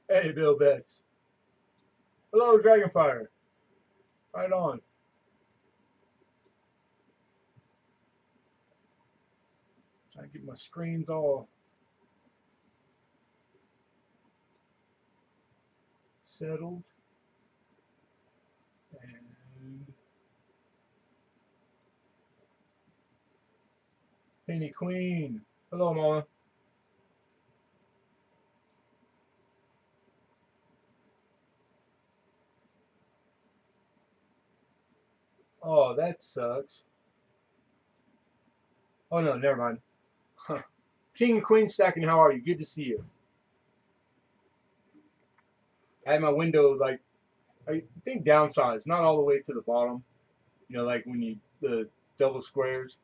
Hey, Bill Betts. Hello, Dragonfire. Right on. Trying to get my screens all settled. And Penny Queen. Hello, Mama. Oh, that sucks. Oh, no, never mind. Huh. King and Queen stacking, how are you? Good to see you. I had my window, like, I think downsized, not all the way to the bottom. You know, like when you, the double squares,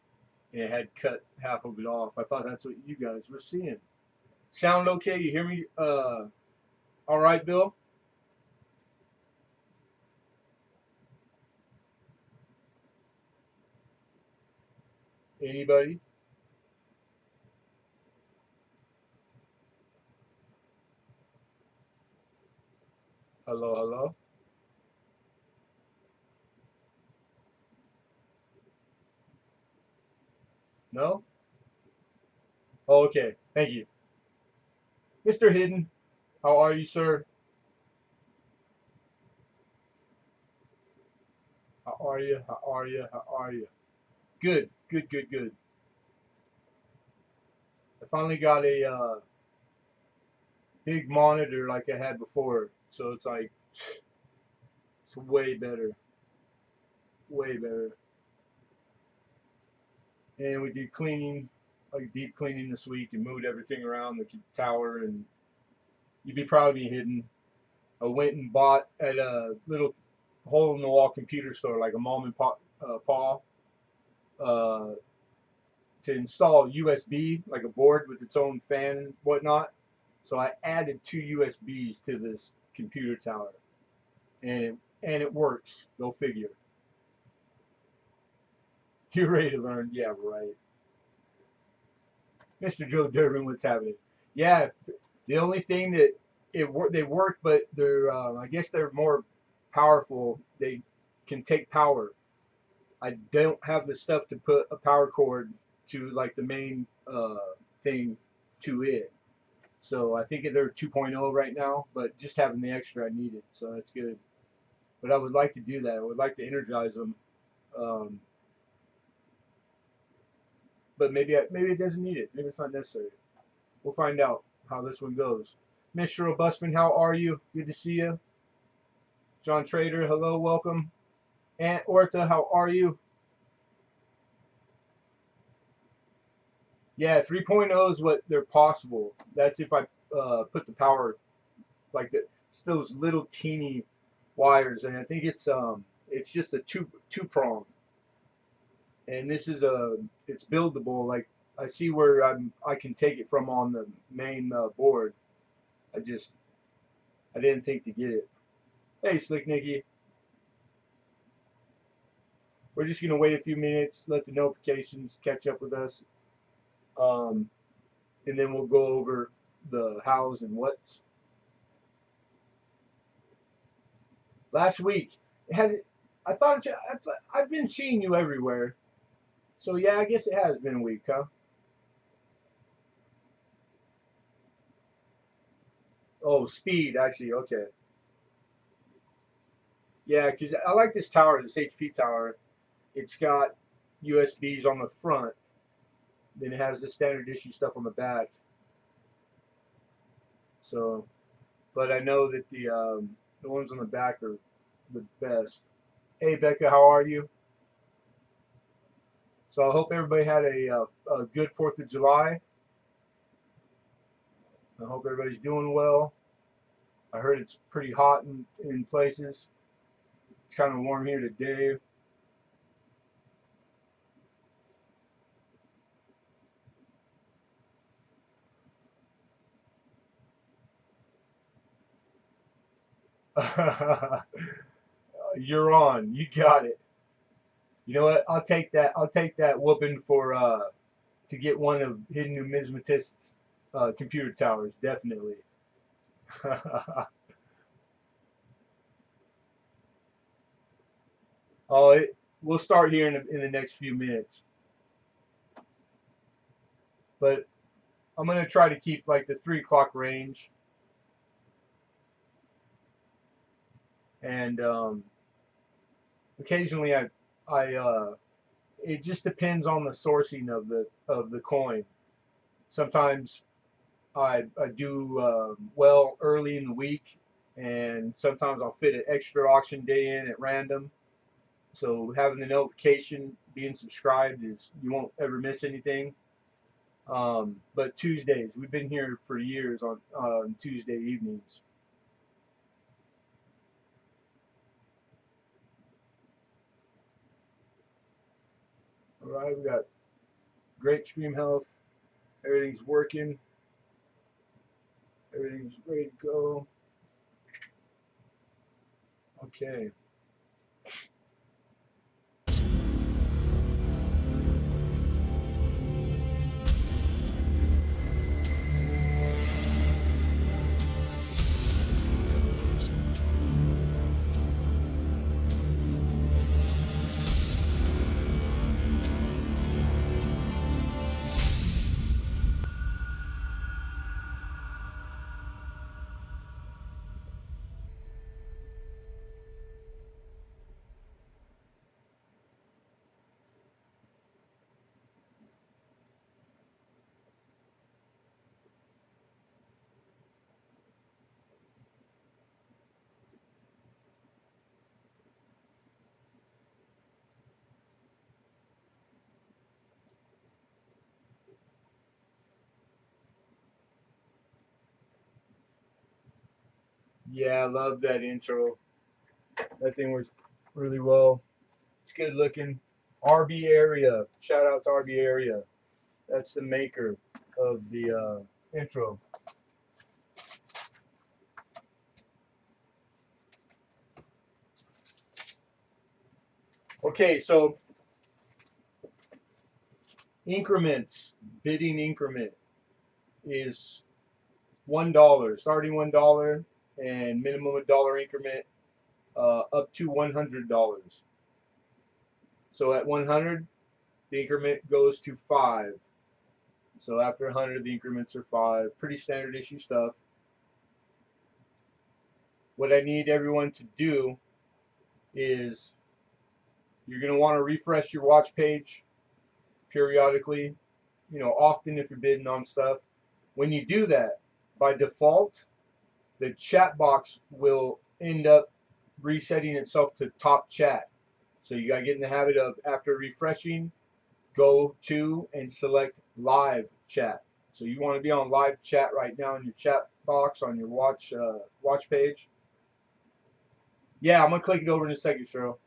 and it had cut half of it off. I thought that's what you guys were seeing. Sound okay? You hear me? All right, Bill? Anybody? Hello, hello? No? Oh, okay. Thank you. Mr. Hidden, how are you, sir? How are you? How are you? How are you? Good, good, good, good. I finally got a big monitor like I had before, so it's like it's way better, way better. And we did cleaning, like deep cleaning this week, and moved everything around the tower. And you'd be proud of me, Hidden. I went and bought at a little hole in the wall computer store, like a mom and pop, paw, uh, to install USB, like a board with its own fan and whatnot. So I added two USBs to this computer tower, and it works. Go figure. You're ready to learn? Yeah, right. Mr. Joe Durbin, what's happening? Yeah, the only thing that they work, but they're I guess they're more powerful. They can take power. I don't have the stuff to put a power cord to like the main thing to it. So I think they're 2.0 right now, but just having the extra I needed, so that's good. But I would like to do that. I would like to energize them, um, but maybe it doesn't need it. Maybe it's not necessary. We'll find out how this one goes. Mr. Robustman, how are you? Good to see you. John Trader, hello, welcome. Aunt Orta, how are you? Yeah, 3.0 is what they're possible. That's if I put the power like the, those little teeny wires, and I think it's just a two prong, and this is a it's buildable. Like I see where I can take it from on the main board. I just I didn't think to get it. Hey, Slick Nicky, we're just gonna wait a few minutes, let the notifications catch up with us, um, and then we'll go over the hows and whats. Last week, it has. I thought I've been seeing you everywhere. So yeah, I guess it has been a week, huh? Oh, speed, actually, okay. Yeah, because I like this tower, this HP tower. It's got USBs on the front, then it has the standard issue stuff on the back. So, but I know that the ones on the back are the best. Hey, Becca, how are you? So I hope everybody had a good 4th of July. I hope everybody's doing well. I heard it's pretty hot in places. It's kind of warm here today. You're on. You got it. You know what? I'll take that. I'll take that whooping for to get one of Hidden Numismatist's computer towers. Definitely. Oh, we'll start here in the next few minutes. But I'm gonna try to keep like the 3 o'clock range, and occasionally it just depends on the sourcing of the coin. Sometimes I do well early in the week, and sometimes I'll fit an extra auction day in at random. So having the notification, being subscribed is you won't ever miss anything. But Tuesdays, we've been here for years on Tuesday evenings. All right, we got great stream health. Everything's working. Everything's ready to go. Okay. Yeah, I love that intro. That thing was really well. It's good looking. RB Area. Shout out to RB Area. That's the maker of the intro. Okay, so increments, bidding increment is $1, starting $1, and minimum $1 increment up to $100. So at 100, the increment goes to 5. So after 100, the increments are 5. Pretty standard issue stuff. What I need everyone to do is you're going to want to refresh your watch page periodically, often if you're bidding on stuff. When you do that, by default, the chat box will end up resetting itself to top chat. So you got to get in the habit of, after refreshing, go to and select live chat. So you want to be on live chat right now in your chat box on your watch page. Yeah, I'm gonna click it over in a second, Cheryl.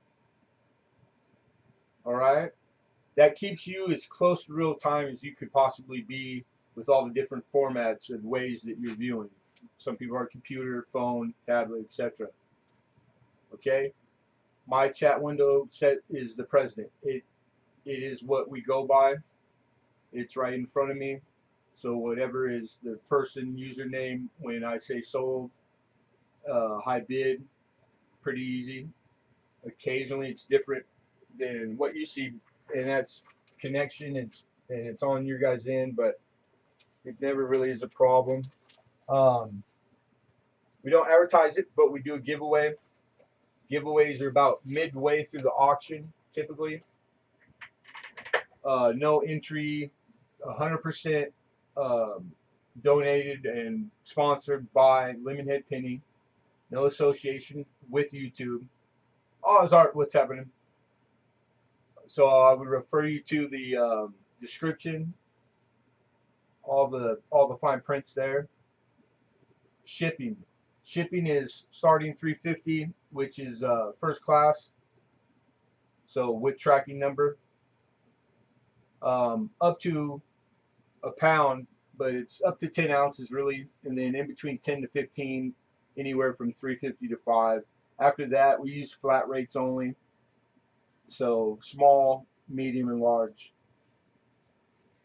All right, that keeps you as close to real time as you could possibly be with all the different formats and ways that you're viewing. Some people are computer, phone, tablet, etc. Okay, my chat window set is the president. It is what we go by. It's right in front of me. So whatever is the person username when I say sold, high bid, pretty easy. Occasionally it's different than what you see, and that's connection. And it's on your guys' end, but it never really is a problem. Um, we don't advertise it, but we do a giveaway. Giveaways are about midway through the auction, typically. No entry, 100% donated and sponsored by Lemonhead Penny. No association with YouTube. Oh, it's art. What's happening? So I would refer you to the description, all the fine prints there. Shipping. Shipping is starting 350, which is first class. So with tracking number, up to a pound, but it's up to 10 ounces really, and then in between 10 to 15, anywhere from 350 to 5. After that, we use flat rates only. So small, medium, and large.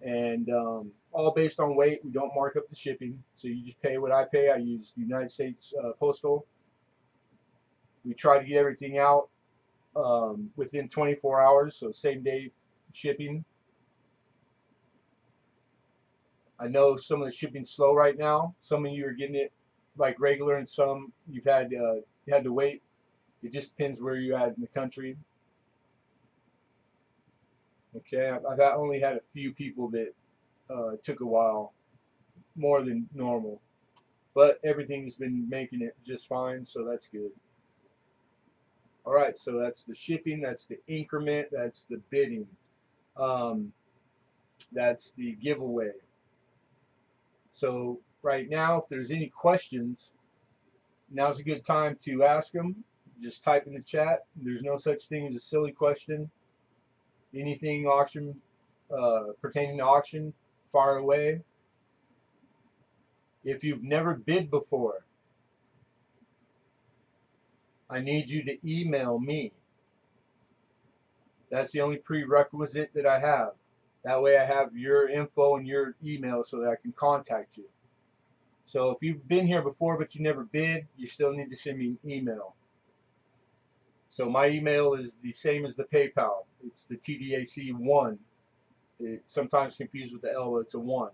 and all based on weight. We don't mark up the shipping, so you just pay what I pay. I use United States Postal. We try to get everything out within 24 hours, so same day shipping. I know some of the shipping's slow right now. Some of you are getting it like regular, and some you had to wait. It just depends where you're at in the country. Okay, I've only had a few people that took a while, more than normal, but everything's been making it just fine, so that's good. All right, so that's the shipping, that's the increment, that's the bidding, um, that's the giveaway. So right now, if there's any questions, now's a good time to ask them. Just type in the chat. There's no such thing as a silly question. Anything auction pertaining to auction, fire away. If you've never bid before, I need you to email me. That's the only prerequisite that I have. That way I have your info and your email so that I can contact you. So if you've been here before but you never bid, you still need to send me an email. So my email is the same as the PayPal. It's the TDAC1. It's sometimes confused with the L, but it's a 1.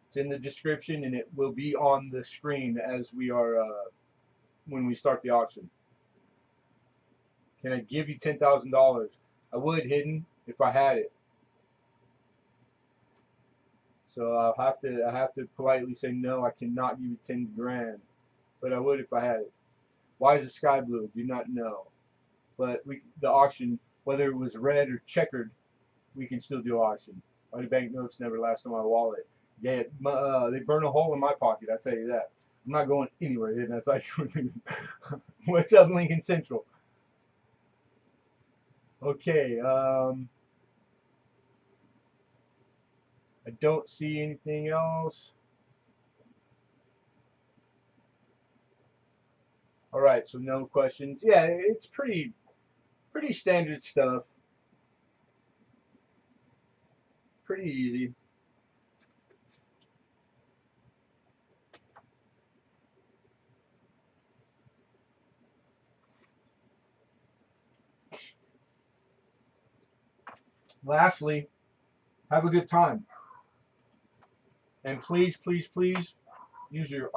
It's in the description, and it will be on the screen as we are when we start the auction. Can I give you $10,000? I would, hidden, if I had it. So I have to politely say no. I cannot give you 10 grand, but I would if I had it. Why is the sky blue? Do not know. But the auction, whether it was red or checkered, we can still do auction. My banknotes never last in my wallet. They burn a hole in my pocket. I tell you that. I'm not going anywhere. Hidden. I thought you were. What's up, Lincoln Central? Okay. I don't see anything else. All right, so no questions. Yeah, it's pretty standard stuff. Pretty easy. Lastly, have a good time. And please, please, please use your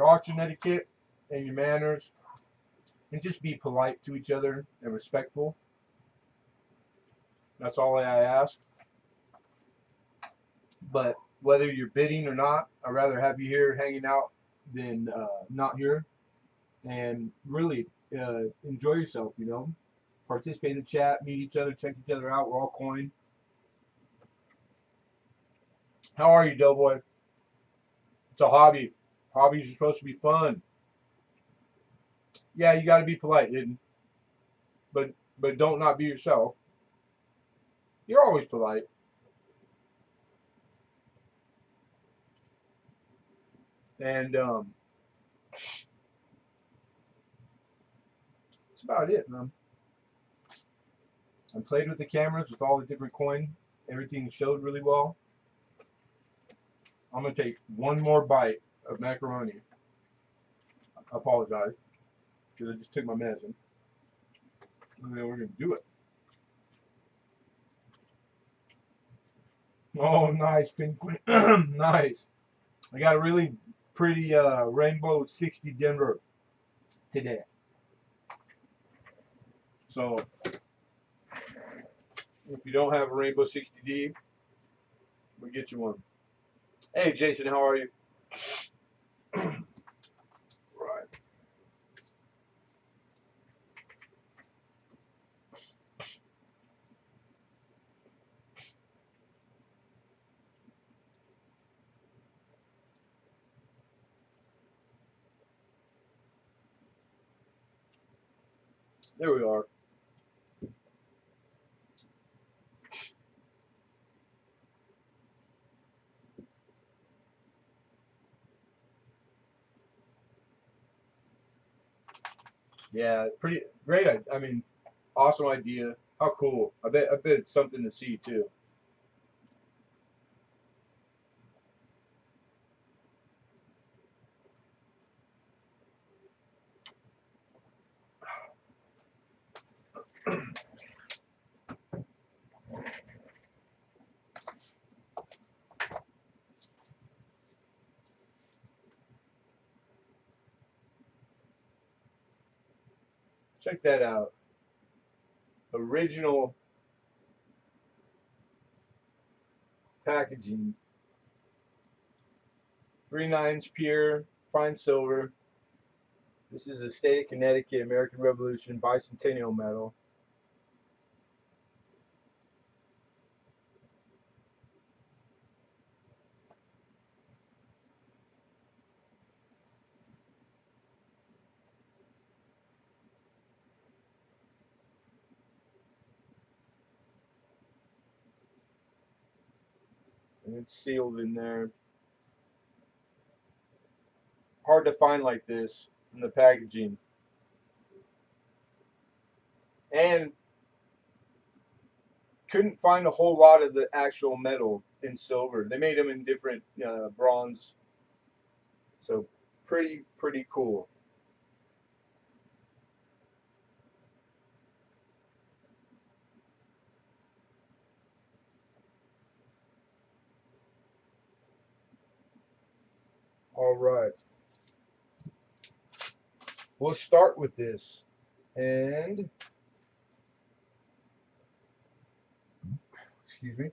auction etiquette and your manners, and just be polite to each other and respectful. That's all I ask. But whether you're bidding or not, I'd rather have you here hanging out than not here. And really enjoy yourself, you know. Participate in the chat, meet each other, check each other out. We're all coin. How are you, Doughboy? It's a hobby. Hobbies are supposed to be fun. Yeah, you got to be polite, hidden. But don't not be yourself. You're always polite. And that's about it, man. I played with the cameras with all the different coin. Everything showed really well. I'm gonna take one more bite of macaroni. I apologize because I just took my medicine. And then we're gonna do it. Oh, nice, penguin. Nice. I got a really pretty rainbow 60 Denver today. So if you don't have a rainbow 60D, we'll get you one. Hey, Jason, how are you? Right. There we are. Yeah, pretty great. I mean, awesome idea. How cool. I bet it's something to see too. Check that out. Original packaging. 3/9 pure, fine silver. This is a state of Connecticut American Revolution bicentennial medal. And it's sealed in there. Hard to find like this in the packaging. And couldn't find a whole lot of the actual metal in silver. They made them in different bronze. So pretty cool. All right. We'll start with this. And excuse me.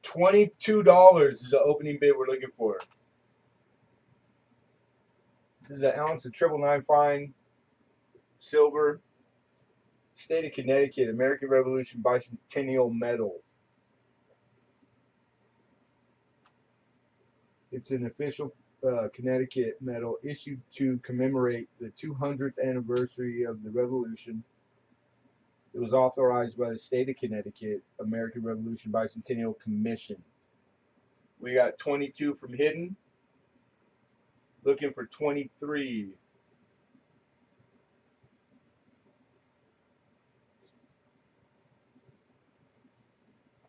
$22 is the opening bid we're looking for. This is an ounce of 999 fine silver, state of Connecticut, American Revolution bicentennial medal. It's an official Connecticut medal issued to commemorate the 200th anniversary of the Revolution. It was authorized by the state of Connecticut American Revolution Bicentennial Commission. We got 22 from hidden. Looking for 23.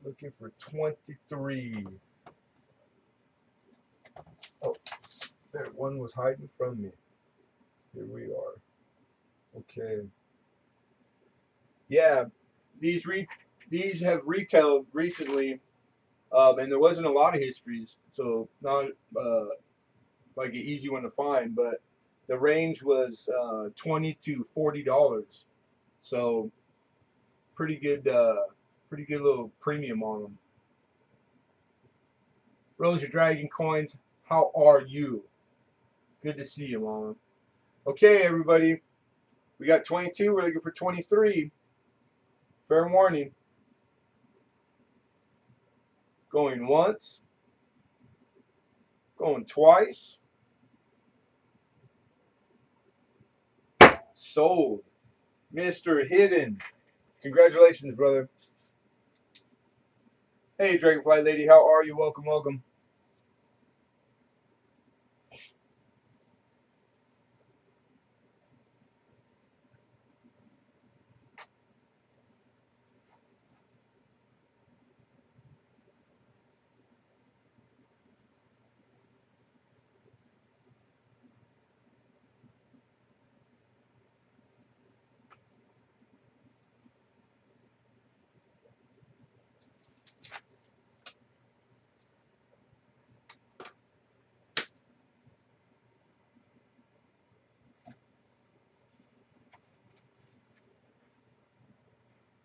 Looking for 23. Oh, there, one was hiding from me. Here we are. Okay. Yeah, these have retailed recently, and there wasn't a lot of histories, so not like an easy one to find. But the range was $20 to $40, so pretty good little premium on them. Rose your Dragon coins, how are you? Good to see you, Mama. Okay, everybody, we got 22. We're looking for 23. Fair warning. Going once. Going twice. Sold. Mr. Hidden. Congratulations, brother. Hey, Dragonfly Lady, how are you? Welcome, welcome.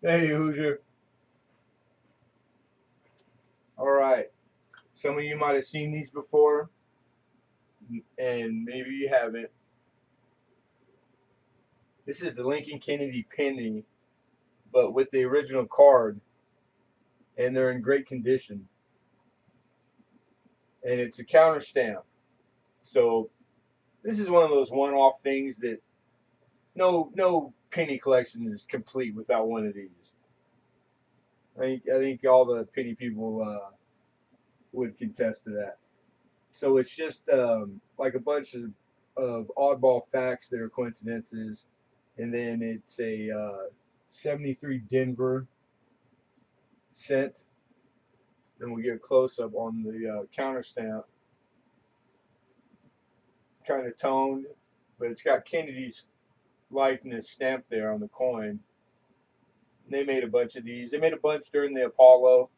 Hey, Hoosier. All right. Some of you might have seen these before, and maybe you haven't. This is the Lincoln Kennedy penny, but with the original card, and they're in great condition. And it's a counter stamp. So this is one of those one-off things that no penny collection is complete without one of these. I think all the penny people would contest to that. So it's just like a bunch of oddball facts that are coincidences, and then it's a 73 Denver cent, Then we get a close up on the counter stamp, kind of toned, but it's got Kennedy's likeness stamped there on the coin. And they made a bunch of these. They made a bunch during the Apollo.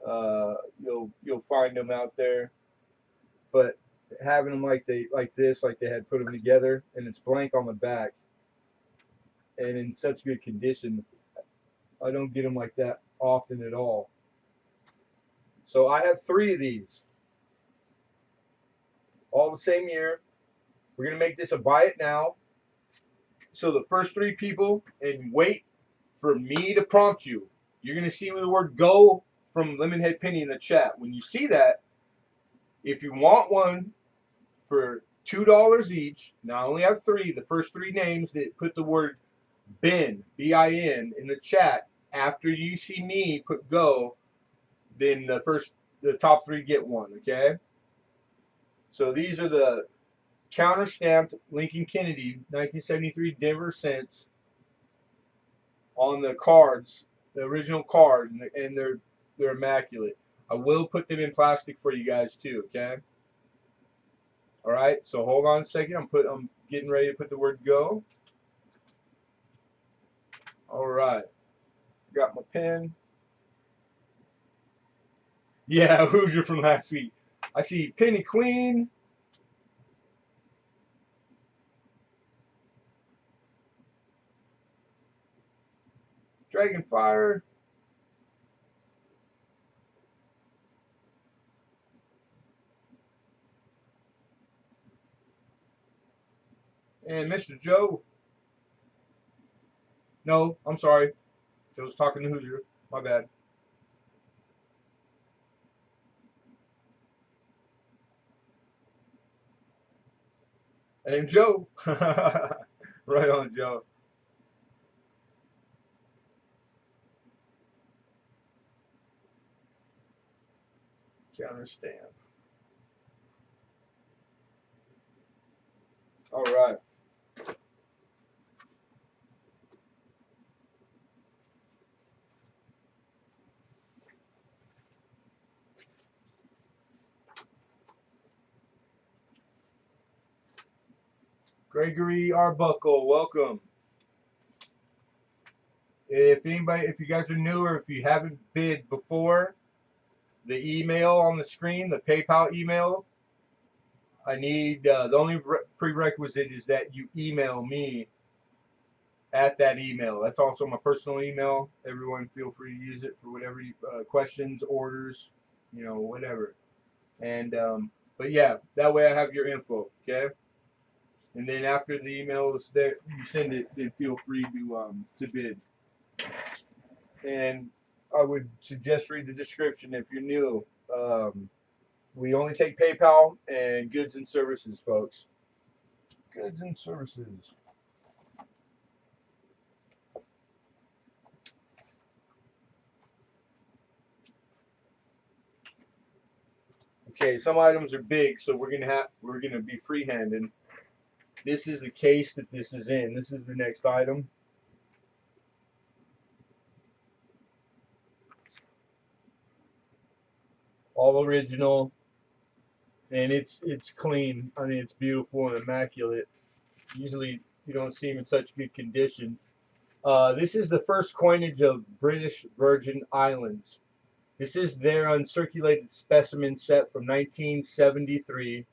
You'll find them out there, but having them like they had put them together, and it's blank on the back, and in such good condition, I don't get them like that often at all. So I have 3 of these, all the same year. We're gonna make this a buy it now. So the first 3 people, and wait for me to prompt you. You're gonna see the word "go" from Lemonhead Penny in the chat. When you see that, if you want one for $2 each, now I only have 3. The first 3 names that put the word "bin" BIN in the chat after you see me put "go," then the top 3 get one. Okay. So these are the counter stamped Lincoln Kennedy 1973 Denver cents on the cards, the original card, and they're immaculate. I will put them in plastic for you guys too. Okay. All right. So hold on a second. I'm getting ready to put the word "go." All right. Got my pen. Yeah, Hoosier from last week. I see Penny Queen. Dragonfire. And Mr. Joe. No, I'm sorry. Joe's talking to Hoosier. My bad. And Joe. Right on, Joe. Counter stamp. All right. Gregory Arbuckle, welcome. If you guys are new or if you haven't bid before, the email on the screen, the PayPal email, I need the only prerequisite is that you email me at that email. That's also my personal email. Everyone feel free to use it for whatever questions, orders, whatever. And but yeah, that way I have your info, okay? And then after the email is there, you send it, then feel free to bid. And I would suggest read the description if you're new. We only take PayPal and goods and services, folks. Goods and services. Okay, some items are big, so we're gonna be freehanding. This is the case that this is in. This is the next item. All original, and it's clean. I mean, it's beautiful and immaculate. Usually, you don't see them in such good condition. This is the first coinage of British Virgin Islands. This is their uncirculated specimen set from 1973.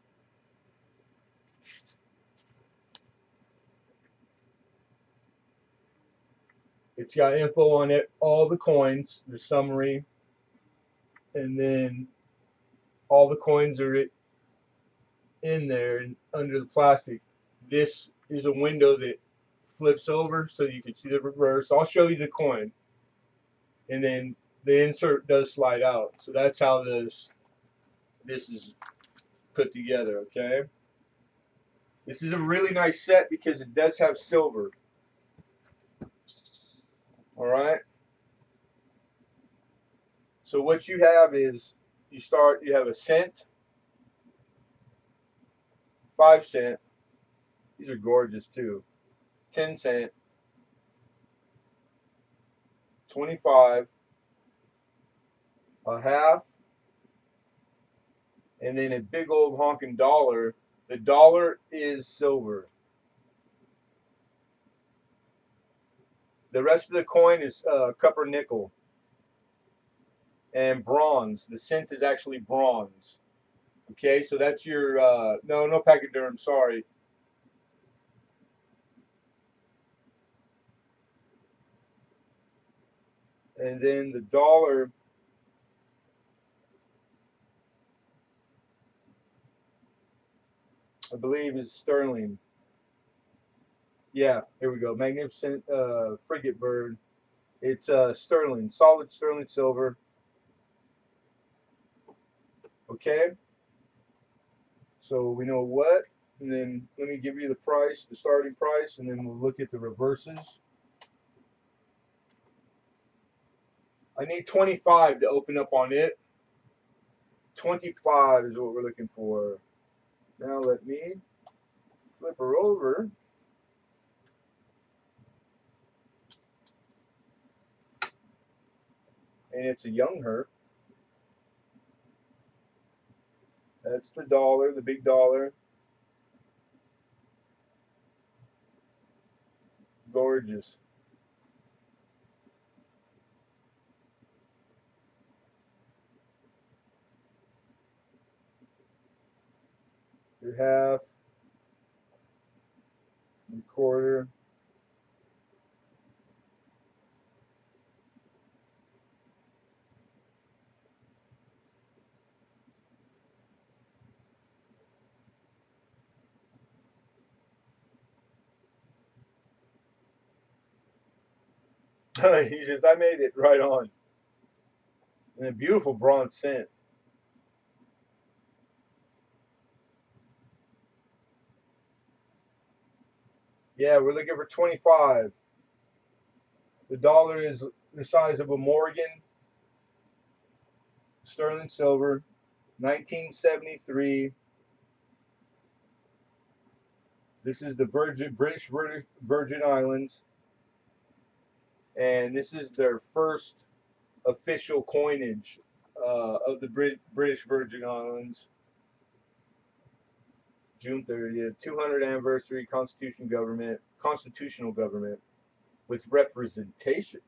It's got info on it, all the coins, the summary, and then all the coins are in there and under the plastic. This is a window that flips over so you can see the reverse. I'll show you the coin, and then the insert does slide out. So that's how this is put together. Okay, this is a really nice set because it does have silver. All right. So what you have is you have a cent, 5 cent. These are gorgeous too. 10 cent, 25, a half, and then a big old honking dollar. The dollar is silver. The rest of the coin is copper nickel and bronze. The cent is actually bronze. Okay, so that's your no pachyderm. Sorry. And then the dollar, I believe, is sterling. Yeah, here we go. Magnificent frigate bird. It's sterling, solid sterling silver. Okay, so we know what, and then let me give you the price, the starting price, and then we'll look at the reverses. I need 25 to open up on it. 25 is what we're looking for. Now let me flip her over. And it's a young her. That's the dollar, the big dollar. Gorgeous. Your half, your quarter. He says, I made it right on. And a beautiful bronze cent. Yeah, we're looking for 25. The dollar is the size of a Morgan, sterling silver, 1973. This is the British Virgin Islands, and this is their first official coinage of the British Virgin Islands. June 30th, 200th anniversary constitutional government with representation.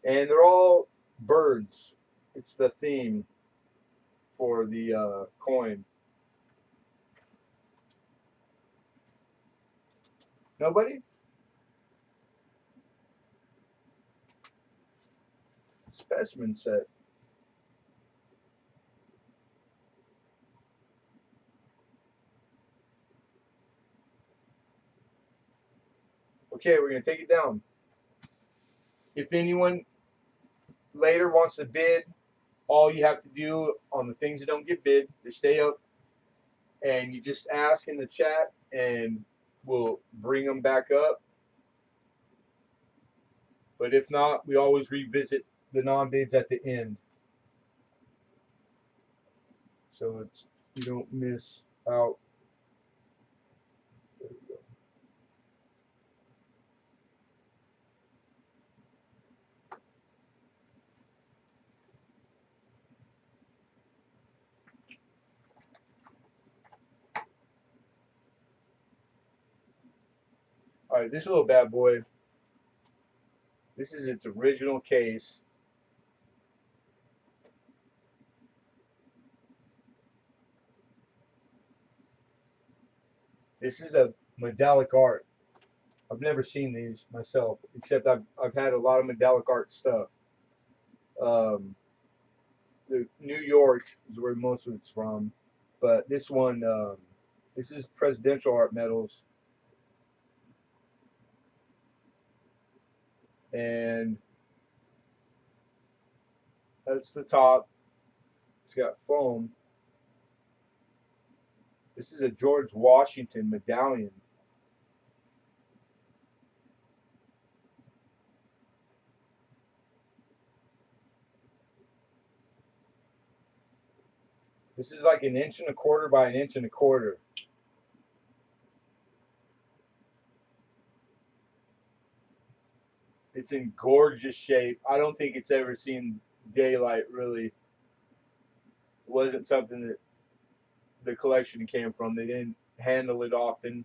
And they're all birds. It's the theme for the coin. Nobody? Specimen set. Okay, we're going to take it down. If anyone later wants to bid, all you have to do on the things that don't get bid is stay up and you just ask in the chat and we'll bring them back up. But if not, we always revisit the non-bids at the end. So it's you don't miss out. There we go. All right, this little bad boy. This is its original case. This is a medallic art. I've never seen these myself, except I've had a lot of medallic art stuff. Um, New York is where most of it's from, but this one, this is presidential art medals, and that's the top. It's got foam. This is a George Washington medallion. This is like 1.25 inches by 1.25 inches. It's in gorgeous shape. I don't think it's ever seen daylight really wasn't something that the collection came from. They didn't handle it often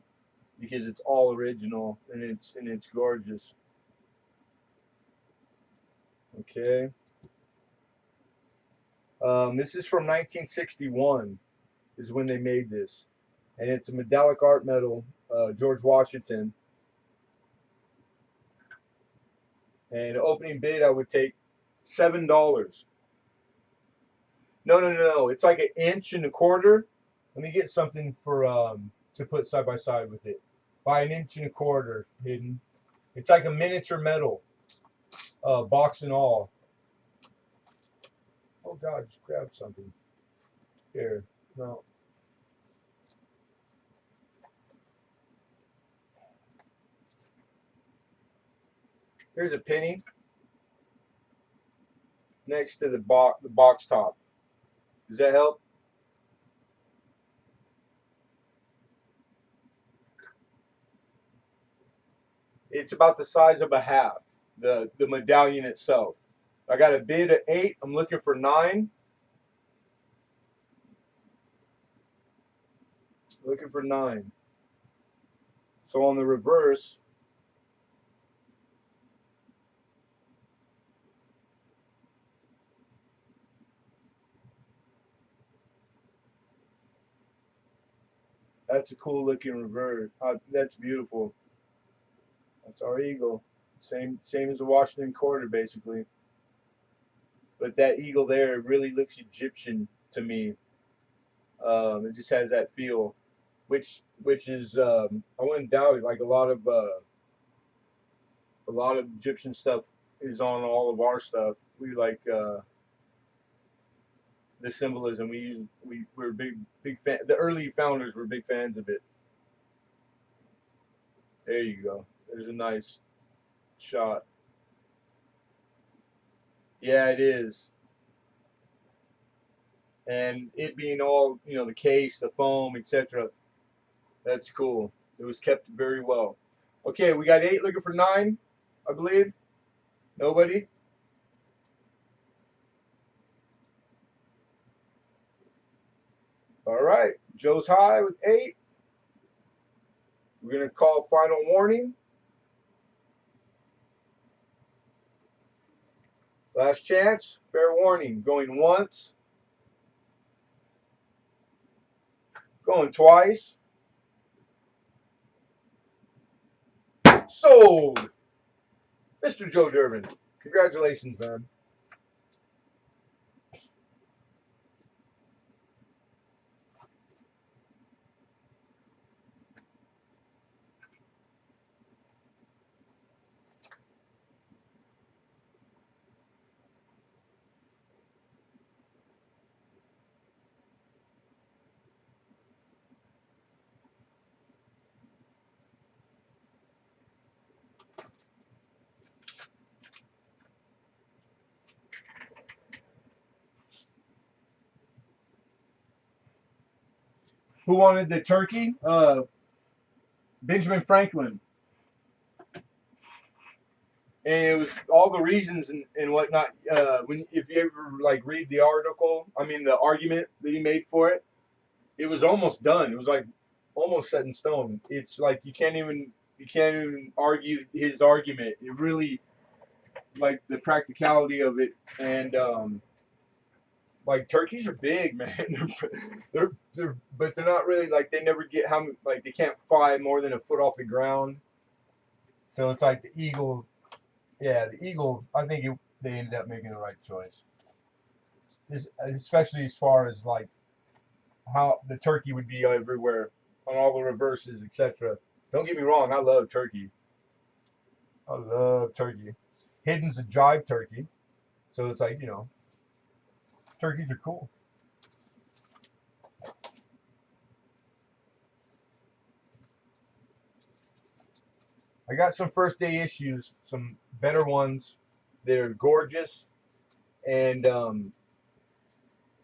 because it's all original and it's gorgeous. Okay. This is from 1961 is when they made this, and it's a metallic art medal, George Washington. And opening bid, I would take $7. No, no, no, no. It's like an inch and a quarter. Let me get something for to put side by side with it. By an inch and a quarter hidden. It's like a miniature medal, box and all. Oh God, just grabbed something. Here, no. Here's a penny next to the box top. Does that help? It's about the size of a half. The medallion itself. I got a bid at 8. I'm looking for 9. Looking for 9. So on the reverse, that's a cool looking reverse. That's beautiful. That's our eagle. Same as the Washington quarter basically. But that eagle there really looks Egyptian to me. It just has that feel, which is I wouldn't doubt it. Like a lot of Egyptian stuff is on all of our stuff. We like the symbolism. We're big fan. The early founders were big fans of it. There you go. There's a nice shot. Yeah, it is. And it being all the case, the foam, etc. That's cool. It was kept very well. Okay, we got 8 looking for 9, I believe. Nobody. All right, Joe's high with 8. We're gonna call final warning. Last chance, fair warning. Going once, going twice. Sold. Mr. Joe Durbin. Congratulations, man. Who wanted the turkey? Benjamin Franklin. And it was all the reasons and whatnot. When if you ever like read the article, I mean the argument that he made for it, it was almost done. It was like almost set in stone. It's like you can't even argue his argument. It really like the practicality of it and like turkeys are big, man. They're but they're not really like they never get how like they can't fly more than a foot off the ground. So it's like the eagle. Yeah, the eagle. I think they ended up making the right choice, especially as far as like how the turkey would be everywhere on all the reverses, etc. Don't get me wrong, I love turkey. I love turkey. Hidden's a jive turkey, so it's like turkeys are cool. I got some first day issues, some better ones. They're gorgeous, and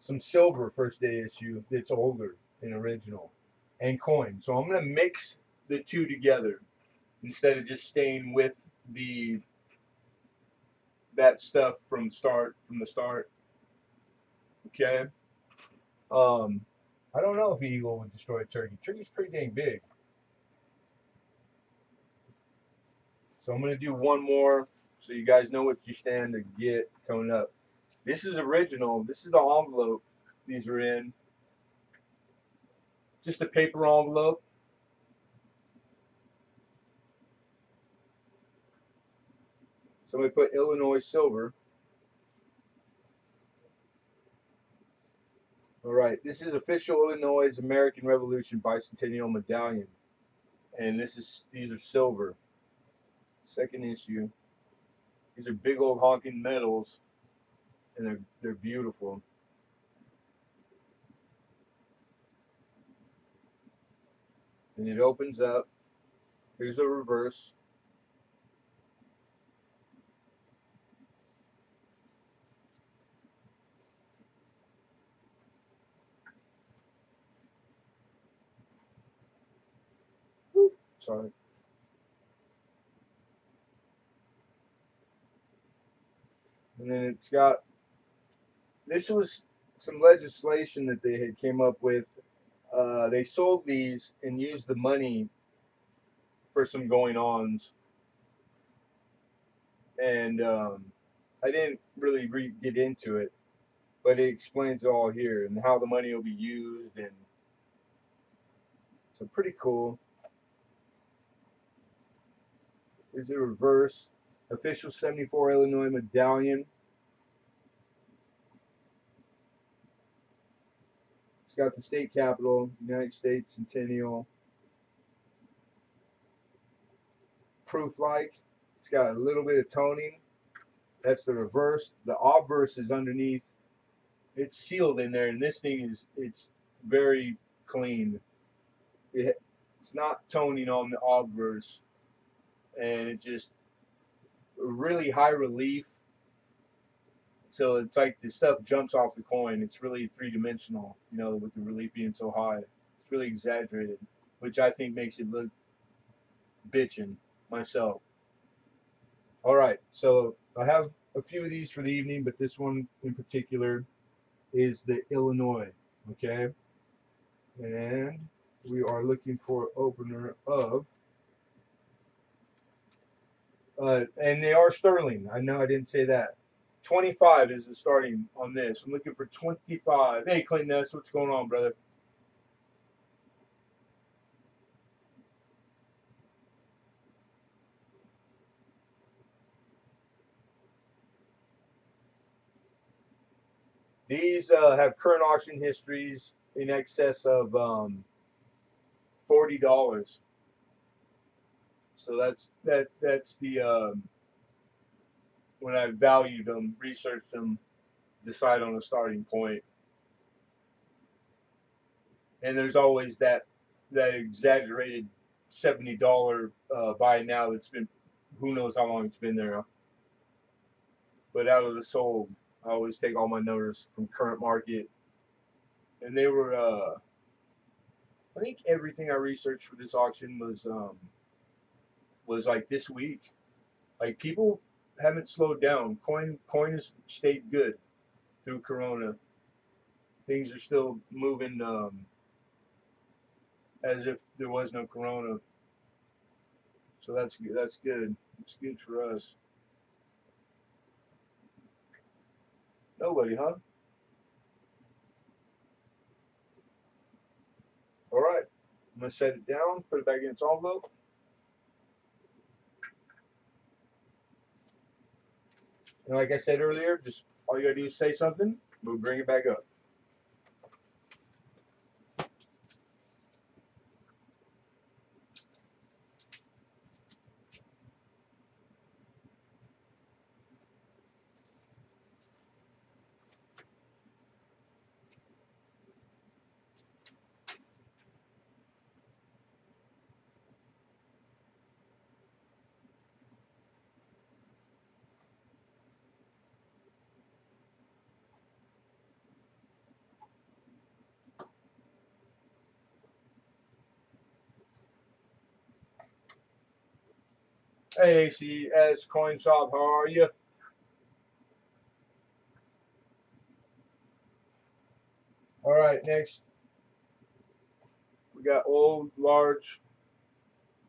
some silver first day issue that's older and original, and coin. So I'm gonna mix the two together instead of just staying with the that stuff from the start. Okay. Um, I don't know if eagle would destroy a turkey. Turkey's pretty dang big. So I'm gonna do one more, so you guys know what you stand to get coming up. This is original. This is the envelope these are in. Just a paper envelope. Somebody put Illinois silver. All right, this is official Illinois American Revolution bicentennial medallion, and these are silver. Second issue. These are big old honking medals, and they're beautiful. And it opens up. Here's a reverse. Sorry. And then it's got, this was some legislation that they had came up with. They sold these and used the money for some going ons, and I didn't really get into it, but it explains it all here and how the money will be used, and so pretty cool. Here's a reverse official 74 Illinois medallion. It's got the state capitol, United States Centennial, proof like. It's got a little bit of toning. That's the reverse. The obverse is underneath. It's sealed in there, and this thing it's very clean. It's not toning on the obverse, and it just really high relief. So it's like the stuff jumps off the coin. It's really three-dimensional, with the relief being so high. It's really exaggerated, which I think makes it look bitchin' myself. All right, so I have a few of these for the evening, but this one in particular is the Illinois, okay? And we are looking for opener of, and they are sterling. I know I didn't say that. 25 is the starting on this. I'm looking for 25. Hey, Clinton Ness, what's going on, brother? These have current auction histories in excess of $40. So that's the when I valued them, researched them, decide on a starting point. And there's always that exaggerated $70 buy now that's been, who knows how long it's been there. But out of the sold, I always take all my numbers from current market, and they were. I think everything I researched for this auction was like this week. Like people haven't slowed down. Coin has stayed good through Corona. Things are still moving as if there was no Corona. So that's good. It's good for us. Nobody, huh? All right. I'm gonna set it down, put it back in its envelope. And like I said earlier, just all you gotta do is say something. We'll bring it back up. Hey, ACS Coin Shop, how are you? right, next we got old large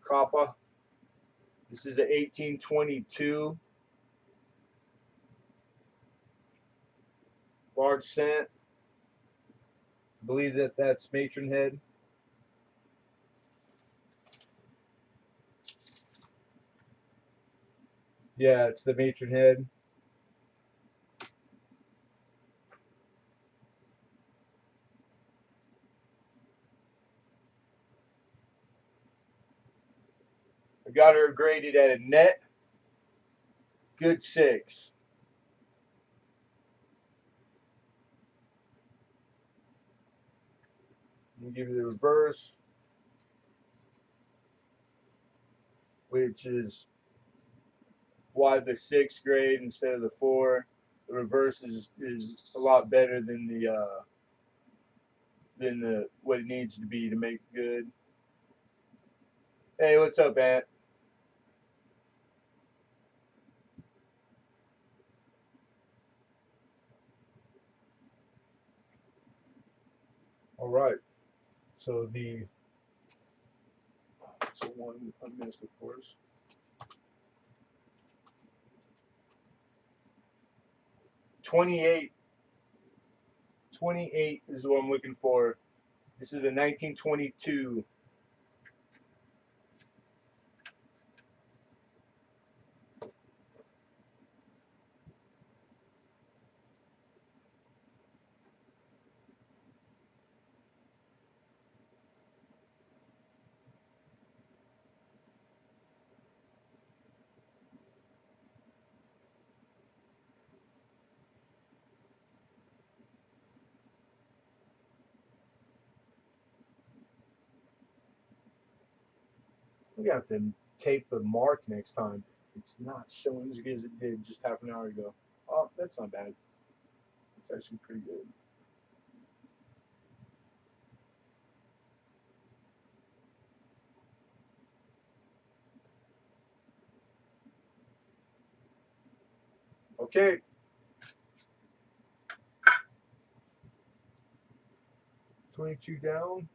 copper. This is an 1822 large cent. I believe that's matron head. Yeah, it's the matron head. I got her graded at a net good 6. Let me give you the reverse, which is why the 6 grade instead of the 4. The reverse is a lot better than the what it needs to be to make good. Hey, what's up, Aunt? All right. So so one I missed, of course. 28. 28 is what I'm looking for. This is a 1922. We have to tape the mark next time. It's not showing as good as it did just half an hour ago. Oh, that's not bad. It's actually pretty good. Okay. $22 down.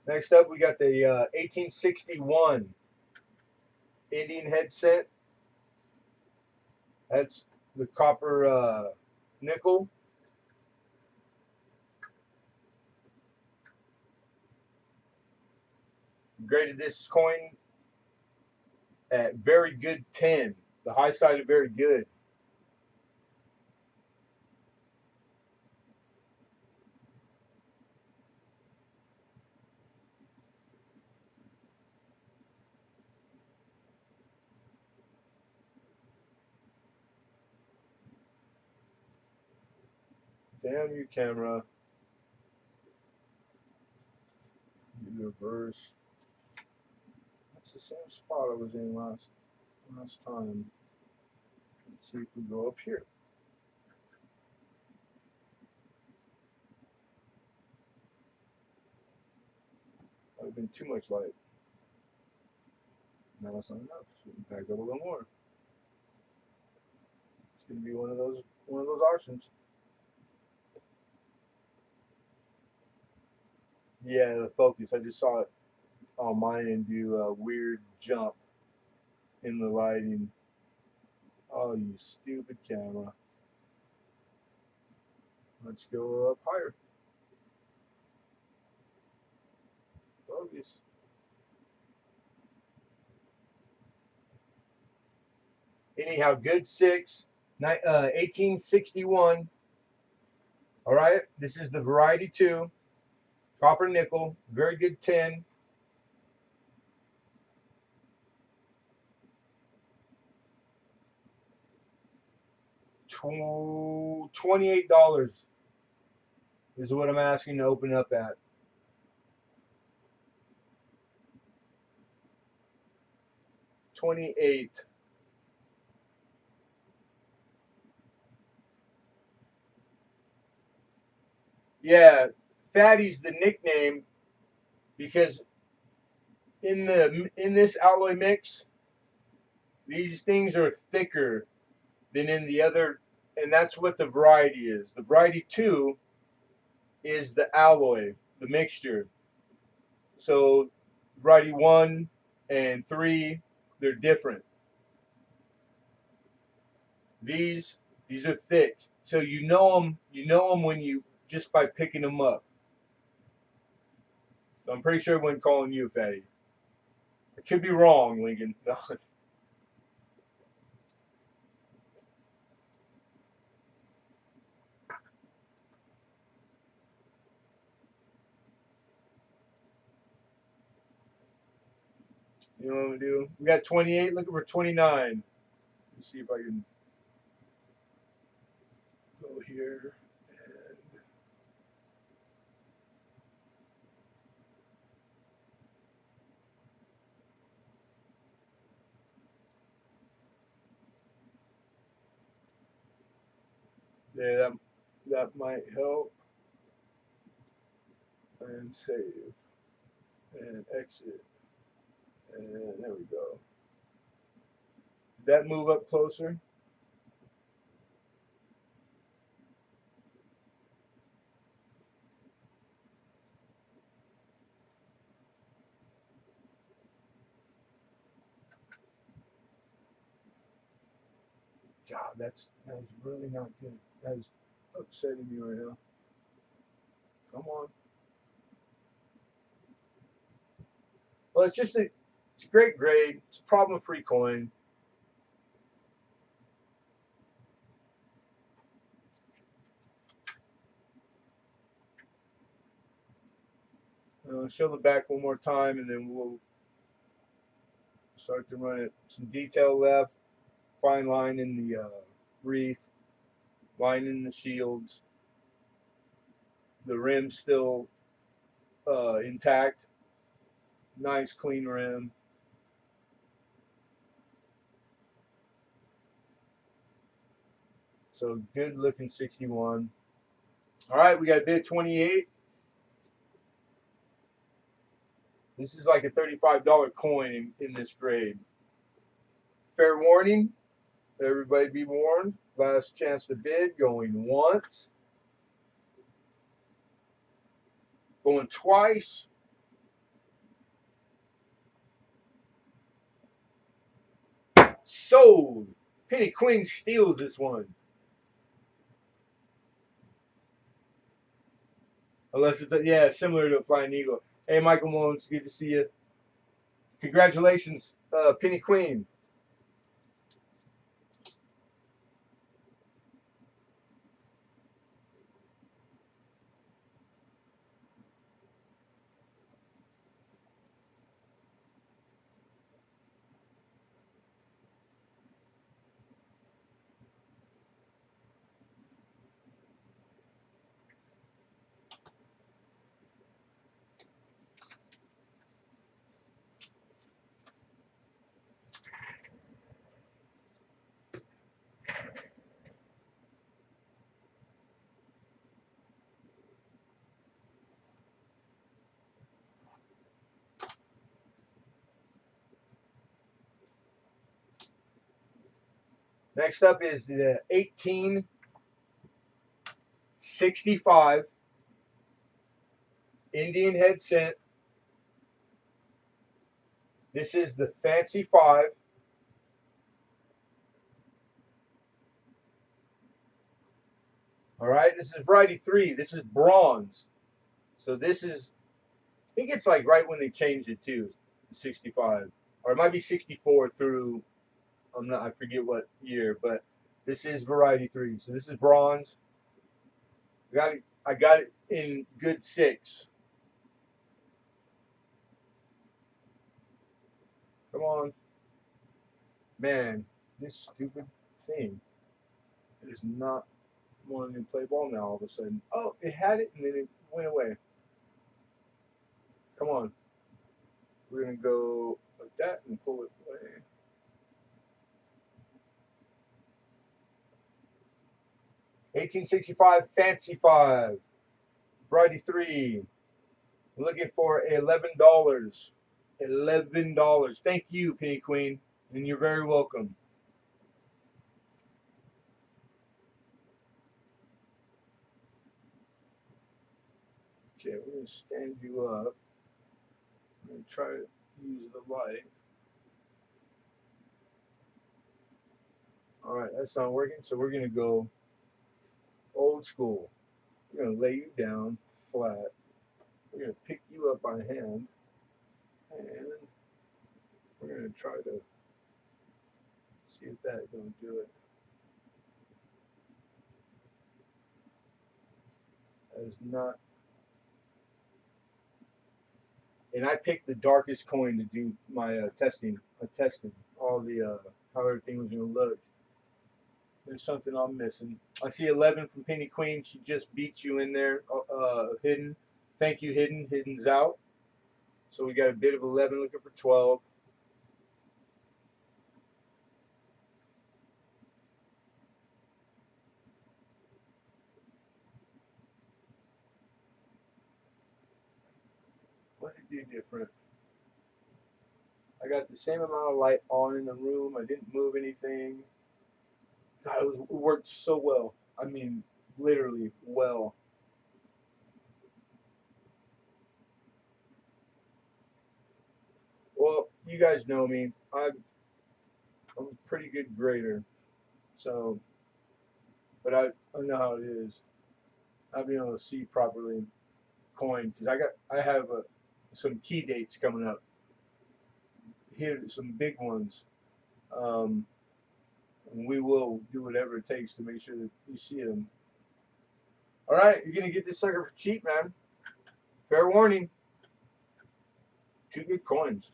Next up, we got the 1861 Indian head set. That's the copper nickel. Graded this coin at very good 10. The high side of very good. Damn you, camera. You reverse. That's the same spot I was in last time. Let's see if we go up here. Might have been too much light. Now it's not enough. So we can back up a little more. It's gonna be one of those auctions. Yeah, the focus. I just saw it on my end do a weird jump in the lighting. Oh, you stupid camera. Let's go up higher. Focus. Anyhow, good 6. 1861. All right. This is the variety 2. Copper nickel. Very good 10. $28 is what I'm asking to open up at. $28. Yeah, fatty's the nickname because in this alloy mix, these things are thicker than in the other, and that's what the variety is. The variety 2 is the alloy, the mixture. So variety 1 and 3, they're different. These these are thick, so you know them. You know them when you just by picking them up. So I'm pretty sure I wasn't calling you a fatty. I could be wrong, Lincoln. No. You know what we do? We got 28. Looking for 29. Let's see if I can go here. And yeah, that might help. And save and exit. And there we go. Did that move up closer? God, that's really not good. That's upsetting me right now. Come on. Well, it's a great grade. It's a problem-free coin. Show the back one more time, and then we'll start to run it. Some detail left. Fine line in the wreath. Line in the shields. The rim's still intact. Nice clean rim. So good looking 61. All right, we got bid 28. This is like a $35 coin in this grade. Fair warning, everybody be warned. Last chance to bid, going once, going twice. Sold. Penny Queen steals this one. Unless it's, yeah, similar to a Flying Eagle. Hey, Michael Mullins, good to see you. Congratulations, Penny Queen. Next up is the 1865 Indian head cent. This is the Fancy 5. All right, this is variety 3. This is bronze. So this is, I think it's like right when they changed it to 65, or it might be 64 through, I forget what year, but this is variety 3. So this is bronze. I got it in good 6. Come on, man, this stupid thing is not wanting to play ball now. All of a sudden, oh, it had it and then it went away. Come on, we're gonna go like that and pull it away. 1865 Fancy 5. Variety 3. Looking for $11. $11. Thank you, Penny Queen, and you're very welcome. Okay, we're going to stand you up. I'm going to try to use the light. Alright, that's not working, so we're going to go old school. We're going to lay you down flat. We're going to pick you up by hand, and we're going to try to see if that's going to do it. That is not. And I picked the darkest coin to do my testing. I tested all the how everything was going to look. There's something I'm missing. I see 11 from Penny Queen. She just beat you in there, Hidden. Thank you, Hidden. Hidden's out. So we got a bit of 11 looking for 12. What did it do different? I got the same amount of light on in the room. I didn't move anything. God, it worked so well. I mean, literally well. Well, you guys know me. I'm a pretty good grader. So, but I know how it is. Not being able to see properly coin because I have some key dates coming up. Here, some big ones. Um, and we will do whatever it takes to make sure that you see them. All right, you're gonna get this sucker for cheap, man. Fair warning. Two good coins.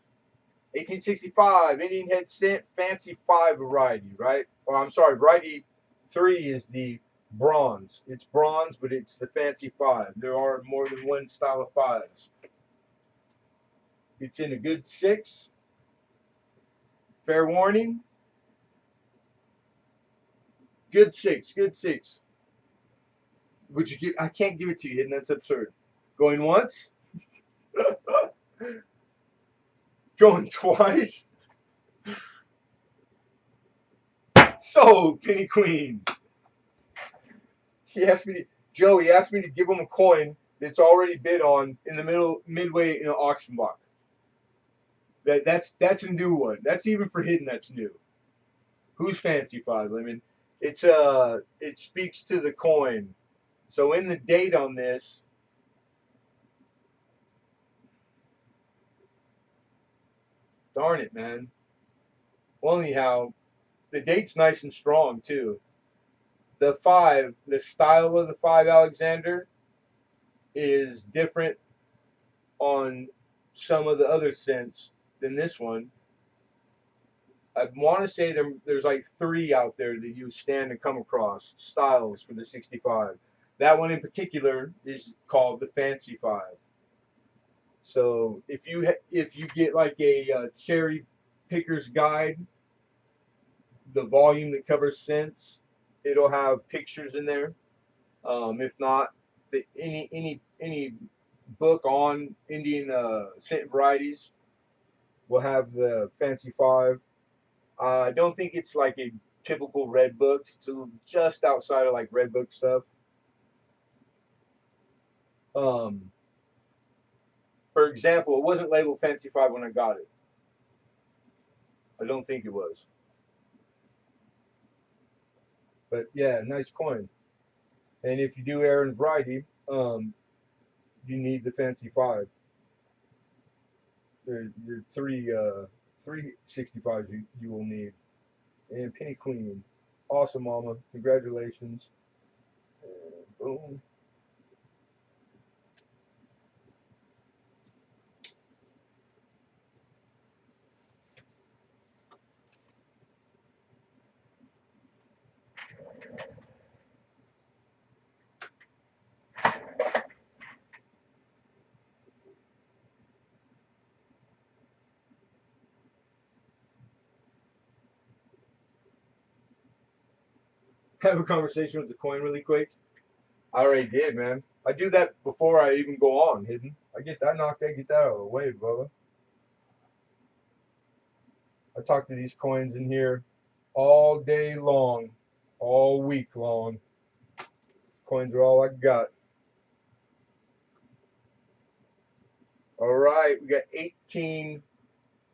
1865 Indian Head Fancy 5 variety, right? Or I'm sorry, variety 3 is the bronze. It's bronze, but it's the Fancy 5. There are more than one style of 5s. It's in a good 6. Fair warning. Good 6. Good 6. Would you give? I can't give it to you, and that's absurd. Going once. Going twice. So, Penny Queen. He asked me to, Joe. He asked me to give him a coin that's already bid on in the midway in an auction block. That's a new one. That's even for Hidden. That's new. Who's Fancy 5, Lemon? It speaks to the coin. So in the date on this, darn it, man. Well, anyhow, the date's nice and strong too. The 5, the style of the 5 Alexander is different on some of the other scents than this one. I want to say there's like 3 out there that you stand to come across styles for the 65. That one in particular is called the Fancy 5. So if you get like a cherry picker's guide, the volume that covers scents, it'll have pictures in there. If not, any book on Indian scent varieties will have the Fancy 5. I don't think it's like a typical red book. It's just outside of like red book stuff. Um, for example, it wasn't labeled Fancy 5 when I got it. I don't think it was. But yeah, nice coin. And if you do air and variety, you need the Fancy 5. Your 365s you will need. And Penny Queen. Awesome, Mama. Congratulations. And boom. Have a conversation with the coin really quick. I already did, man. I do that before I even go on, hidden. I get that knocked out, get that out of the way, brother. I talk to these coins in here all day long, all week long. Coins are all I got. All right, we got 18.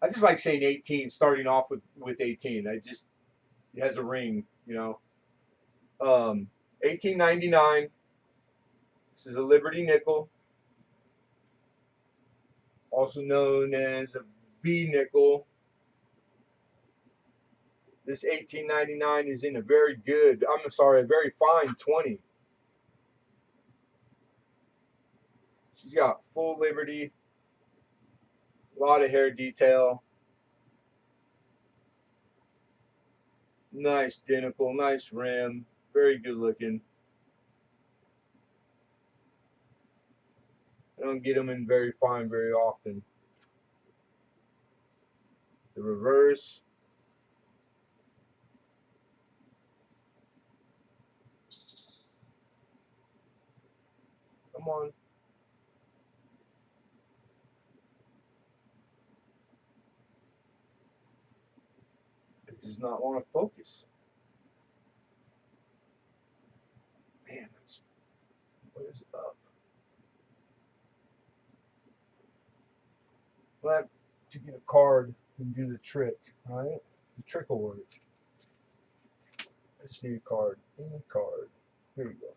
I just like saying 18, starting off with 18. I just, it has a ring, you know. 1899. This is a Liberty nickel, also known as a V nickel. This 1899 is in a very good, I'm sorry, a very fine 20. She's got full Liberty, a lot of hair detail, nice denticle, nice rim, very good looking. I don't get them in very fine very often. The reverse. Come on. It does not want to focus. Man, that's, what is up? We'll have to get a card and do the trick, right? The trick will work. Let's need a card. Need a card. Here we go.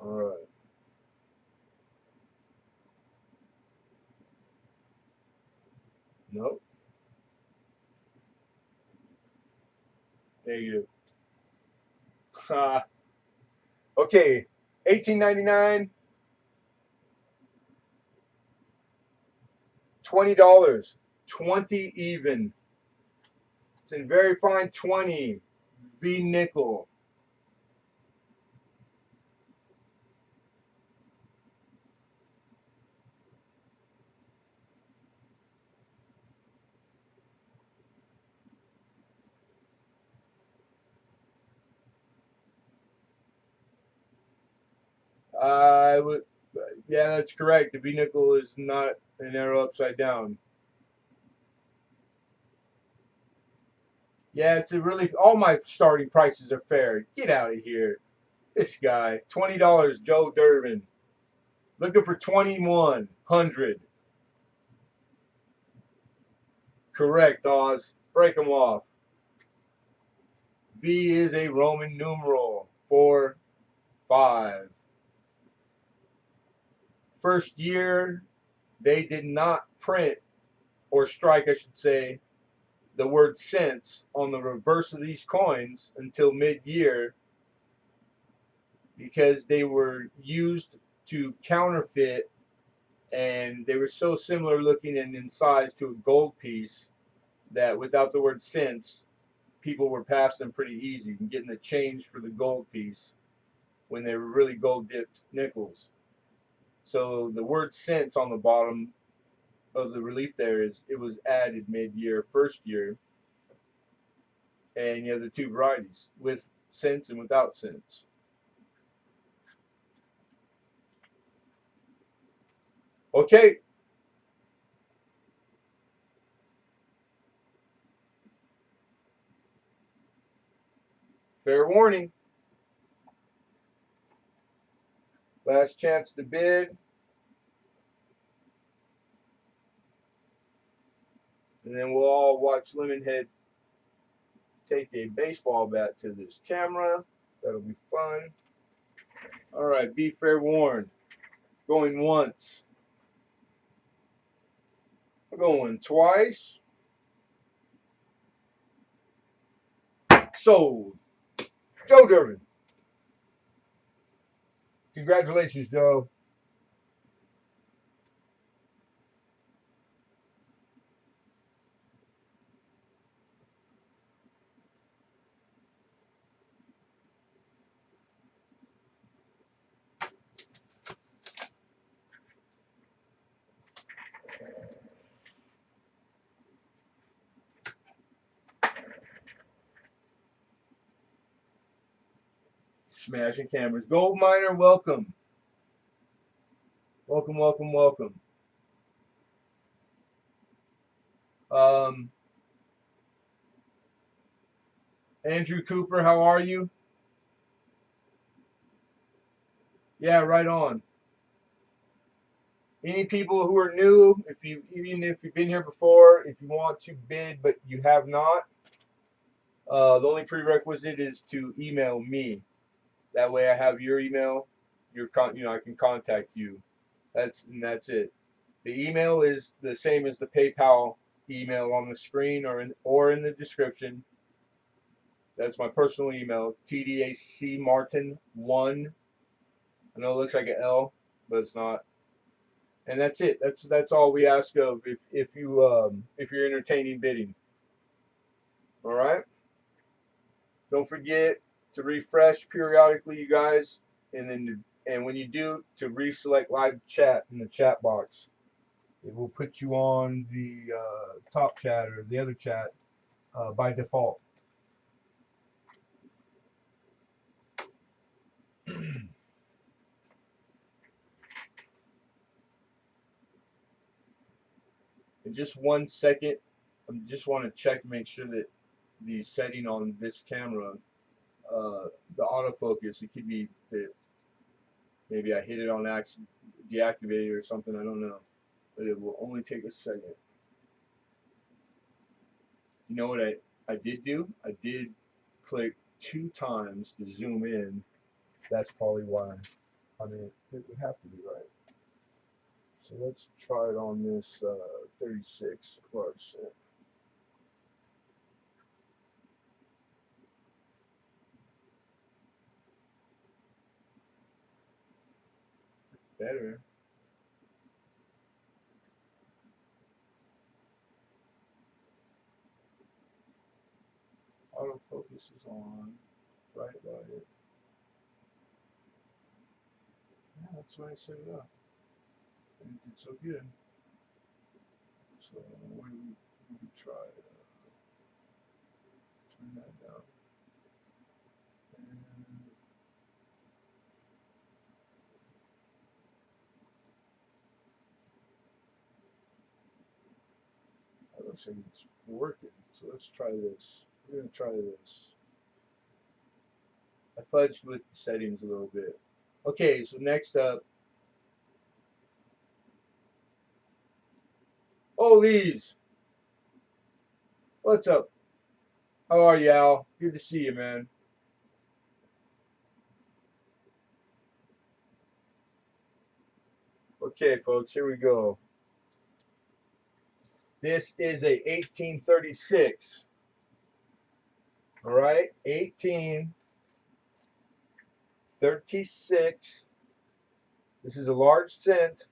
All right. Nope. Negative. Okay. 1899. $20. 20 even. It's in very fine 20. V nickel. I would, yeah, that's correct. The V nickel is not an arrow upside down. Yeah, it's a really, all my starting prices are fair. Get out of here. This guy, $20, Joe Durbin. Looking for 2100. Correct, Oz. Break them off. V is a Roman numeral. 4, 5. First year, they did not print, or strike, I should say, the word cents on the reverse of these coins until mid-year because they were used to counterfeit, and they were so similar looking and in size to a gold piece that without the word cents, people were passing them pretty easy and getting the change for the gold piece when they were really gold dipped nickels. So the word cents on the bottom of the relief there is, it was added mid-year, first year, and you have the two varieties with cents and without cents. Okay, fair warning. Last chance to bid. And then we'll all watch Lemonhead take a baseball bat to this camera. That'll be fun. All right, be fair warned. Going once. Going twice. Sold. Joe Durbin. Congratulations, Joe. Smashing cameras. Gold Miner, welcome. Welcome, welcome, welcome. Andrew Cooper, how are you? Yeah, right on. Any people who are new, even if you've been here before, if you want to bid but you have not, the only prerequisite is to email me. That way, I have your email. I can contact you. That's it. The email is the same as the PayPal email on the screen or in the description. That's my personal email, tdacmartin1. I know it looks like an L, but it's not. And that's it. That's all we ask of if you're entertaining bidding. All right. Don't forget to refresh periodically, you guys, and when you do, to reselect live chat in the chat box. It will put you on the top chat or the other chat by default. In just 1 second, I just want to check to make sure that the setting on this camera, the autofocus, it could be that maybe I hit it on accident, deactivated or something. I don't know, but it will only take a second. You know what I did do? I did click 2 times to zoom in. That's probably why. I mean, it would have to be right. So let's try it on this 36 large set. Better. Autofocus is on. Right about it. Yeah, that's why I set it up. And it did so good. So we could try turn that down. And that looks like it's working. So let's try this. We're gonna try this. I fudged with the settings a little bit. Okay, so next up. Oh, Lee's. What's up? How are you, Al? Good to see you, man. Okay, folks, here we go. This is a 1836. All right, 1836. This is a large cent.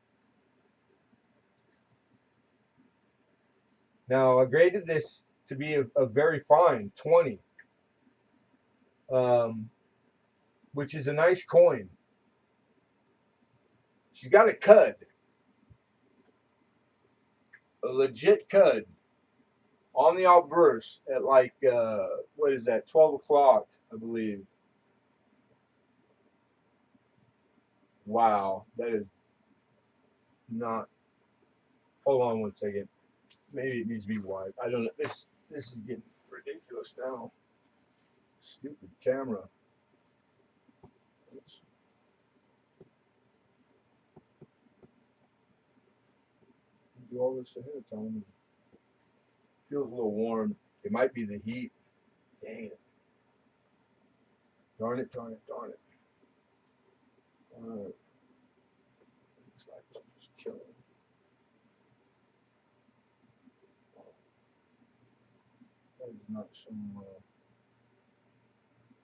Now, I graded this to be a very fine 20, um, which is a nice coin. She's got a cud, a legit cud, on the obverse at like, what is that, 12 o'clock, I believe. Wow, that is not. Hold on 1 second. Maybe it needs to be wide. I don't know. This is getting ridiculous now. Stupid camera. Let's do all this ahead of time. It feels a little warm. It might be the heat. Dang it. Darn it, darn it, darn it. Alright. These lights are just killing me. That is not showing well.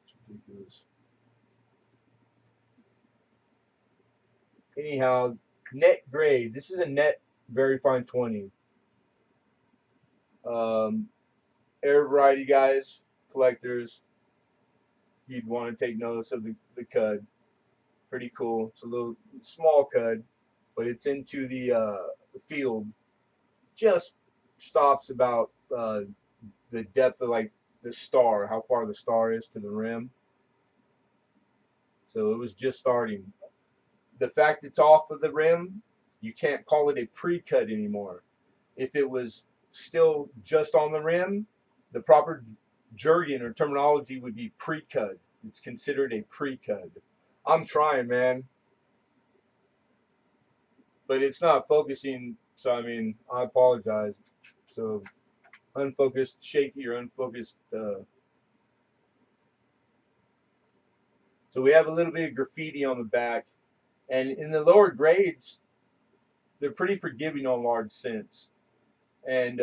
It's ridiculous. Anyhow, net grade. This is a net very fine 20. Um, air variety guys, collectors, you'd want to take notice of the cud. Pretty cool. It's a little small cud, but it's into the field. Just stops about the depth of like the star, how far the star is to the rim. So it was just starting. The fact it's off of the rim, you can't call it a pre-cut anymore. If it was still just on the rim, the proper jargon or terminology would be pre-cut. It's considered a pre-cut. I'm trying, man, but it's not focusing. So I mean, I apologize. So unfocused, shaky, or unfocused. So we have a little bit of graffiti on the back, and in the lower grades, they're pretty forgiving on large cents. And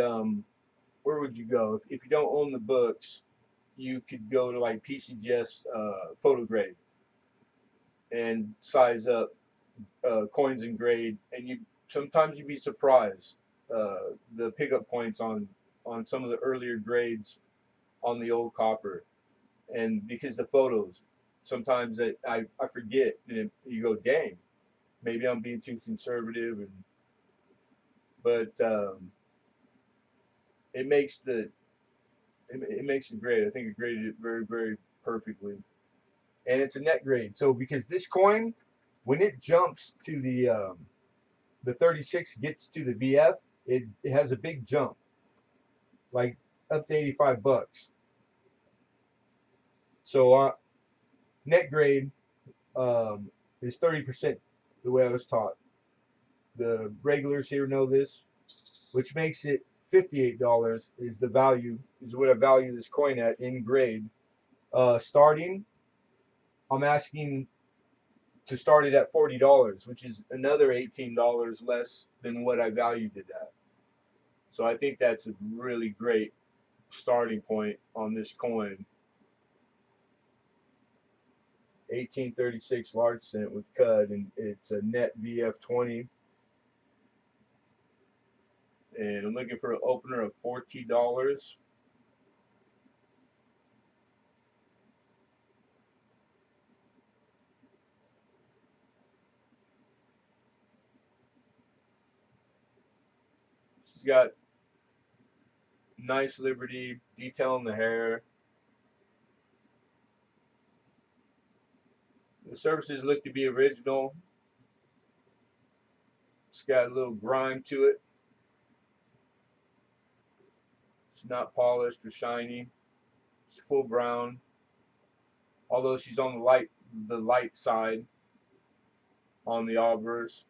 where would you go if you don't own the books? You could go to like PCGS photo grade and size up coins and grade, and you sometimes you'd be surprised the pickup points on some of the earlier grades on the old copper, and because the photos sometimes I forget, and you go, dang, maybe I'm being too conservative, and but it makes the it makes it great. I think it graded it very perfectly, and it's a net grade. So because this coin, when it jumps to the 36 gets to the VF, it has a big jump, like up to $85. So net grade is 30% the way I was taught. The regulars here know this, which makes it $58 is the value, is what I value this coin at in grade. Starting, I'm asking to start it at $40, which is another $18 less than what I valued it at. So I think that's a really great starting point on this coin. 1836 large cent with cud, and it's a net VF20. And I'm looking for an opener of $40. She's got nice Liberty detail in the hair. The surfaces look to be original. It's got a little grime to it. It's not polished or shiny. It's full brown. Although she's on the light side on the obverse.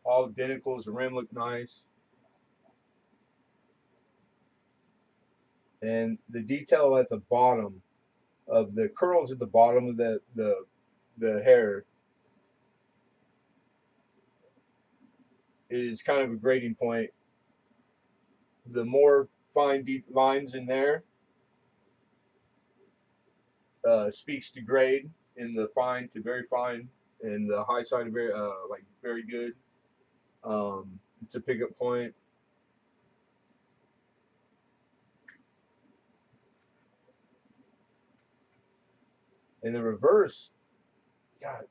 All identicals. The rim look nice. And the detail at the bottom of the curls at the bottom of the hair is kind of a grading point. The more fine deep lines in there speaks to grade, in the fine to very fine, and the high side of very like very good. It's a pickup point. In the reverse, God,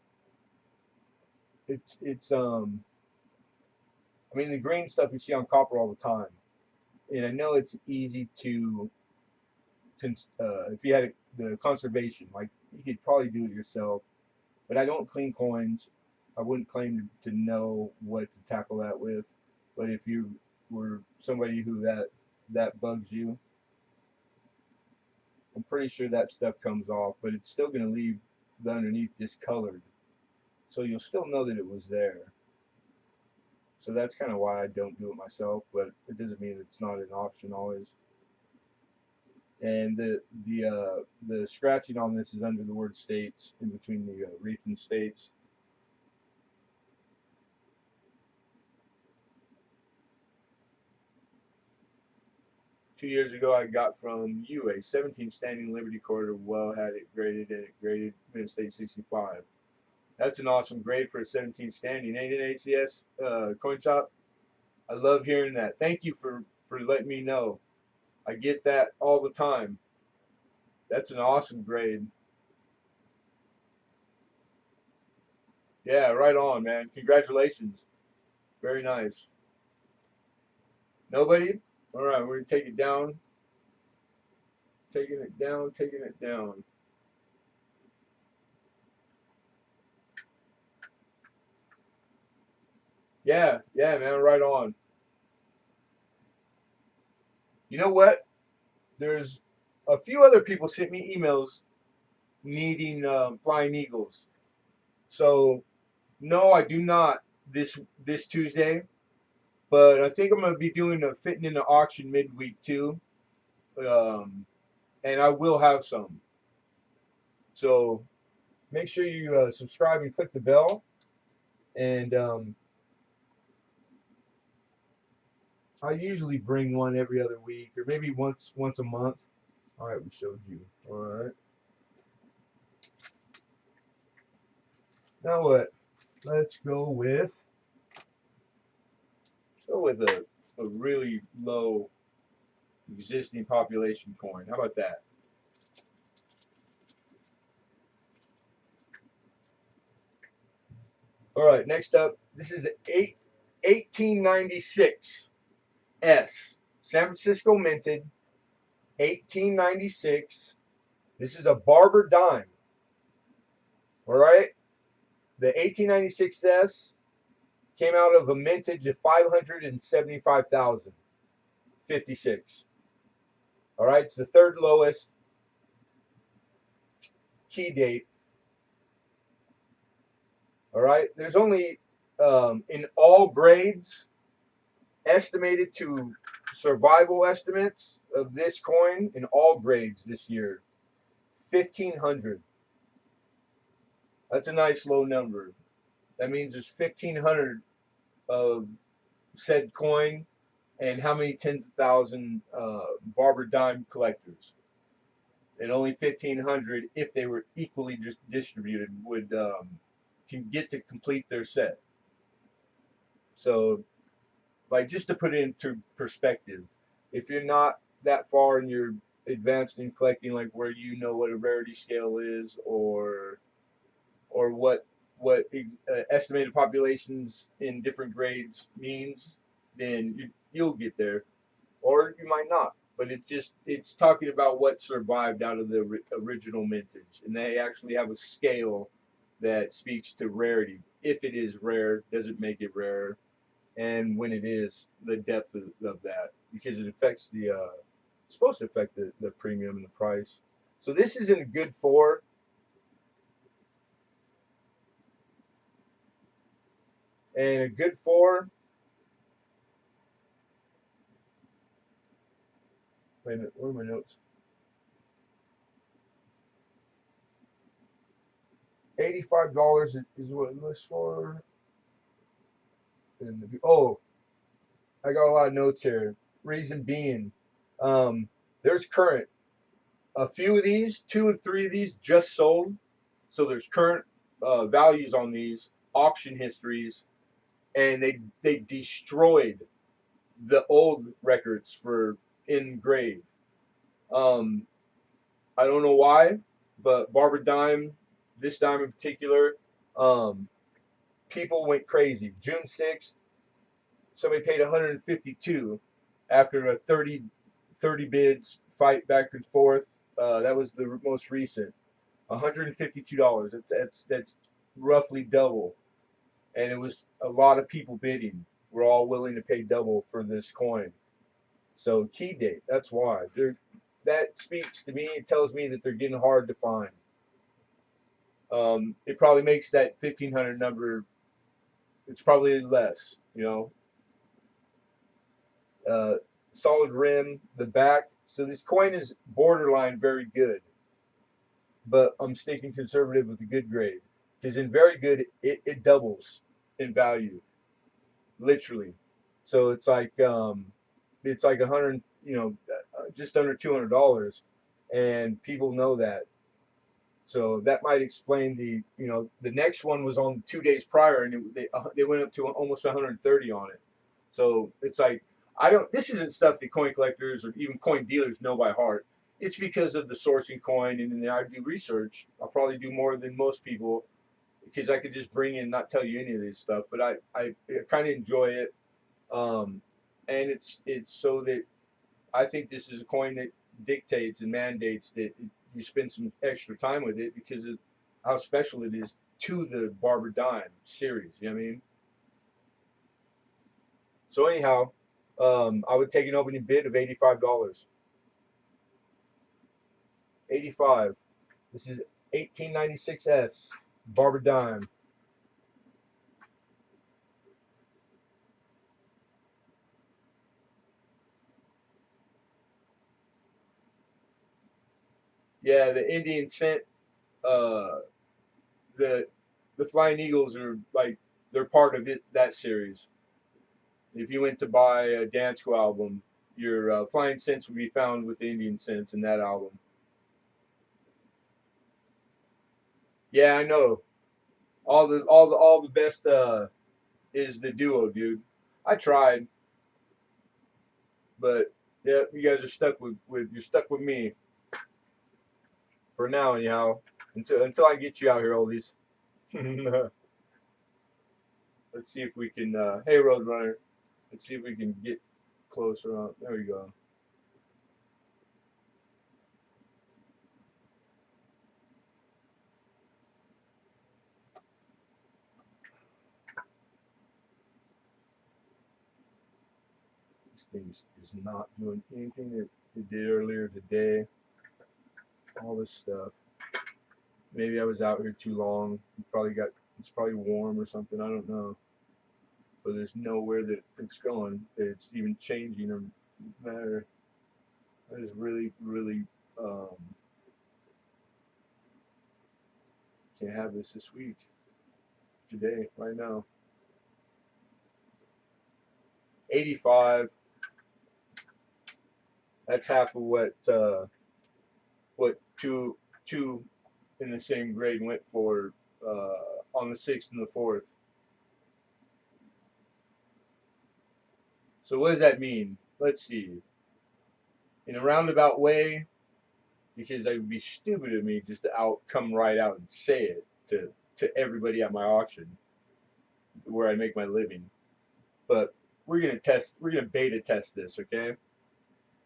it's I mean the green stuff you see on copper all the time, and I know it's easy to if you had the conservation, like you could probably do it yourself. But I don't clean coins. I wouldn't claim to know what to tackle that with. But if you were somebody who that bugs you, I'm pretty sure that stuff comes off, but it's still going to leave the underneath discolored. So you'll still know that it was there. So that's kind of why I don't do it myself, but it doesn't mean it's not an option always. And the scratching on this is under the word states, in between the wreath and states. 2 years ago, I got from you a 17 standing Liberty quarter. Well, had it graded, and it graded Mid State 65. That's an awesome grade for a 17 standing, ain't it, ACS Coin Shop? I love hearing that. Thank you for letting me know. I get that all the time. That's an awesome grade. Yeah, right on, man. Congratulations. Very nice. Nobody? All right, we're going to take it down. Taking it down, taking it down. Yeah, yeah, man, right on. You know what? There's a few other people sent me emails needing flying eagles. So no, I do not this Tuesday, but I think I'm gonna be doing a fitting in the auction midweek too, um, and I will have some. So make sure you subscribe and click the bell. And I usually bring one every other week, or maybe once a month. All right, we showed you. All right. Now what? Let's go with a really low existing population coin. How about that? All right, next up, this is 1896 S. San Francisco minted 1896. This is a barber dime. All right. The 1896 S came out of a mintage of 575,056. All right. It's the third lowest key date. All right. There's only, in all grades, estimated to survival estimates of this coin in all grades this year 1,500. That's a nice low number. That means there's 1,500 of said coin, and how many tens of thousand barber dime collectors, and only 1,500, if they were equally just distributed, would can get to complete their set. So, like, just to put it into perspective, if you're not that far and you're advanced in collecting, like where you know what a rarity scale is, or what estimated populations in different grades means, then you'll get there, or you might not. But it's talking about what survived out of the original mintage, and they actually have a scale that speaks to rarity. If it is rare, does it make it rare? And when it is, the depth of that, because it affects the it's supposed to affect the premium and the price. So this is in a good four, and a good four. Wait a minute, where are my notes? $85 is what it lists for. And oh, I got a lot of notes here. Reason being, there's current. A few of these, two and three of these, just sold. So there's current values on these auction histories, and they destroyed the old records for in grade. Um, I don't know why, but Barber Dime, this dime in particular, um, people went crazy. June 6th, somebody paid 152 after a 30 bids fight back and forth. That was the most recent. $152. That's roughly double, and it was a lot of people bidding. We're all willing to pay double for this coin. So key date. That's why that speaks to me. It tells me that they're getting hard to find. It probably makes that 1,500 number. It's probably less. Uh, Solid rim, the back. So this coin is borderline very good, but I'm sticking conservative with the good grade, because in very good it doubles in value, literally. So it's like 100, just under $200, and people know that. So that might explain the next one was on 2 days prior, and they went up to almost 130 on it. So it's like, I don't. This isn't stuff that coin collectors or even coin dealers know by heart. It's because of the sourcing coin, and then I do research. I'll probably do more than most people, because I could just bring in and not tell you any of this stuff. But I kind of enjoy it, um, and it's so that I think this is a coin that dictates and mandates that you spend some extra time with it, because of how special it is to the Barber Dime series. You know what I mean? So anyhow, I would take an opening bid of $85. 85. This is 1896S Barber Dime. Yeah, the Indian cent. Uh, the the Flying Eagles are like they're part of it that series. If you went to buy a Dansko album, your Flying Cents would be found with the Indian Cents in that album. Yeah, I know. All the best is the duo, dude. I tried, but yeah, you guys are stuck with you're stuck with me for now, anyhow. Until I get you out here, oldies. Let's see if we can. Hey, Roadrunner. Let's see if we can get closer on. There we go. This thing is not doing anything that it did earlier today. All this stuff. Maybe I was out here too long. It's probably warm or something. I don't know. But there's nowhere that it's going. That it's even changing or matter. I just really um, can't have this week, today, right now. 85. That's half of what two in the same grade went for on the sixth and the fourth. So what does that mean? Let's see. In a roundabout way, because it would be stupid of me just to come right out and say it to everybody at my auction where I make my living. But we're gonna beta test this, okay?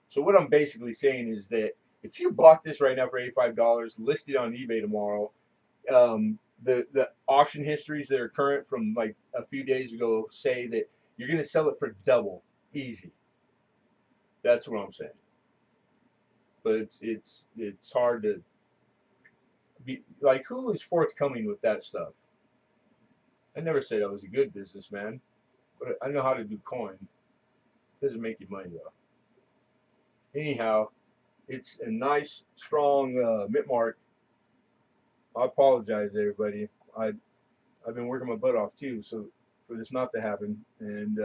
So what I'm basically saying is that if you bought this right now for $85, listed on eBay tomorrow, the auction histories that are current from like a few days ago say that you're gonna sell it for double, easy. That's what I'm saying. But it's hard to be like, who is forthcoming with that stuff? I never said I was a good businessman, but I know how to do coin. It doesn't make you money though. Anyhow, it's a nice, strong mint mark. I apologize, everybody. I've been working my butt off too, so for this not to happen, and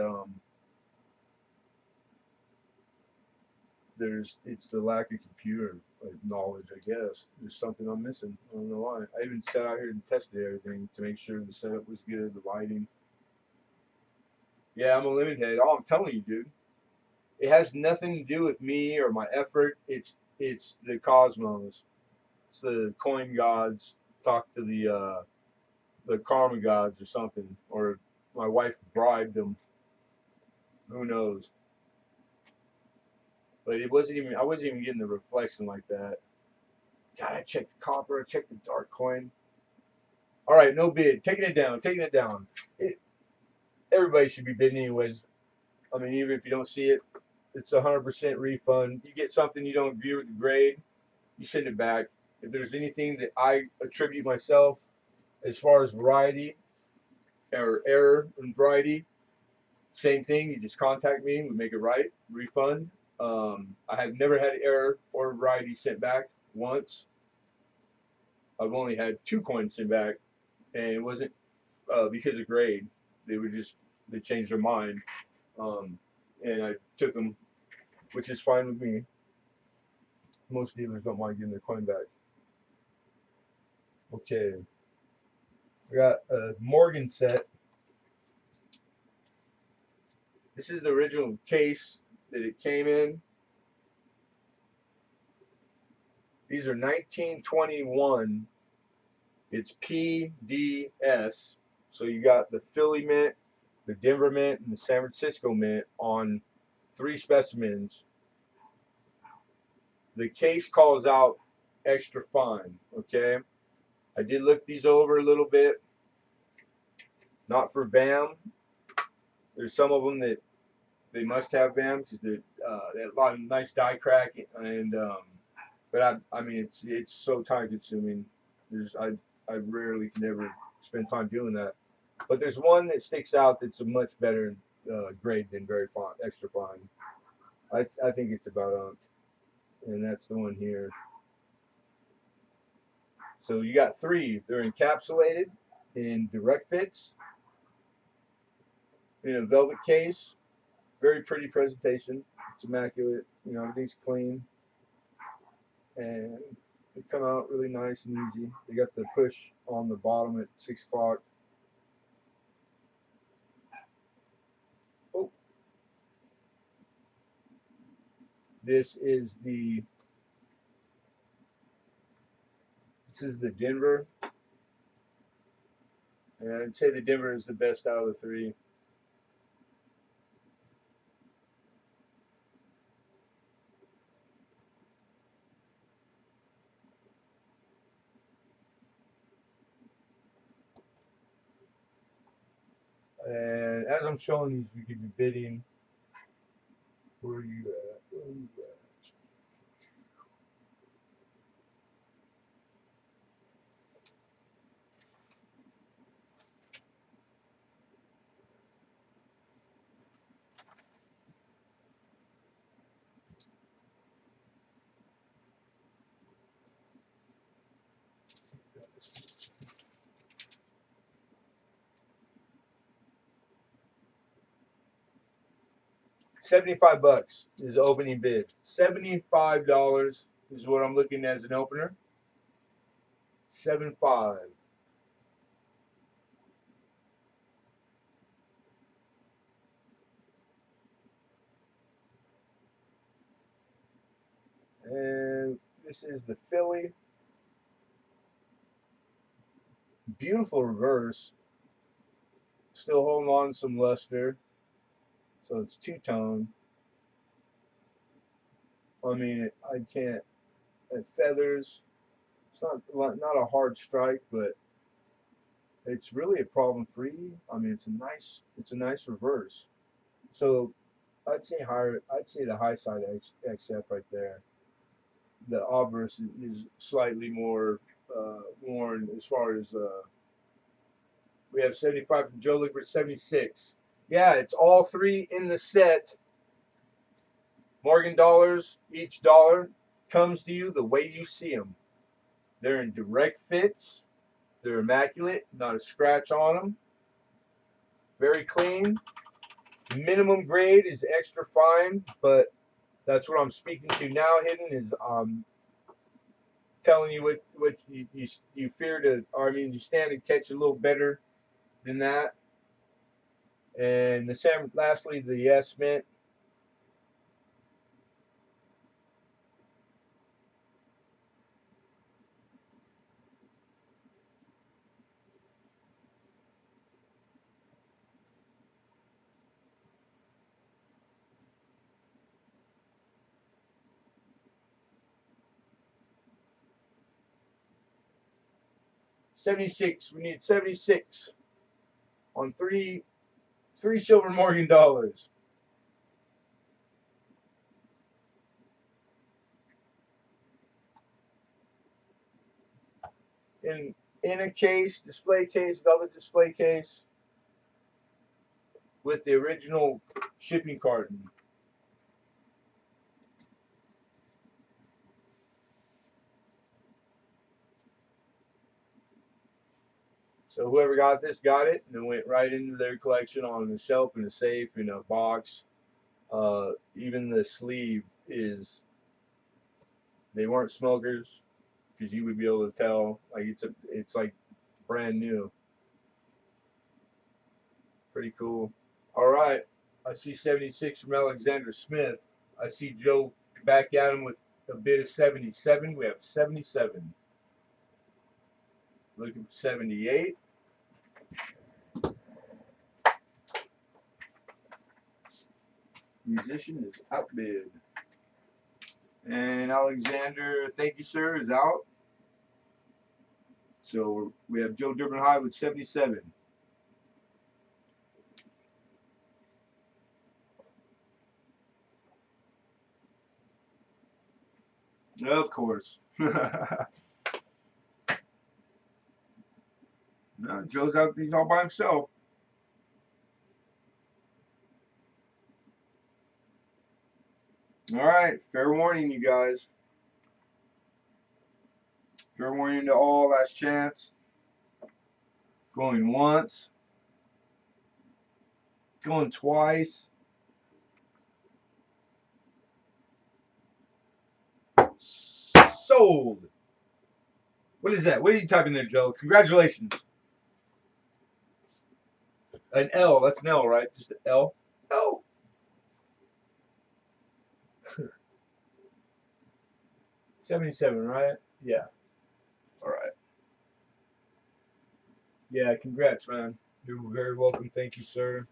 it's the lack of computer knowledge, I guess. There's something I'm missing. I don't know why. I even sat out here and tested everything to make sure the setup was good, the lighting. Yeah, I'm a Lemonhead. Oh, I'm telling you, dude. It has nothing to do with me or my effort. It's the cosmos. It's the coin gods. Talk to the karma gods or something, or my wife bribed them. Who knows? But it wasn't even. I wasn't even getting the reflection like that. God, I checked the copper. I checked the dark coin. All right, no bid. Taking it down. Taking it down. It, everybody should be bidding anyways. I mean, even if you don't see it, it's 100% refund. You get something you don't agree with the grade, you send it back. If there's anything that I attribute myself as far as variety or error in variety, same thing. You just contact me. We make it right. Refund. I have never had error or variety sent back once. I've only had 2 coins sent back, and it wasn't because of grade. They were just they changed their mind, um, and I took them, which is fine with me. Most dealers don't mind giving their coin back. Okay, I got a Morgan set. This is the original case that it came in. These are 1921. It's PDS. So you got the Philly Mint, the Denver Mint, and the San Francisco Mint on 3 specimens. The case calls out extra fine. Okay, I did look these over a little bit. Not for BAM. There's some of them that They must have them because they have a lot of nice die crack and but I mean it's so time consuming. There's I rarely can ever spend time doing that. But there's one that sticks out that's a much better grade than very fine, extra fine. I think it's about and that's the one here. So you got three. They're encapsulated in direct fits in a velvet case. Very pretty presentation. It's immaculate. You know, everything's clean. And they come out really nice and easy. They got the push on the bottom at 6 o'clock. Oh, this is the Denver. And I'd say the Denver is the best out of the three. And as I'm showing these, we could be bidding. Where are you at? Where are you at? 75 bucks is the opening bid. $75 is what I'm looking at as an opener. 75. And this is the Philly. Beautiful reverse. Still holding on some luster. So it's two-tone. I mean, I can't. It feathers. It's not a hard strike, but it's really a problem-free. I mean, it's a nice reverse. So I'd say higher. I'd say the high side XF right there. The obverse is slightly more worn as far as we have 75 from Joe Liquid 76. Yeah, it's all three in the set. Morgan dollars, each dollar comes to you the way you see them. They're in direct fits. They're immaculate, not a scratch on them. Very clean. Minimum grade is extra fine, but that's what I'm speaking to now. Hidden is telling you what you fear to, or I mean, you stand to catch a little better than that. And lastly, the S Mint. $76. We need 76 on three silver Morgan dollars. In a case, display case, velvet display case with the original shipping carton. So whoever got this got it, and it went right into their collection on the shelf in a safe in a box. Even the sleeve is. They weren't smokers because you would be able to tell. Like it's like brand new. Pretty cool. All right. I see 76 from Alexander Smith. I see Joe back at him with a bid of 77. We have 77. Looking for 78. Musician is outbid. And Alexander, thank you, sir, is out. So we have Joe Durban High with 77. Of course. No, Joe's out. He's all by himself. All right. Fair warning, you guys. Fair warning to all. Last chance. Going once. Going twice. Sold. What is that? What are you typing there, Joe? Congratulations. An L. That's an L, right? Just an L. L. 77, right? Yeah. All right. Yeah, congrats, man. You're very welcome. Thank you, sir.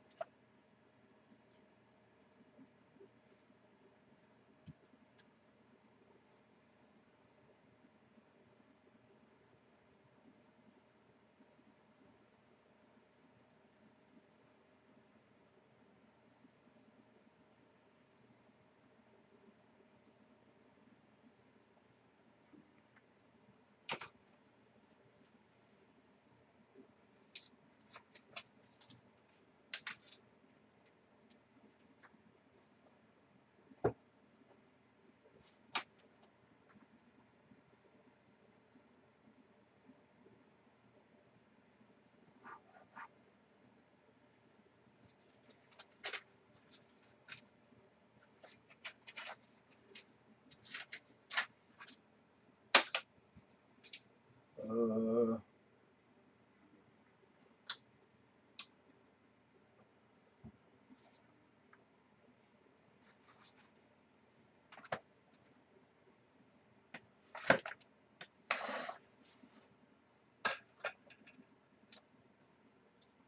Uh,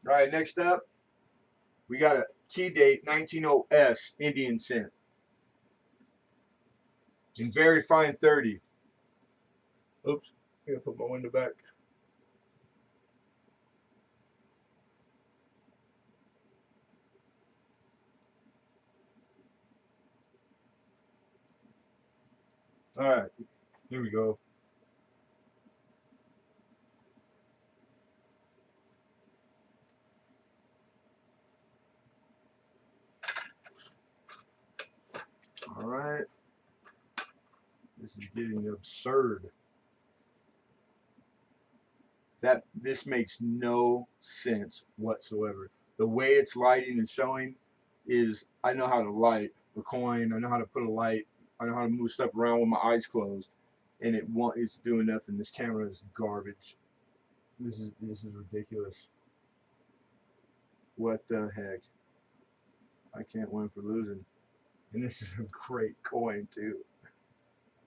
right, next up, we got a key date 190S Indian cent in very fine 30. Oops, I gotta put my window back. All right, here we go. All right, this is getting absurd. This makes no sense whatsoever. The way it's lighting and showing is I know how to light a coin. I know how to put a light. I know how to move stuff around with my eyes closed, and it's doing nothing. This camera is garbage. This is ridiculous. What the heck? I can't win for losing. And this is a great coin too.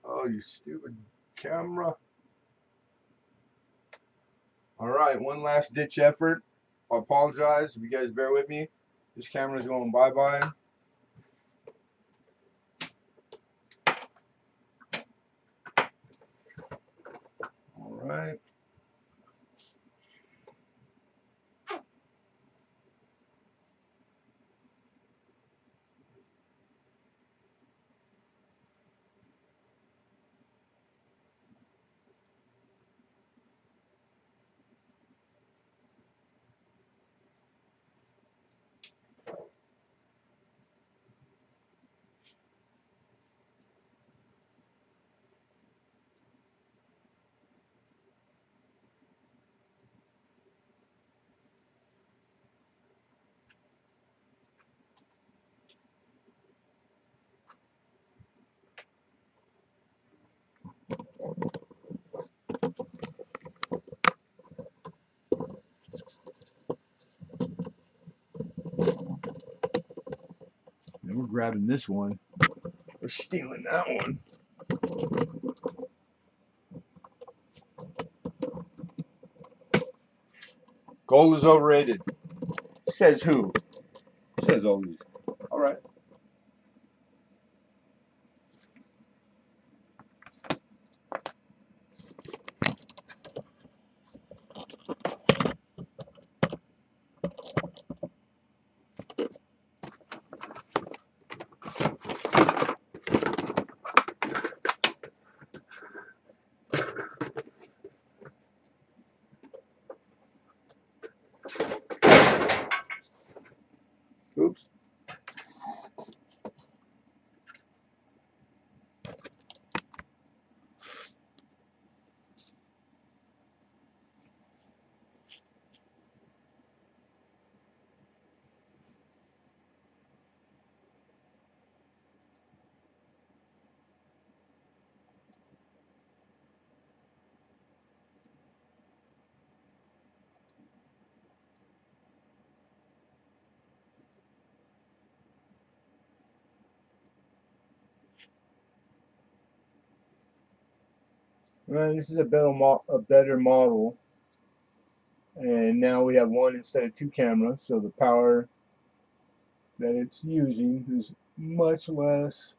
Oh, you stupid camera. All right, one last ditch effort. I apologize if you guys bear with me. This camera is going bye-bye. All right. And we're grabbing this one. We're stealing that one. Gold is overrated. Says who? Says all these. All right. This is a better model, and now we have one instead of two cameras, so the power that it's using is much less,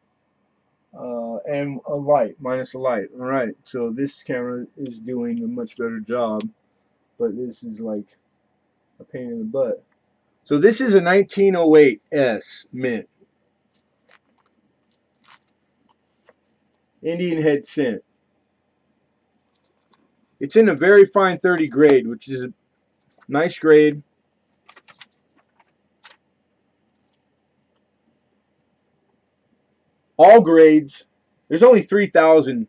and a light, minus a light. All right, so this camera is doing a much better job, but this is like a pain in the butt. So this is a 1908S mint, Indian head scent. It's in a very fine 30 grade, which is a nice grade. All grades. There's only 3,000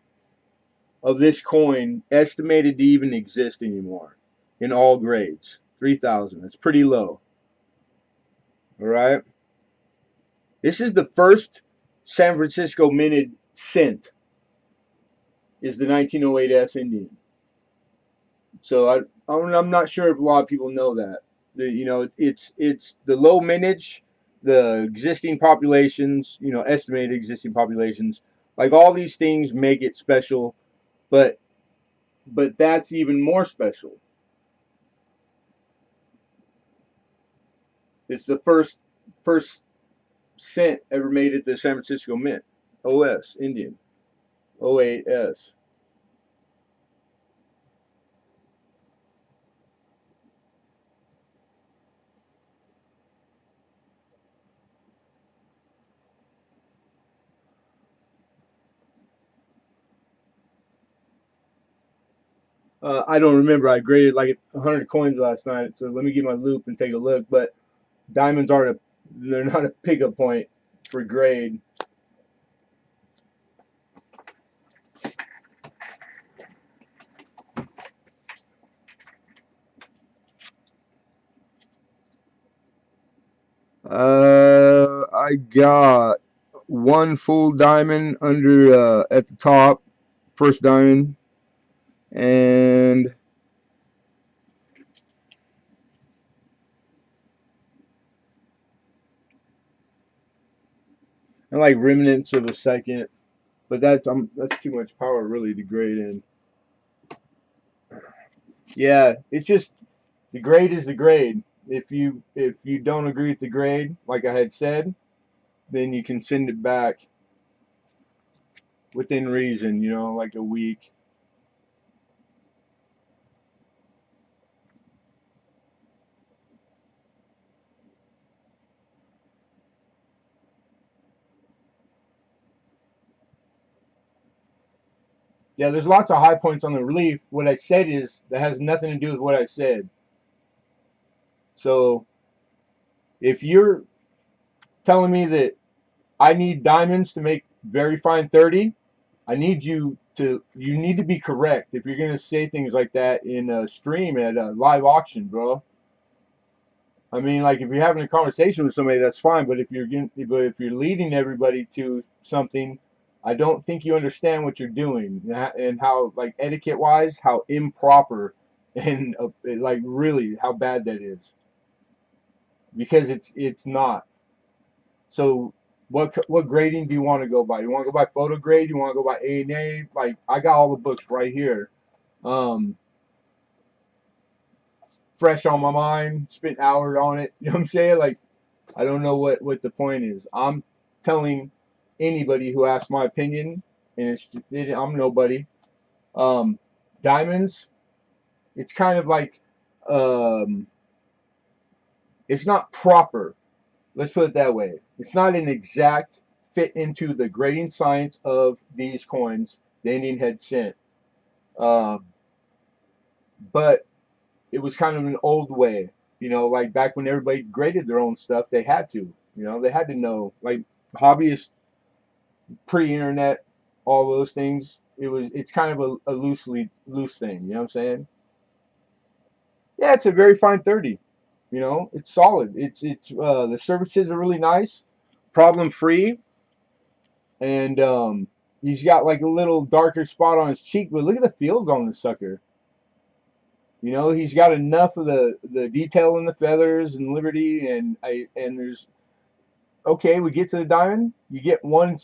of this coin estimated to even exist anymore in all grades. 3,000. That's pretty low. All right. This is the first San Francisco minted cent. Is the 1908S Indian. So I'm not sure if a lot of people know that. It's the low mintage, the existing populations, estimated existing populations, like all these things make it special, but that's even more special. It's the first cent ever made at the San Francisco Mint, OS Indian, 08S. I don't remember. I graded like 100 coins last night, so let me get my loop and take a look. But diamonds aren't they're not a pickup point for grade. I got one full diamond under at the top, first diamond, and like remnants of a second. But that's too much power really to grade in. Yeah, it's just the grade is the grade. If you don't agree with the grade, like I had said, then you can send it back within reason. Like a week. Yeah, there's lots of high points on the relief. What I said is that has nothing to do with what I said. So if you're telling me that I need diamonds to make very fine 30, you need to be correct if you're gonna say things like that in a stream at a live auction, bro. I mean, like if you're having a conversation with somebody, that's fine. But if you're leading everybody to something, I don't think you understand what you're doing and how like etiquette wise, how improper and like really how bad that is. Because it's not. So what grading do you want to go by? You want to go by photo grade? You want to go by A&A? Like I got all the books right here. Um, Fresh on my mind, spent hours on it. You know what I'm saying? Like I don't know what the point is. I'm telling anybody who asks my opinion, and I'm nobody. Um, Diamonds, it's kind of like um, it's not proper. Let's put it that way. It's not an exact fit into the grading science of these coins, the Indian head cent. Um, but it was kind of an old way, like back when everybody graded their own stuff, they had to, they had to know, like hobbyists, pre-internet, all those things. It's kind of a loose thing. You know what I'm saying? Yeah, it's a very fine 30. It's solid. It's the services are really nice, problem free, and he's got like a little darker spot on his cheek, but look at the field on the sucker. He's got enough of the detail in the feathers and Liberty, and there's okay, we get to the diamond. You get one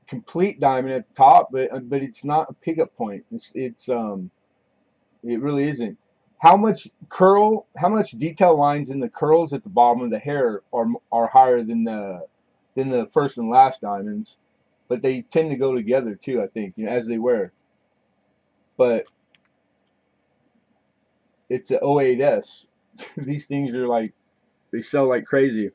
complete diamond at the top, but it's not a pickup point. It really isn't. How much curl? How much detail lines in the curls at the bottom of the hair are higher than the first and last diamonds, but they tend to go together too. I think as they wear. But it's a 08S. These things are like they sell like crazy.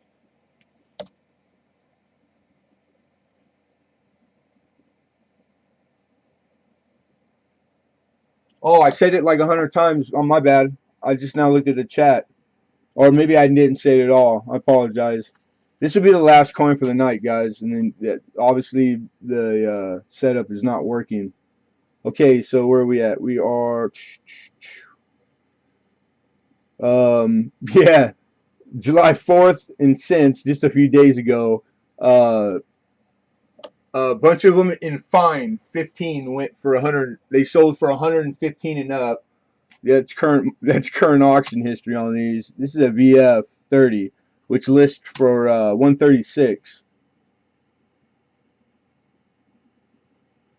Oh, I said it like 100 times. Oh, my bad. I just now looked at the chat. Or maybe I didn't say it at all. I apologize. This will be the last coin for the night, guys. And then obviously the setup is not working. Okay, so where are we at? We are, yeah, July 4th, and since just a few days ago, uh, a bunch of them in fine 15 went for 100. They sold for 115 and up. That's current auction history on these. This is a VF 30, which lists for 136.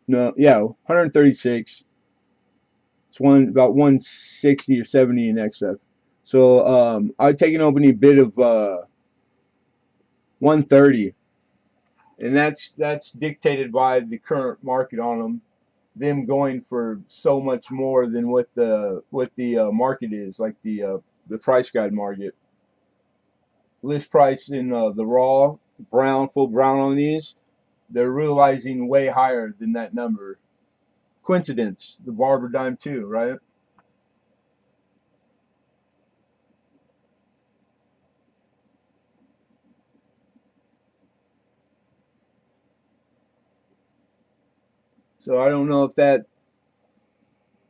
No, yeah, 136. It's about 160 or 70 in excess. So I'd take an opening bid of 130, and that's dictated by the current market on them going for so much more than what the market is, like the price guide market. List price in the raw brown, full brown on these, they're realizing way higher than that number. Coincidence, the barber dime too, right? So I don't know if that's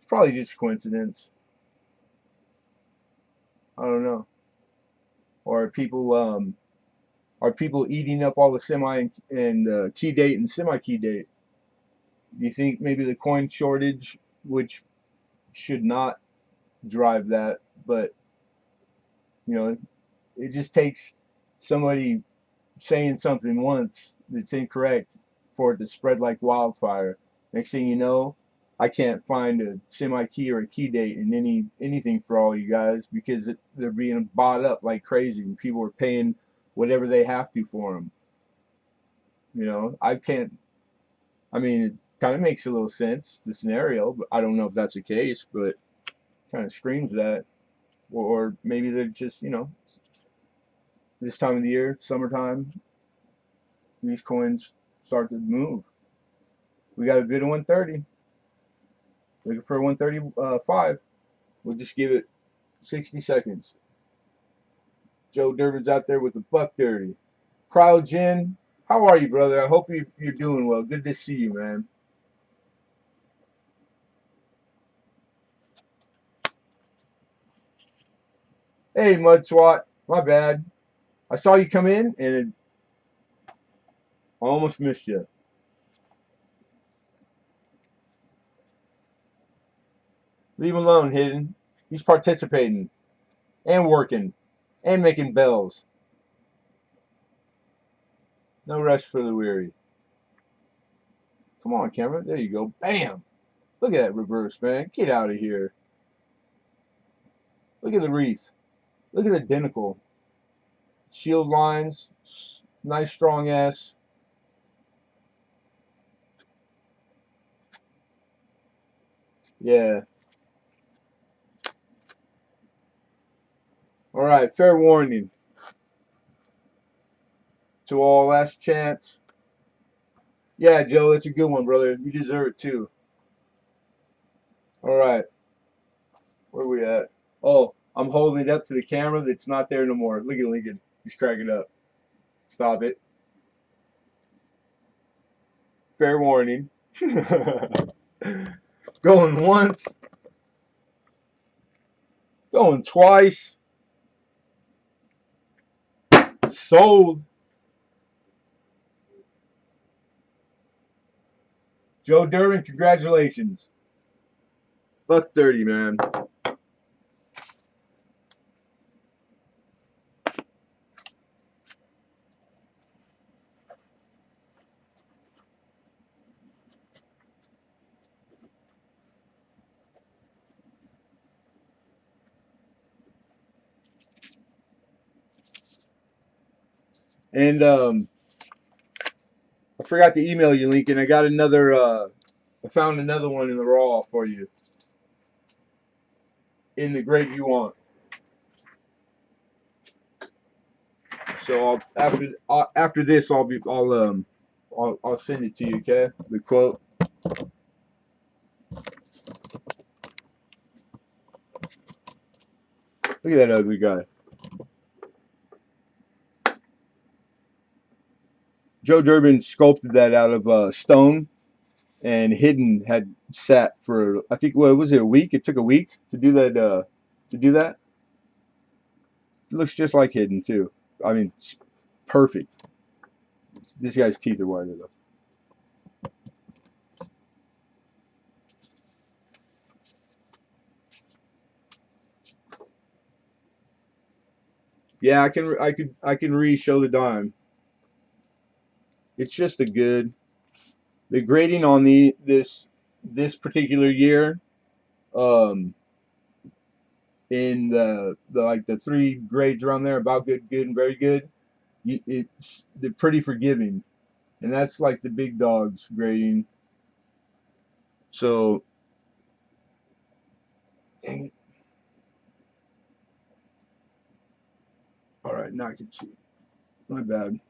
probably just coincidence. I don't know. Or are people eating up all the semi and key date and semi key date? Do you think maybe the coin shortage, which should not drive that, but you know, it just takes somebody saying something once that's incorrect for it to spread like wildfire. Next thing you know, I can't find a semi key or a key date in anything for all you guys because they're being bought up like crazy and people are paying whatever they have to for them. I can't. I mean, it kind of makes a little sense the scenario, but I don't know if that's the case. But kind of screams that, or maybe they're just this time of the year, summertime, these coins start to move. We got a bid of 130. Looking for 135. We'll just give it 60 seconds. Joe Durbin's out there with the buck dirty. Cryogen, how are you, brother? I hope you're doing well. Good to see you, man. Hey, Mud Swat. My bad. I saw you come in and I almost missed you. Leave him alone, Hidden. He's participating and working and making bells. No rest for the weary. Come on, camera. There you go. Bam. Look at that reverse, man. Get out of here. Look at the wreath. Look at the identical. Shield lines. Nice strong S. Yeah. All right. Fair warning to all. Last chance. Yeah, Joe, that's a good one, brother. You deserve it too. All right. Where are we at? Oh, I'm holding it up to the camera that's not there no more. Look at Lincoln. He's cracking up. Stop it. Fair warning. Going once. Going twice. Sold. Joe Durbin, congratulations. Buck 30, man. And I forgot to email you, Lincoln. I got another. I found another one in the raw for you in the grade you want. So after this, I'll send it to you. Okay, the quote. Look at that ugly guy. Joe Durbin sculpted that out of stone, and Hidden had sat for, I think, what was it, a week? It took a week to do that. To do that, it looks just like Hidden too. I mean, it's perfect. This guy's teeth are whiter though. Yeah, I can re-show the dime. It's just a good. The grading on this particular year, um, in the like the three grades around there, about good, good, and very good. They're pretty forgiving, and that's like the big dogs grading. So, dang it. All right, now I can see. My bad.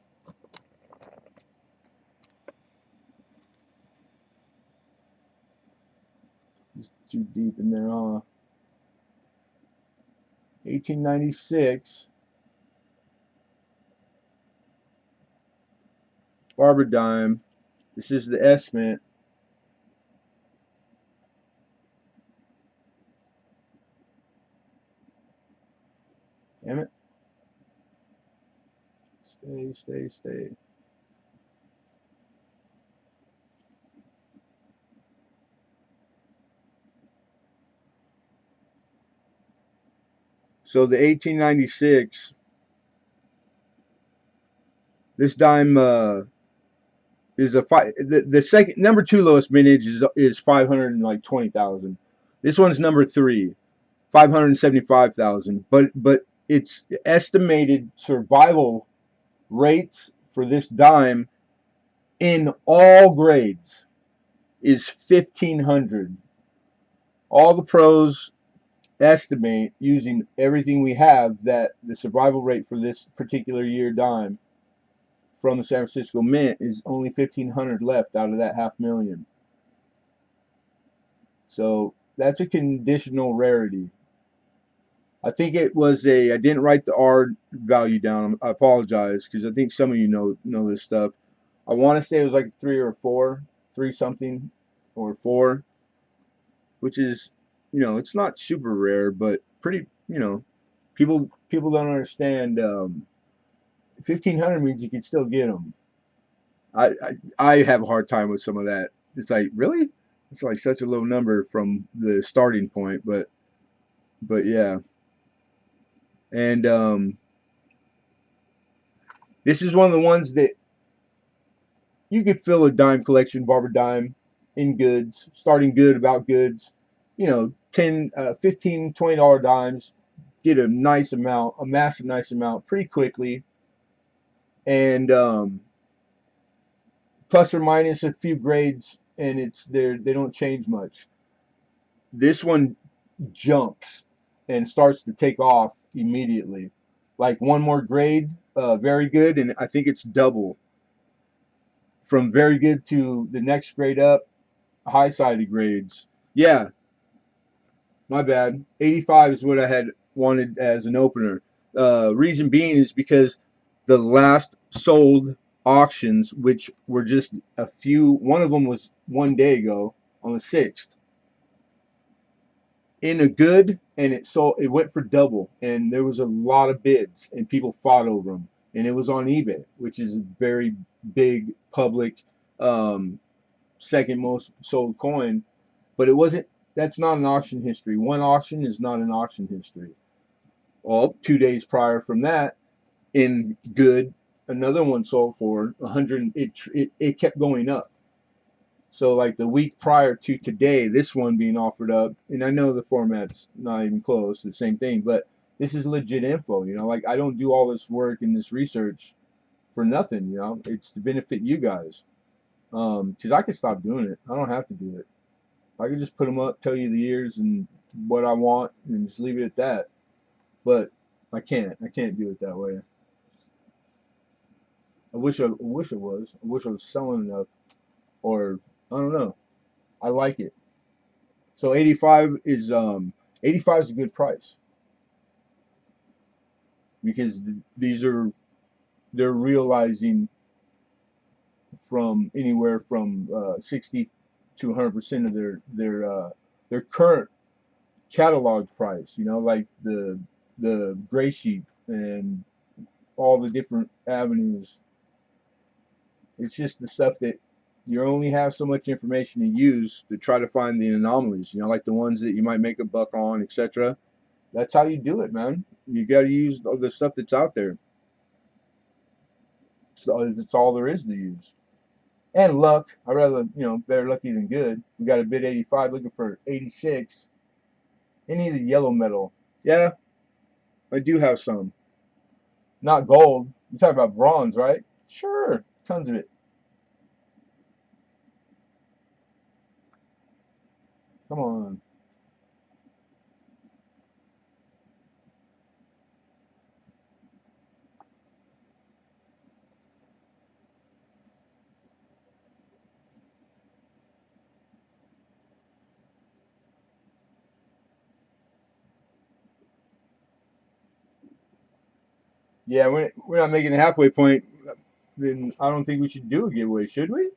It's too deep in there, huh? 1896, Barber dime. This is the S Mint. Damn it. Stay, stay, stay. So the 1896, this dime is the second number two lowest mintage is 520,000. This one's number three, 575,000. But its estimated survival rates for this dime in all grades is 1,500. All the pros estimate, using everything we have, that the survival rate for this particular year dime from the San Francisco Mint is only 1,500 left out of that 500,000. So that's a conditional rarity. I think it was a. I didn't write the R value down. I apologize because I think some of you know this stuff. I want to say it was like 3 or 4, 3 something, or 4, which is, it's not super rare, but pretty. People don't understand. 1,500 means you can still get them. I have a hard time with some of that. It's like, really? It's like such a low number from the starting point, but yeah. And this is one of the ones that you could fill a dime collection, barber dime, in goods, starting good about goods. 10, 15, $20 dimes, get a nice amount, amass a nice amount pretty quickly, and plus or minus a few grades, and it's there. They don't change much. This one jumps and starts to take off immediately. Like one more grade, very good, and I think it's double from very good to the next grade up, high sided grades. Yeah, my bad. 85 is what I had wanted as an opener. Reason being is because the last sold auctions, which were just a few, one of them was one day ago on the 6th, in a good, and it went for double, and there was a lot of bids and people fought over them, and it was on eBay, which is a very big public, um, second most sold coin. But it wasn't. That's not an auction history. One auction is not an auction history. Well, 2 days prior from that, in good, another one sold for 100. It kept going up. So like the week prior to today, this one being offered up, and I know the format's not even close, the same thing, but this is legit info. Like, I don't do all this work and this research for nothing. It's to benefit you guys. Because I can stop doing it. I don't have to do it. I can just put them up, tell you the years and what I want, and just leave it at that. But I can't. I can't do it that way. I wish it was. I wish I was selling enough, or I don't know. I like it. So 85 is a good price because these are they're realizing from anywhere from 60 to 100% of their current catalog price. Like the gray sheep and all the different avenues. It's just the stuff that you only have so much information to use to try to find the anomalies. Like the ones that you might make a buck on, etc. That's how you do it, man. You got to use the stuff that's out there. So it's all there is to use. And luck. I rather, better lucky than good. We got a bid 85 looking for 86. Any of the yellow metal. Yeah, I do have some. Not gold. You talk about bronze, right? Sure. Tons of it. Come on. Yeah, we're not making the halfway point. Then I don't think we should do a giveaway, should we?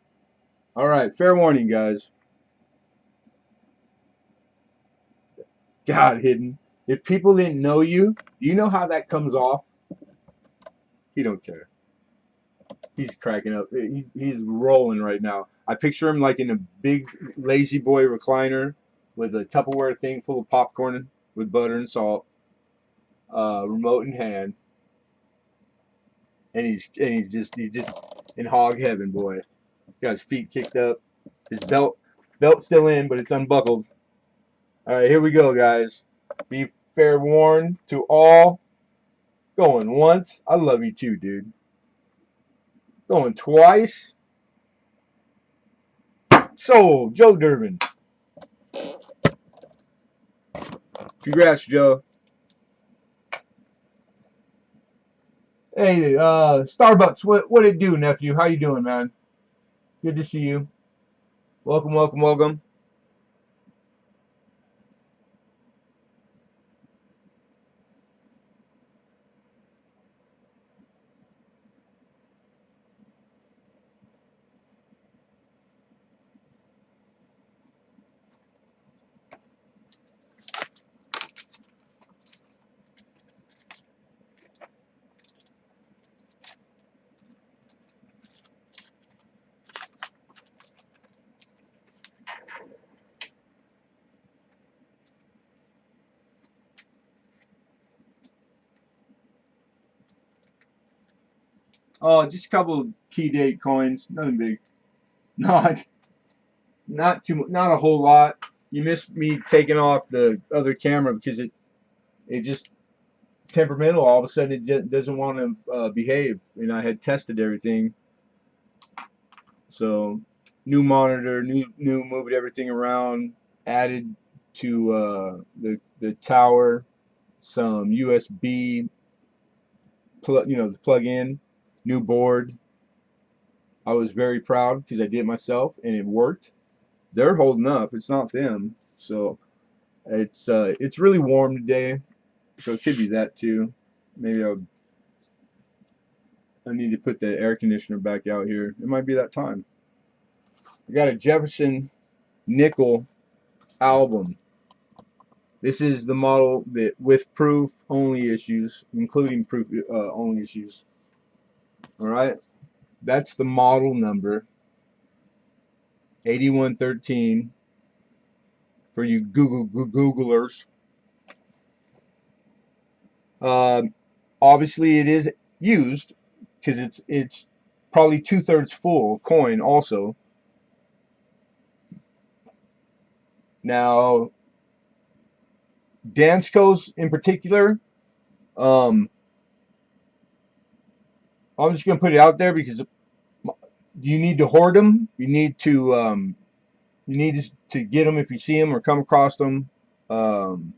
All right, fair warning, guys. God, hidden. If people didn't know you, do you know how that comes off? He don't care. He's cracking up. He's rolling right now. I picture him like in a big lazy boy recliner with a Tupperware thing full of popcorn with butter and salt, remote in hand, and he's just in hog heaven, boy. Got his feet kicked up, his belt still in, but it's unbuckled. All right, here we go, guys. Be fair warned to all. Going once, I love you too, dude. Going twice, sold. Joe Durbin. Congrats, Joe. Hey, Starbucks, what it do, nephew? How you doing, man? Good to see you. Welcome, welcome, welcome. Oh, just a couple of key date coins. Nothing big. Not not too not a whole lot. You missed me taking off the other camera because it just temperamental. All of a sudden, it doesn't want to behave, and I had tested everything. So, new monitor, new moved everything around, added to the tower, some USB the plug in, new board. I was very proud because I did it myself and it worked. They're holding up. It's not them. So it's really warm today. So it could be that too. Maybe I need to put the air conditioner back out here. It might be that time. I got a Jefferson nickel album. This is the model that with proof only issues, including proof only issues. All right, that's the model number 8113 for you Googlers. Um, Obviously, it is used because it's probably 2/3 full of coin. Also, now Dansko's in particular, um, I'm just gonna put it out there because you need to hoard them. You need to get them if you see them or come across them, um,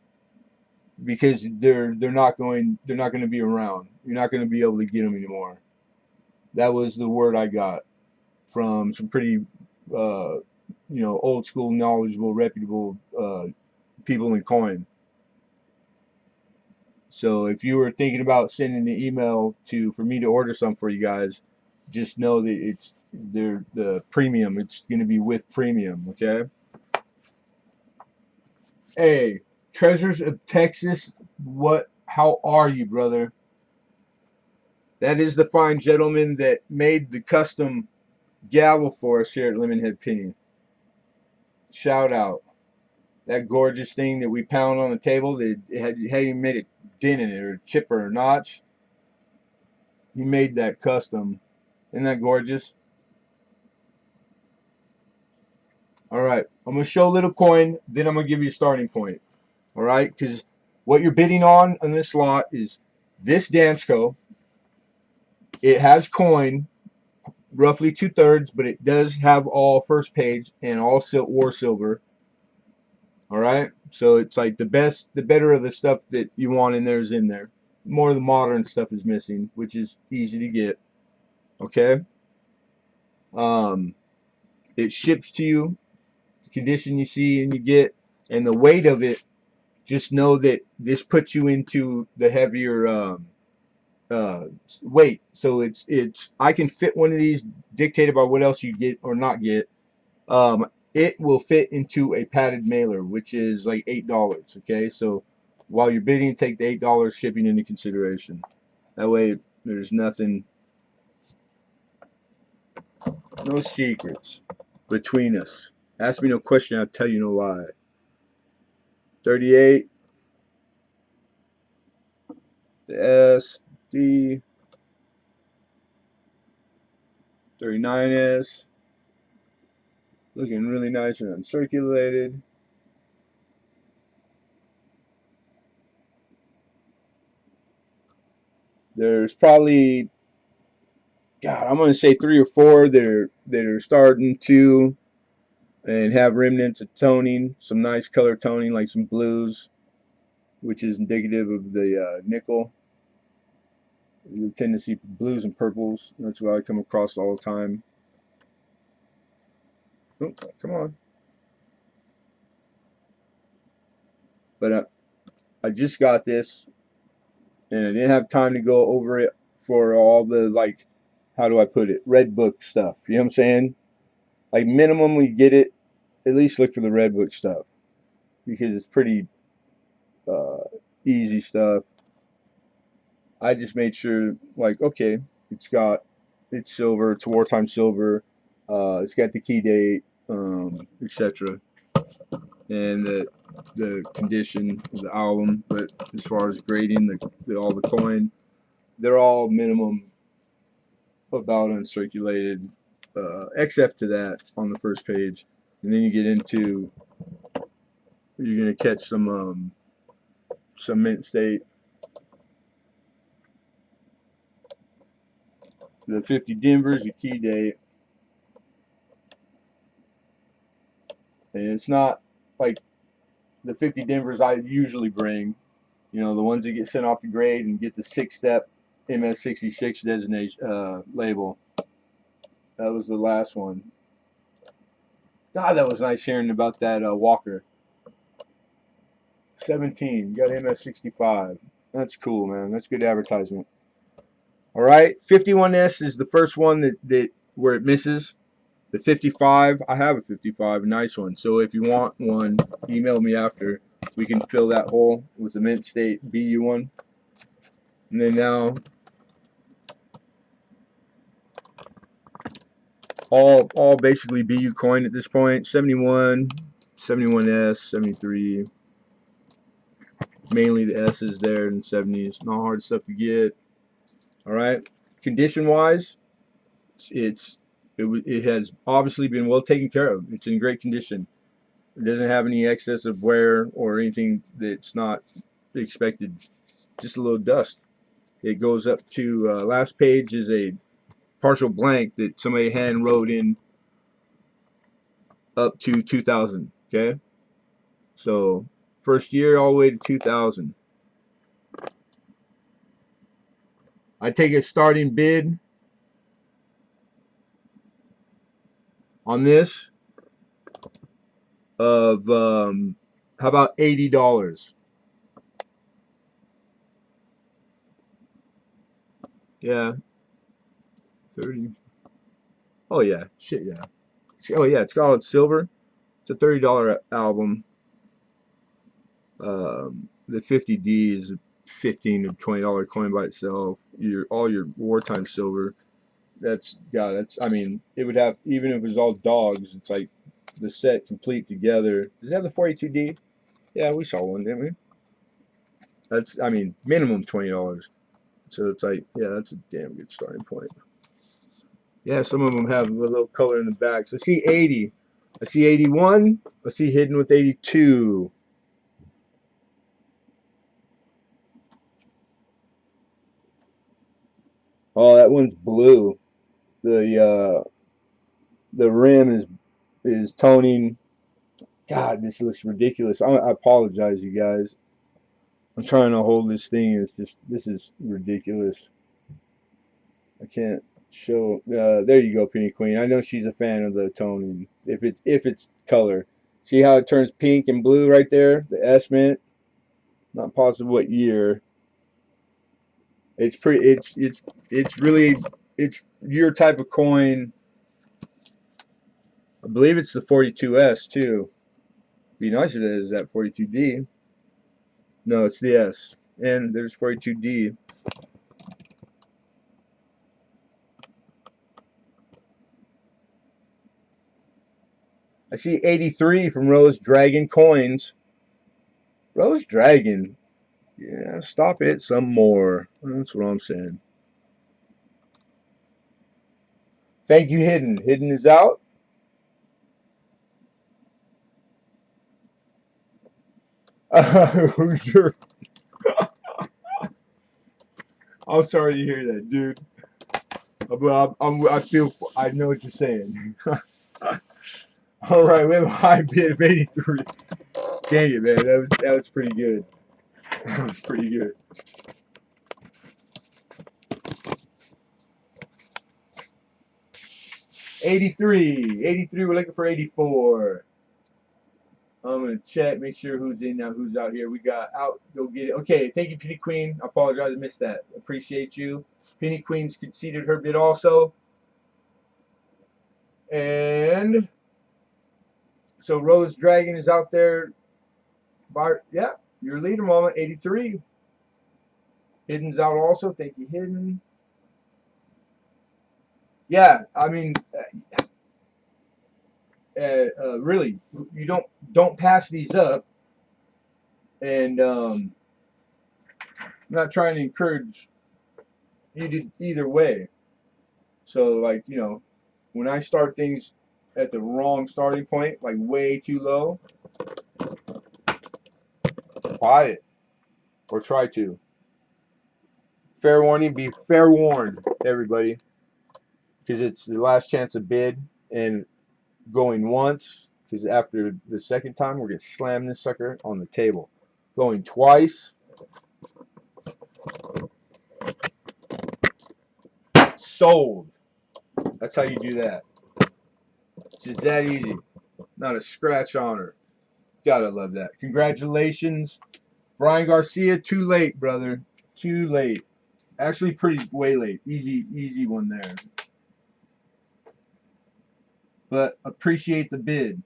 because they're not going to be around. You're not going to be able to get them anymore. That was the word I got from some pretty old school, knowledgeable, reputable people in coin. So if you were thinking about sending an email to for me to order some for you guys, just know that they're the premium. It's going to be with premium. Okay. Hey, Treasures of Texas. What? How are you, brother? That is the fine gentleman that made the custom gavel for us here at Lemonhead Penny. Shout out. That gorgeous thing that we pound on the table that had even made a dent in it or a chip or a notch. He made that custom. Isn't that gorgeous? All right. I'm going to show a little coin, then I'm going to give you a starting point. All right? Because what you're bidding on this lot is this Dansko. It has coin, roughly 2/3, but it does have all first page and all war silver. All right, so it's like the better of the stuff that you want in there is in there. More of the modern stuff is missing, which is easy to get. Okay, um, it ships to you, the condition you see and you get, and the weight of it. Just know that this puts you into the heavier uh, weight. So it's I can fit one of these dictated by what else you get or not get. It will fit into a padded mailer, which is like $8. Okay, so while you're bidding, take the $8 shipping into consideration. That way, there's nothing, no secrets between us. Ask me no question, I'll tell you no lie. 38, the S, D, 39S, looking really nice and uncirculated. There's probably, God, I'm gonna say 3 or 4 that are starting to and have remnants of toning, some nice color toning like some blues, which is indicative of the nickel. You tend to see blues and purples. That's what I come across all the time. Oh, come on. But I just got this and I didn't have time to go over it for all the, like, how do I put it, red book stuff. You know what I'm saying? Like, minimum we get it, at least look for the red book stuff because it's pretty uh, easy stuff. I just made sure, like, okay, it's silver, it's wartime silver, it's got the key date, etc., and the condition of the album. But as far as grading all the coin, they're all minimum about uncirculated, except to that on the first page, and then you get into you're gonna catch some mint state. The 50 Denver's the key date, and it's not like the 50 Denvers I usually bring, the ones that get sent off the grade and get the 6-step MS66 designation label. That was the last one. God, that was nice hearing about that Walker. 17, you got MS65. That's cool, man. That's good advertisement. All right, 51S is the first one that where it misses. The 55, I have a 55, a nice one. So if you want one, email me after. We can fill that hole with the mint state BU one. And then now, all basically BU coin at this point. 71, 71S, 73. Mainly the S's there and 70s. Not hard stuff to get. All right. Condition wise, it has obviously been well taken care of. It's in great condition. It doesn't have any excess of wear or anything that's not expected. Just a little dust. It goes up to last page is a partial blank that somebody hand wrote in up to 2000. Okay, so first year all the way to 2000. I take a starting bid on this of how about $80? Yeah, 30. Oh yeah, shit yeah. Oh yeah, it's called Silver. It's a $30 album. The 50D is 15 to $20 coin by itself. All your wartime silver. That's yeah. That's I mean, it would have even if it was all dogs. It's like the set complete together. Does it have the 42D? Yeah, we saw one, didn't we? That's I mean minimum $20. So it's like yeah, that's a damn good starting point. Yeah, some of them have a little color in the back. So I see 80. I see 81. I see hidden with 82. Oh, that one's blue. The rim is toning. God, this looks ridiculous. I apologize, you guys. I'm trying to hold this thing. It's just this is ridiculous. I can't show. There you go, Penny Queen. I know she's a fan of the toning. If it's color, see how it turns pink and blue right there. The S mint. Not positive what year. It's pretty. It's really it's your type of coin. I believe it's the 42S too. Be nice if it is that 42D. No, it's the S. And there's 42D. I see 83 from Rose Dragon Coins. Rose Dragon. Yeah, stop it some more. That's what I'm saying. Thank you, Hidden. Hidden is out. Sure. I'm sorry to hear that, dude. But I feel I know what you're saying. All right, we have a high bid of 83. Dang it, man. That was pretty good. That was pretty good. 83. 83. We're looking for 84. I'm gonna check, make sure who's in now, who's out here. We got out. Go get it. Okay, thank you, Penny Queen. I apologize, I missed that. Appreciate you. Penny Queen's conceded her bid also, and so Rose Dragon is out there. Yeah, your leader, Mama, 83. Hidden's out also. Thank you, Hidden. Yeah, I mean, really, you don't pass these up, and I'm not trying to encourage you to either way. So like when I start things at the wrong starting point, like way too low, buy it or try to. Fair warning, be fair warned, everybody, because it's the last chance to bid and going once. Because after the second time, we're gonna slam this sucker on the table. Going twice, sold. That's how you do that. It's just that easy. Not a scratch on her. Gotta love that. Congratulations, Brian Garcia. Too late, brother. Too late. Actually, pretty way late. Easy one there. But appreciate the bid.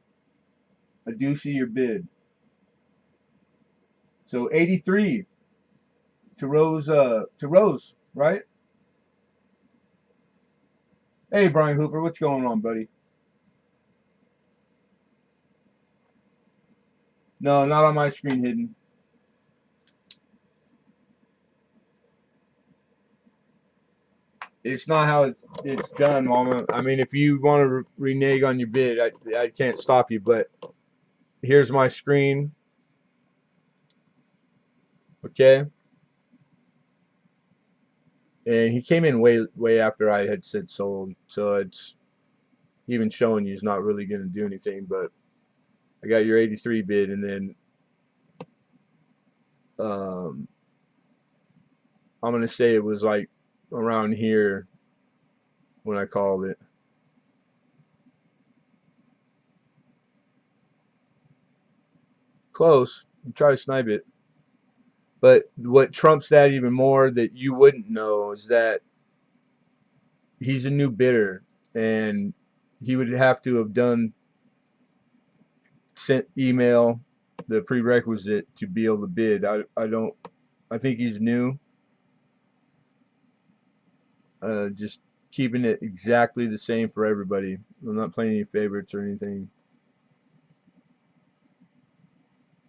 I do see your bid. So 83 to Rose, right? Hey, Brian Hooper, what's going on, buddy? No, not on my screen, Hidden. It's not how it's done, Mama. I mean, if you want to renege on your bid, I can't stop you. But here's my screen. Okay. and he came in way after I had said sold, so it's even showing you he's not really going to do anything. But I got your 83 bid, and then um, I'm going to say it was like around here when I called it. Close. You try to snipe it. But what trumps that even more that you wouldn't know is that he's a new bidder, and he would have to have done sent email the prerequisite to be able to bid. I don't. I think he's new. Just keeping it exactly the same for everybody. I'm not playing any favorites or anything.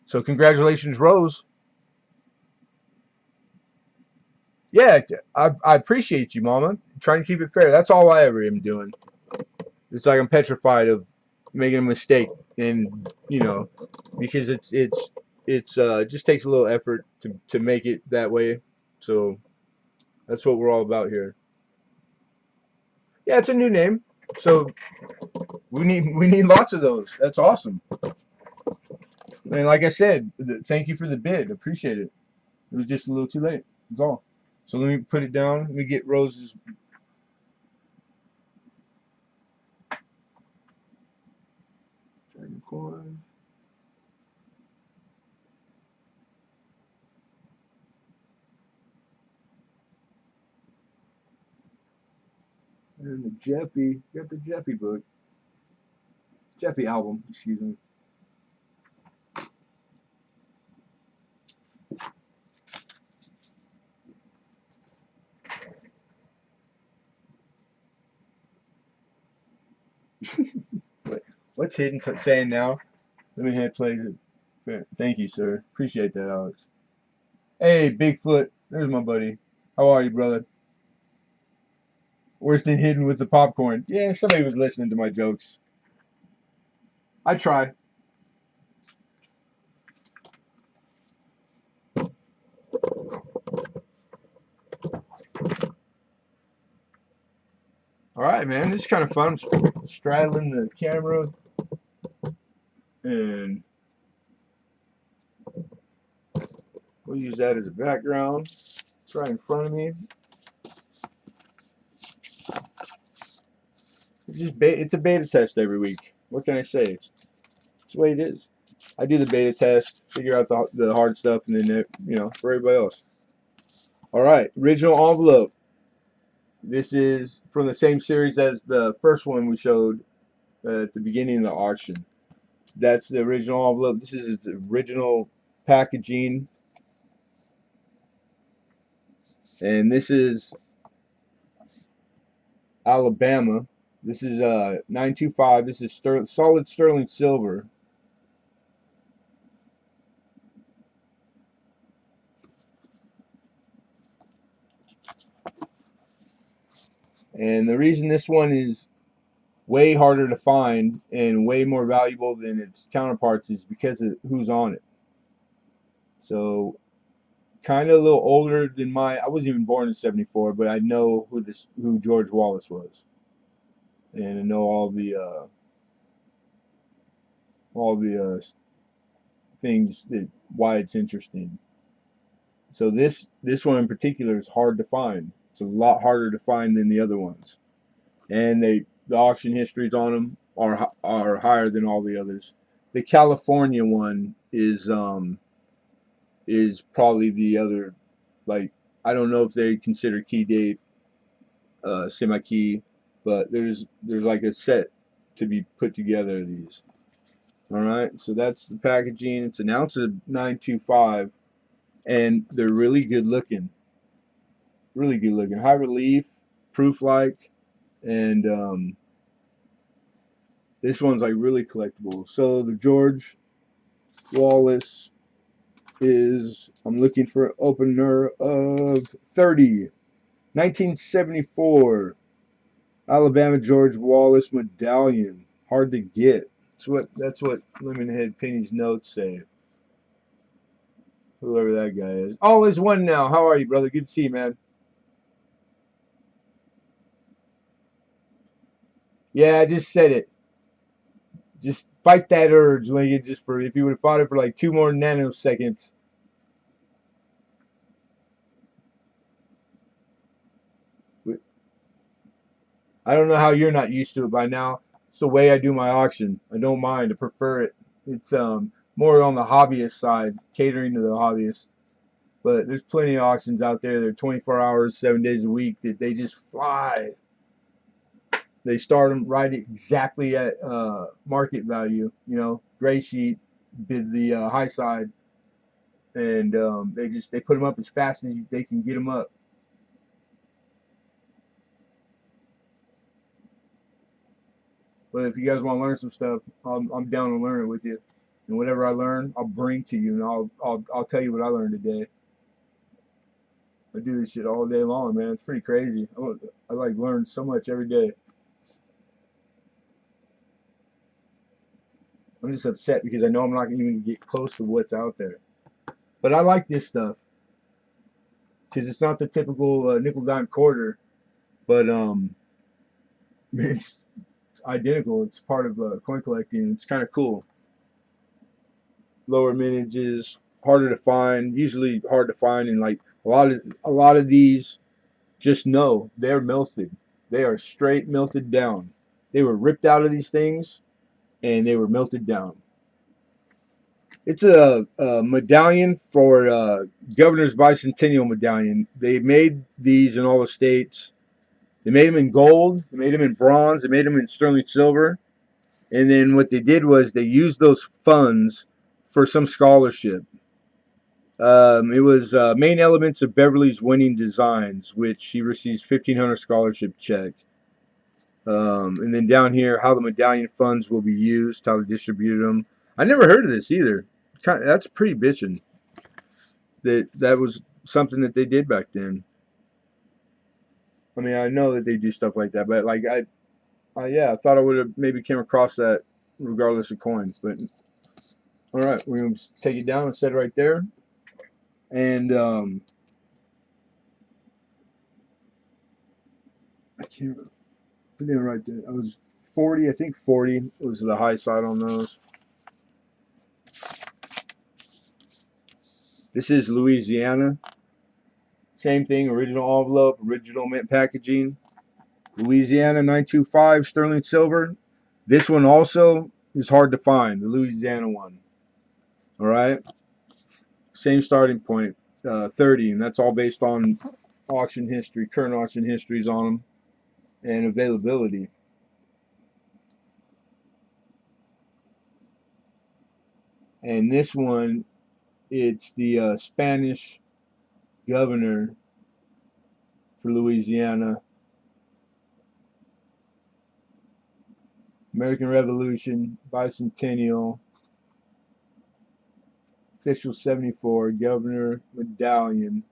So congratulations, Rose. Yeah, I appreciate you, Mama. Trying to keep it fair. That's all I ever am doing. It's like I'm petrified of making a mistake, and because it's just takes a little effort to make it that way. So that's what we're all about here. Yeah, it's a new name, so we need lots of those. That's awesome. And like I said, thank you for the bid. Appreciate it. It was just a little too late. That's all. So let me put it down. Let me get Rose's. Dragon coin. And the Jeffy. Got the Jeffy book. Jeffy album. Excuse me. What's Hidden saying now? Lemonhead plays it. Thank you, sir. Appreciate that, Alex. Hey, Bigfoot. There's my buddy. How are you, brother? Worse than Hidden with the popcorn. Yeah, somebody was listening to my jokes. I try. All right, man. This is kind of fun. Straddling the camera, and we'll use that as a background. It's right in front of me. It's a beta test every week. What can I say? It's the way it is. I do the beta test, figure out the hard stuff, and then for everybody else. All right, original envelope. This is from the same series as the first one we showed at the beginning of the auction. That's the original envelope. This is its original packaging, and this is Alabama. This is 925. This is solid sterling silver. And the reason this one is way harder to find and way more valuable than its counterparts is because of who's on it. So kind of a little older than I wasn't even born in '74, but I know who George Wallace was, and I know all the things that why it's interesting. So this one in particular is hard to find. It's a lot harder to find than the other ones, and the auction histories on them are higher than all the others. The California one is probably the other, like, I don't know if they consider key date semi key, but there's like a set to be put together of these. All right, so that's the packaging. It's an ounce of 925, and they're really good looking. Really good looking. High relief, proof like, and this one's like really collectible. So the George Wallace is, I'm looking for an opener of 30. 1974 Alabama George Wallace medallion. Hard to get. That's what Lemonhead Penny's notes say. Whoever that guy is. All is one now. How are you, brother? Good to see you, man. Yeah, I just said it. Just fight that urge, Lincoln. Just for if you would have fought it for like 2 more nanoseconds. I don't know how you're not used to it by now. It's the way I do my auction. I don't mind. I prefer it. It's more on the hobbyist side, catering to the hobbyists. But there's plenty of auctions out there that are 24 hours, 7 days a week that they just fly. They start them right exactly at market value. You know, gray sheet bid the high side, and they put them up as fast as they can get them up. But if you guys want to learn some stuff, I'm down to learn it with you. And whatever I learn, I'll bring to you, and I'll tell you what I learned today. I do this shit all day long, man. It's pretty crazy. I like learn so much every day. I'm just upset because I know I'm not going to even get close to what's out there. But I like this stuff because it's not the typical nickel dime quarter, but it's identical. It's part of coin collecting. It's kind of cool. Lower mintages, harder to find. Usually hard to find, and like a lot of these, just know they're melted. They are straight melted down. They were ripped out of these things, and they were melted down. It's a medallion for Governor's Bicentennial Medallion. They made these in all the states. They made them in gold. They made them in bronze. They made them in sterling silver. And then what they did was they used those funds for some scholarship. It was main elements of Beverly's winning designs, which she receives 1,500 scholarship check. And then down here, how the medallion funds will be used, how to distribute them. I never heard of this either. That's pretty bitchin'. That was something that they did back then. I mean, I know that they do stuff like that, but like yeah, I thought I would have maybe came across that regardless of coins. But all right, we're gonna take it down and set it right there. And I can't. I didn't write that. I was 40. I think 40 was the high side on those. This is Louisiana. Same thing. Original envelope, original mint packaging. Louisiana 925 sterling silver. This one also is hard to find. The Louisiana one. All right. Same starting point. 30, and that's all based on auction history, current auction histories on them, and availability. And this one, it's the Spanish governor for Louisiana. American Revolution, Bicentennial, Official 74, Governor Medallion,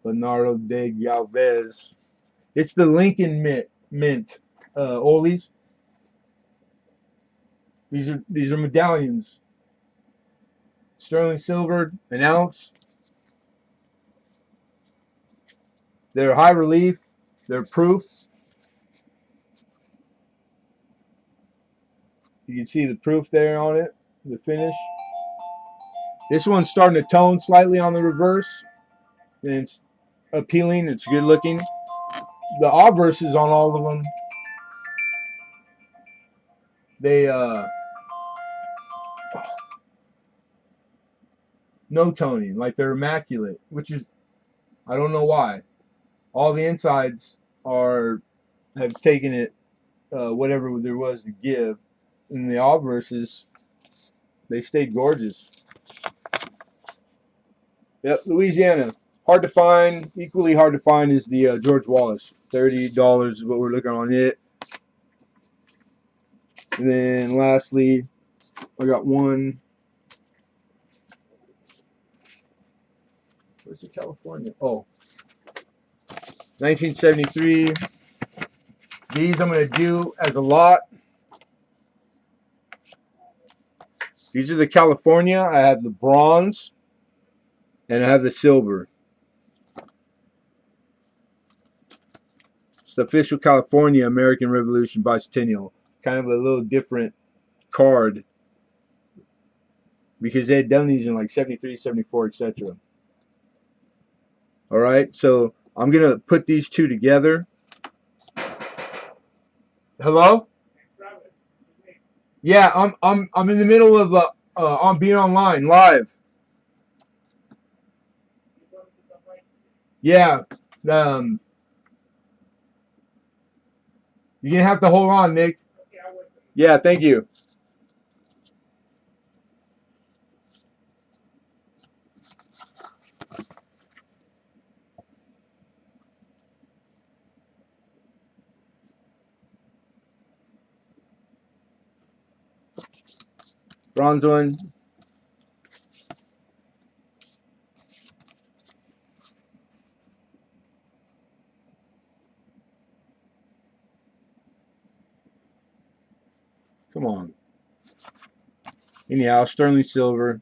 Bernardo de Galvez. It's the Lincoln Mint, Olies. These are medallions. Sterling silver, an ounce. They're high relief. They're proof. You can see the proof there on it, the finish. This one's starting to tone slightly on the reverse, and it's appealing. It's good looking. The obverses on all of them, they no toning, like they're immaculate, which is I don't know why. All the insides are have taken it whatever there was to give, and the obverses they stayed gorgeous. Yep, Louisiana. Hard to find. Equally hard to find is the George Wallace. $30 is what we're looking on it. And then lastly, I got one. Where's the California? Oh, 1973. These I'm going to do as a lot. These are the California. I have the bronze and I have the silver. the official California American Revolution bicentennial. Kind of a little different card because they had done these in like 73, 74, etc. All right, so I'm gonna put these two together. Hello? Yeah, I'm in the middle of on being online live. Yeah, um, you're gonna have to hold on, Nick. Yeah, thank you. Bronze one. Come on. Anyhow, sterling silver,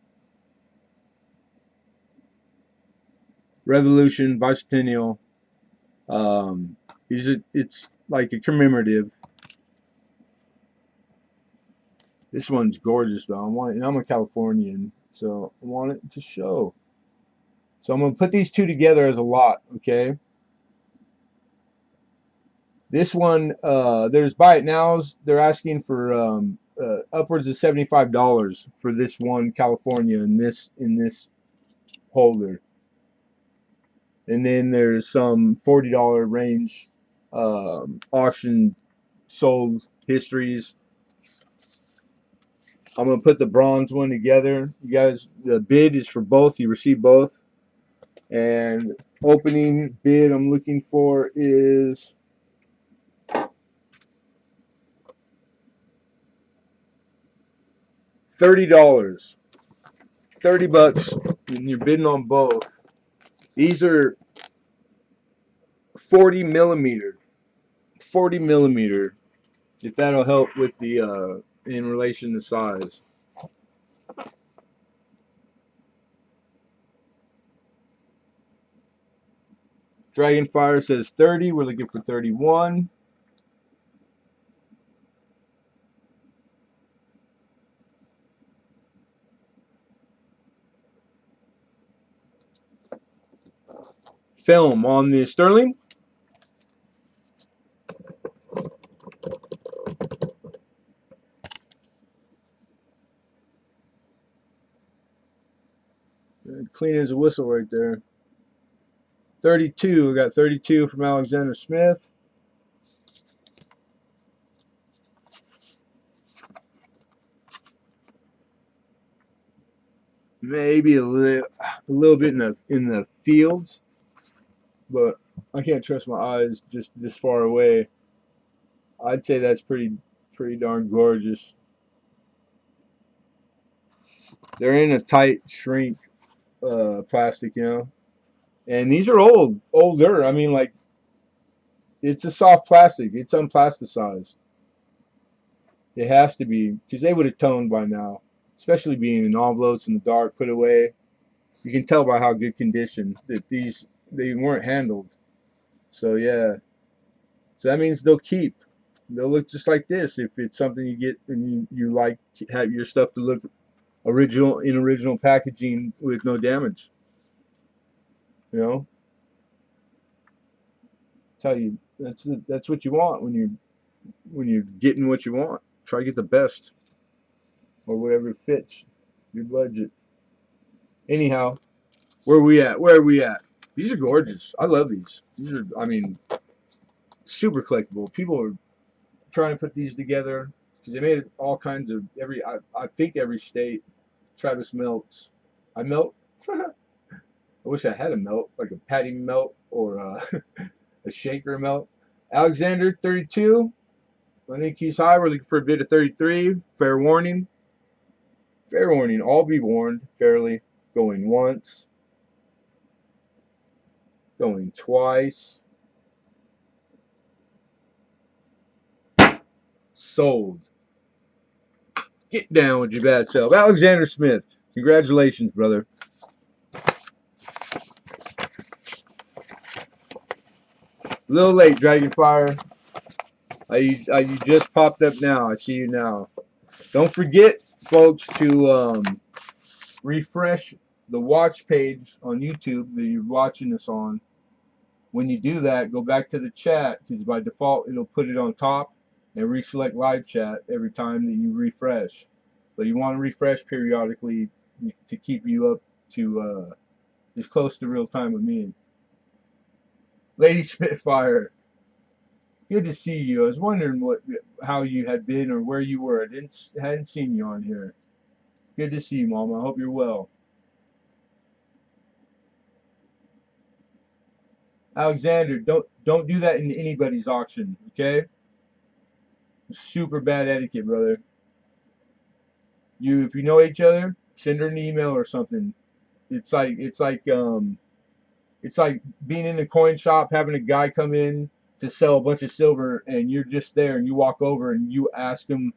Revolution bicentennial. It's like a commemorative. This one's gorgeous though. I'm a Californian, so I want it to show. So I'm gonna put these two together as a lot, okay? This one, there's buy it nows. They're asking for upwards of $75 for this one California in this holder, and then there's some $40 range auction sold histories. I'm gonna put the bronze one together. You guys, the bid is for both. You receive both, and opening bid I'm looking for is $30. $30, and you're bidding on both. These are 40 millimeter. 40 millimeter. If that'll help with the in relation to size. Dragonfire says 30. We're looking for 31. Film on the sterling. Clean as a whistle right there. 32. We got 32 from Alexander Smith. Maybe a little bit in the fields, but I can't trust my eyes just this far away. I'd say that's pretty darn gorgeous. They're in a tight shrink plastic, you know. And these are older. I mean, like, it's a soft plastic. It's unplasticized. It has to be, because they would have toned by now, especially being in envelopes in the dark, put away. You can tell by how good condition that they weren't handled. So yeah, so that means they'll keep. They'll look just like this if it's something you get and you like have your stuff to look original in original packaging with no damage. You know, tell you that's what you want when you're getting what you want. Try to get the best or whatever fits your budget. Anyhow, where are we at? Where are we at? These are gorgeous. I love these. These are, I mean, super collectible. People are trying to put these together because they made all kinds of I think every state. Travis melts. I melt. I wish I had a melt, like a patty melt or a shaker melt. Alexander 32. I think he's high. We're looking for a bid of 33. Fair warning. Fair warning. All be warned fairly. Going once. Going twice. Sold. Get down with your bad self. Alexander Smith. Congratulations, brother. A little late, Dragonfire. You just popped up now. I see you now. Don't forget, folks, to refresh the watch page on YouTube that you're watching this on. When you do that, go back to the chat because by default it'll put it on top and reselect live chat every time that you refresh. But you want to refresh periodically to keep you up to as close to real time with me. Lady Spitfire, good to see you. I was wondering how you had been or where you were. Hadn't seen you on here. Good to see you, Mama. I hope you're well. Alexander, don't do that in anybody's auction, okay? Super bad etiquette, brother. If you know each other, send her an email or something. It's like being in a coin shop, having a guy come in to sell a bunch of silver, and you're just there, and you walk over and you ask him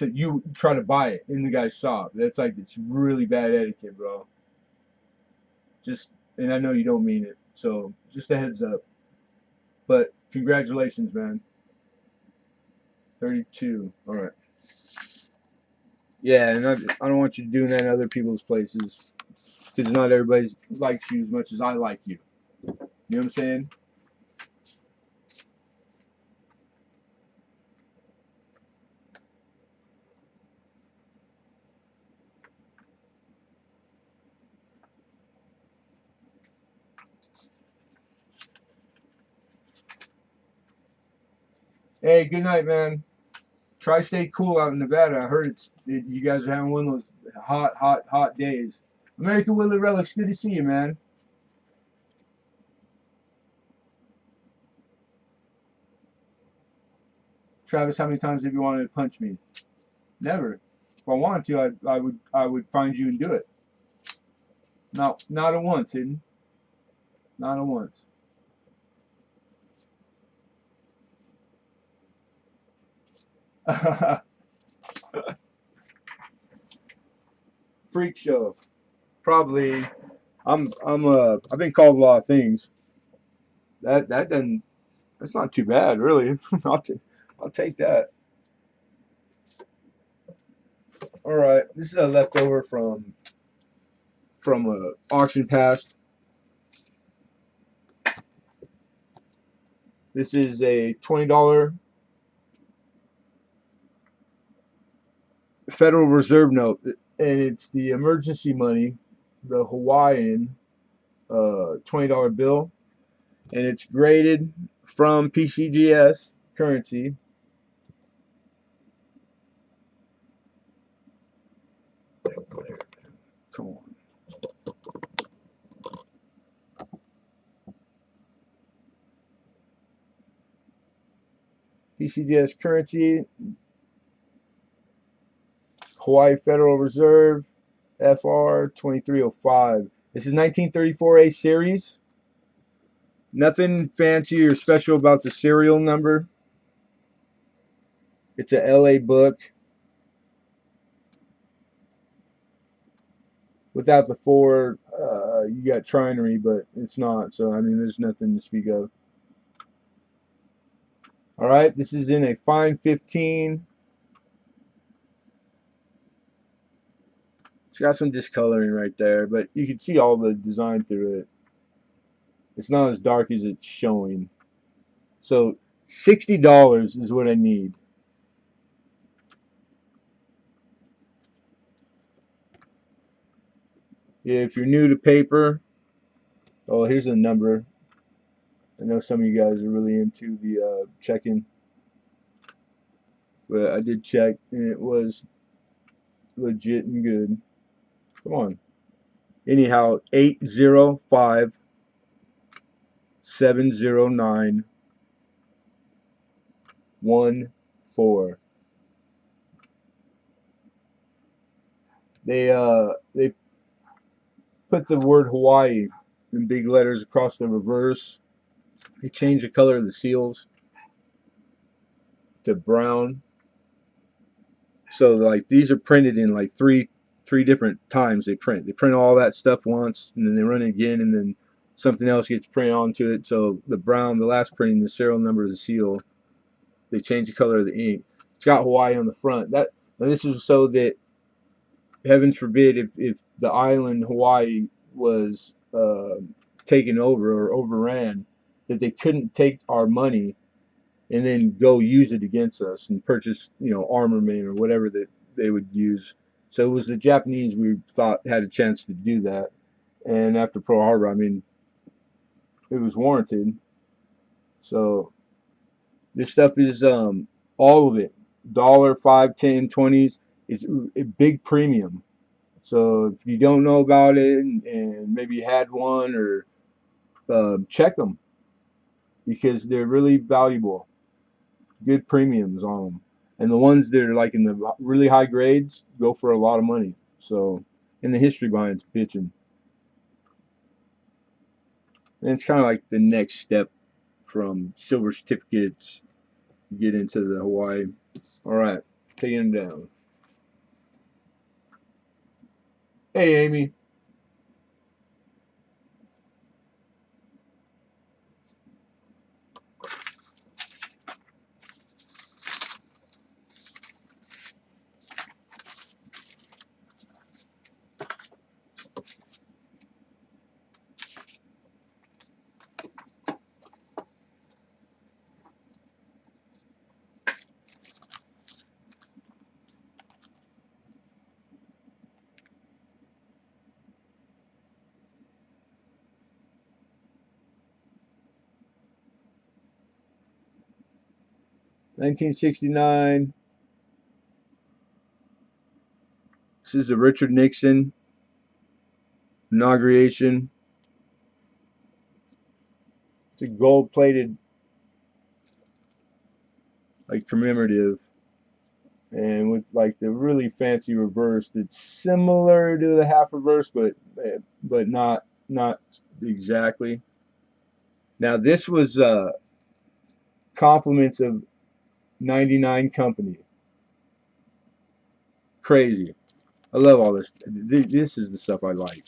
you try to buy it in the guy's shop. It's really bad etiquette, bro. And I know you don't mean it, so just a heads up. But congratulations, man. 32. All right. Yeah, and I don't want you doing that in other people's places because not everybody likes you as much as I like you. You know what I'm saying? Hey, good night, man. Try to stay cool out in Nevada. I heard you guys are having one of those hot days. American Willie Relics, good to see you, man. Travis, how many times have you wanted to punch me? Never. If I wanted to, I would find you and do it. Not at once, Hidden. Not at once. Freak show. Probably. I've been called a lot of things. That doesn't. That's not too bad, really. I'll take that. All right, this is a leftover from a auction past. This is a $20 Federal Reserve note, and it's the emergency money, the Hawaiian $20 bill, and it's graded from PCGS currency. Come on. PCGS currency, Hawaii Federal Reserve, FR 2305. This is 1934 A series. Nothing fancy or special about the serial number. It's a LA book without the four. You got trinary, but it's not. So I mean, there's nothing to speak of. All right, this is in a fine 15. It's got some discoloring right there, but you can see all the design through it. It's not as dark as it's showing. So $60 is what I need. If you're new to paper, oh, here's a number. I know some of you guys are really into the checking, but I did check and it was legit and good. Come on. Anyhow, 805-709-14. They put the word Hawaii in big letters across the reverse. They changed the color of the seals to brown. So like these are printed in like three different times they print. They print all that stuff once and then they run it again and then something else gets printed onto it. So the brown, the last printing, the serial number of the seal, they change the color of the ink. It's got Hawaii on the front. That and this is so that, heavens forbid, if the island Hawaii was taken over or overran, that they couldn't take our money and then go use it against us and purchase, armament or whatever that they would use. So it was the Japanese we thought had a chance to do that. And after Pearl Harbor, I mean, it was warranted. So this stuff is all of it, dollar, 5, 10, 20s. It's a big premium. So if you don't know about it and maybe you had one, or check them because they're really valuable. Good premiums on them. And the ones that are like in the really high grades go for a lot of money. So, and the history behind it's bitching. And it's kind of like the next step from silver certificates, get into the Hawaii. All right, taking them down. Hey, Amy. 1969. This is the Richard Nixon inauguration. It's a gold-plated, like, commemorative, and with like the really fancy reverse that's similar to the half reverse, but not exactly. Now this was compliments of 99 Company. Crazy. I love all this. This is the stuff I like.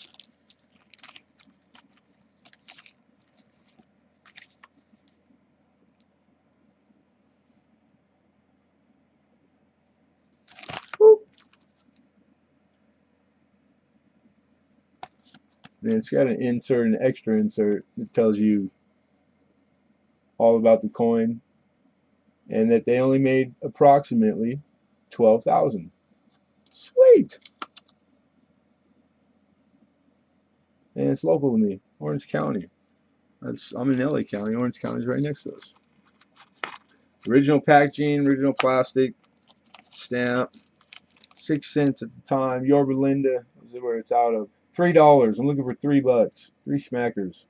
Whoop. And it's got an insert, an extra insert that tells you all about the coin and that they only made approximately 12,000. Sweet. And it's local to me, Orange County. I'm in LA County. Orange County's right next to us. Original packaging, original plastic, stamp, 6 cents at the time. Yorba Linda is where it's out of. $3. I'm looking for $3. Three smackers.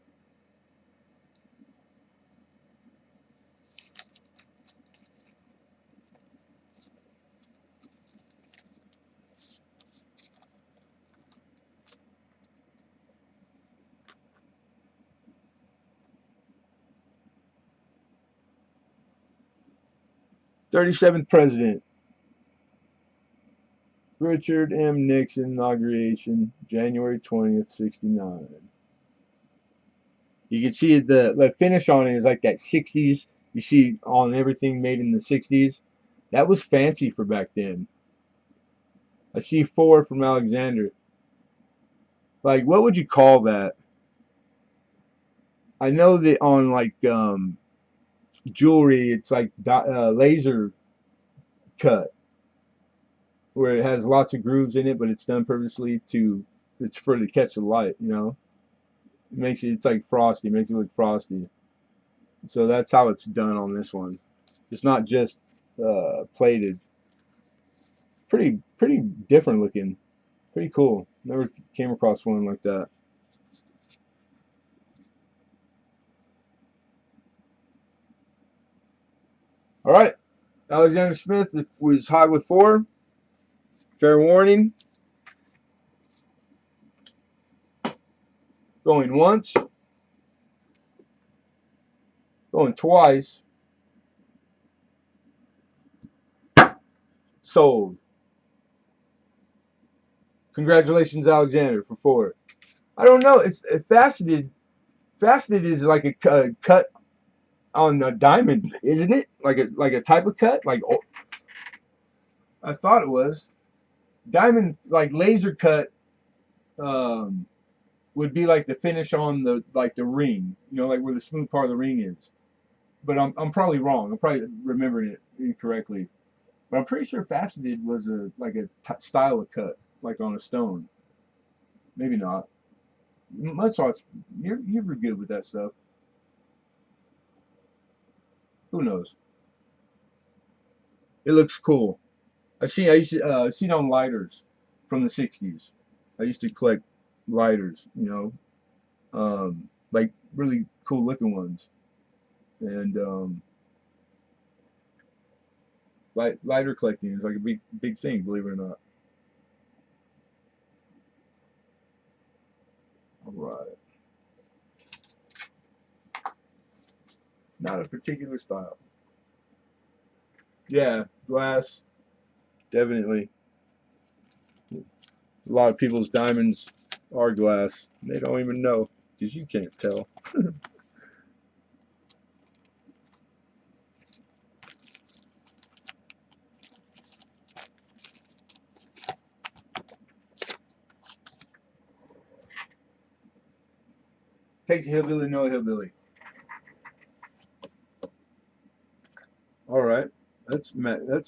'37th president, Richard M. Nixon inauguration, January 20th, '69. You can see the finish on it is like that '60s. You see on everything made in the '60s. That was fancy for back then. I see 4 from Alexander. Like, what would you call that? I know that on like jewelry, it's like laser cut, where it has lots of grooves in it, but it's done purposely it's for to catch the light. It makes it, it's like frosty, makes it look frosty. So that's how it's done on this one. It's not just plated. Pretty different looking. Pretty cool. Never came across one like that. All right, Alexander Smith was high with 4. Fair warning. Going once. Going twice. Sold. Congratulations, Alexander, for 4. I don't know. It's faceted. Faceted is like a cut on a diamond, isn't it? Like a type of cut. Like I thought it was diamond, like laser cut. Um, would be like the finish on the like the ring, you know, like where the smooth part of the ring is. But I'm probably wrong. I'm probably remembering it incorrectly. But I'm pretty sure faceted was a like a style of cut, like on a stone. Maybe not. Mudsalt's you're good with that stuff. Who knows? It looks cool. I used to seen on lighters from the '60s. I used to collect lighters, you know, like really cool looking ones, and lighter collecting is like a big thing, believe it or not. All right, not a particular style. Yeah, glass definitely. A lot of people's diamonds are glass. They don't even know because you can't tell. Takes a hillbilly, no hillbilly. All right, that's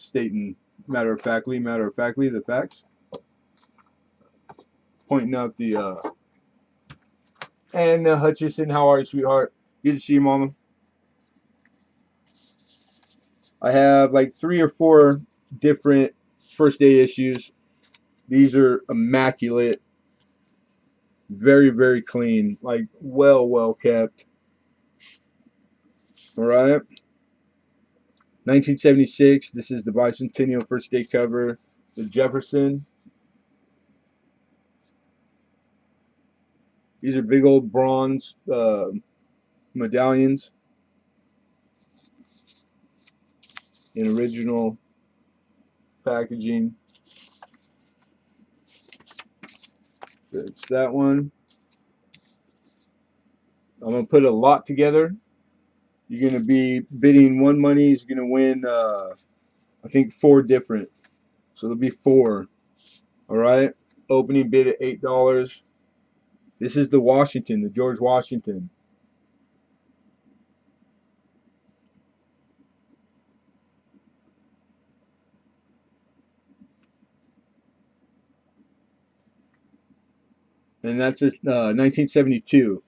stating matter of factly the facts, pointing out the and Hutchison. How are you, sweetheart? Good to see you, mama. I have like 3 or 4 different first day issues. These are immaculate, very clean, like well kept. All right, 1976. This is the bicentennial first day cover. The Jefferson. These are big old bronze medallions in original packaging. It's that one. I'm gonna put a lot together. You're gonna be bidding one money is gonna win. I think 4 different. So there'll be 4. All right. Opening bid at $8. This is the Washington, the George Washington, and that's a 1972.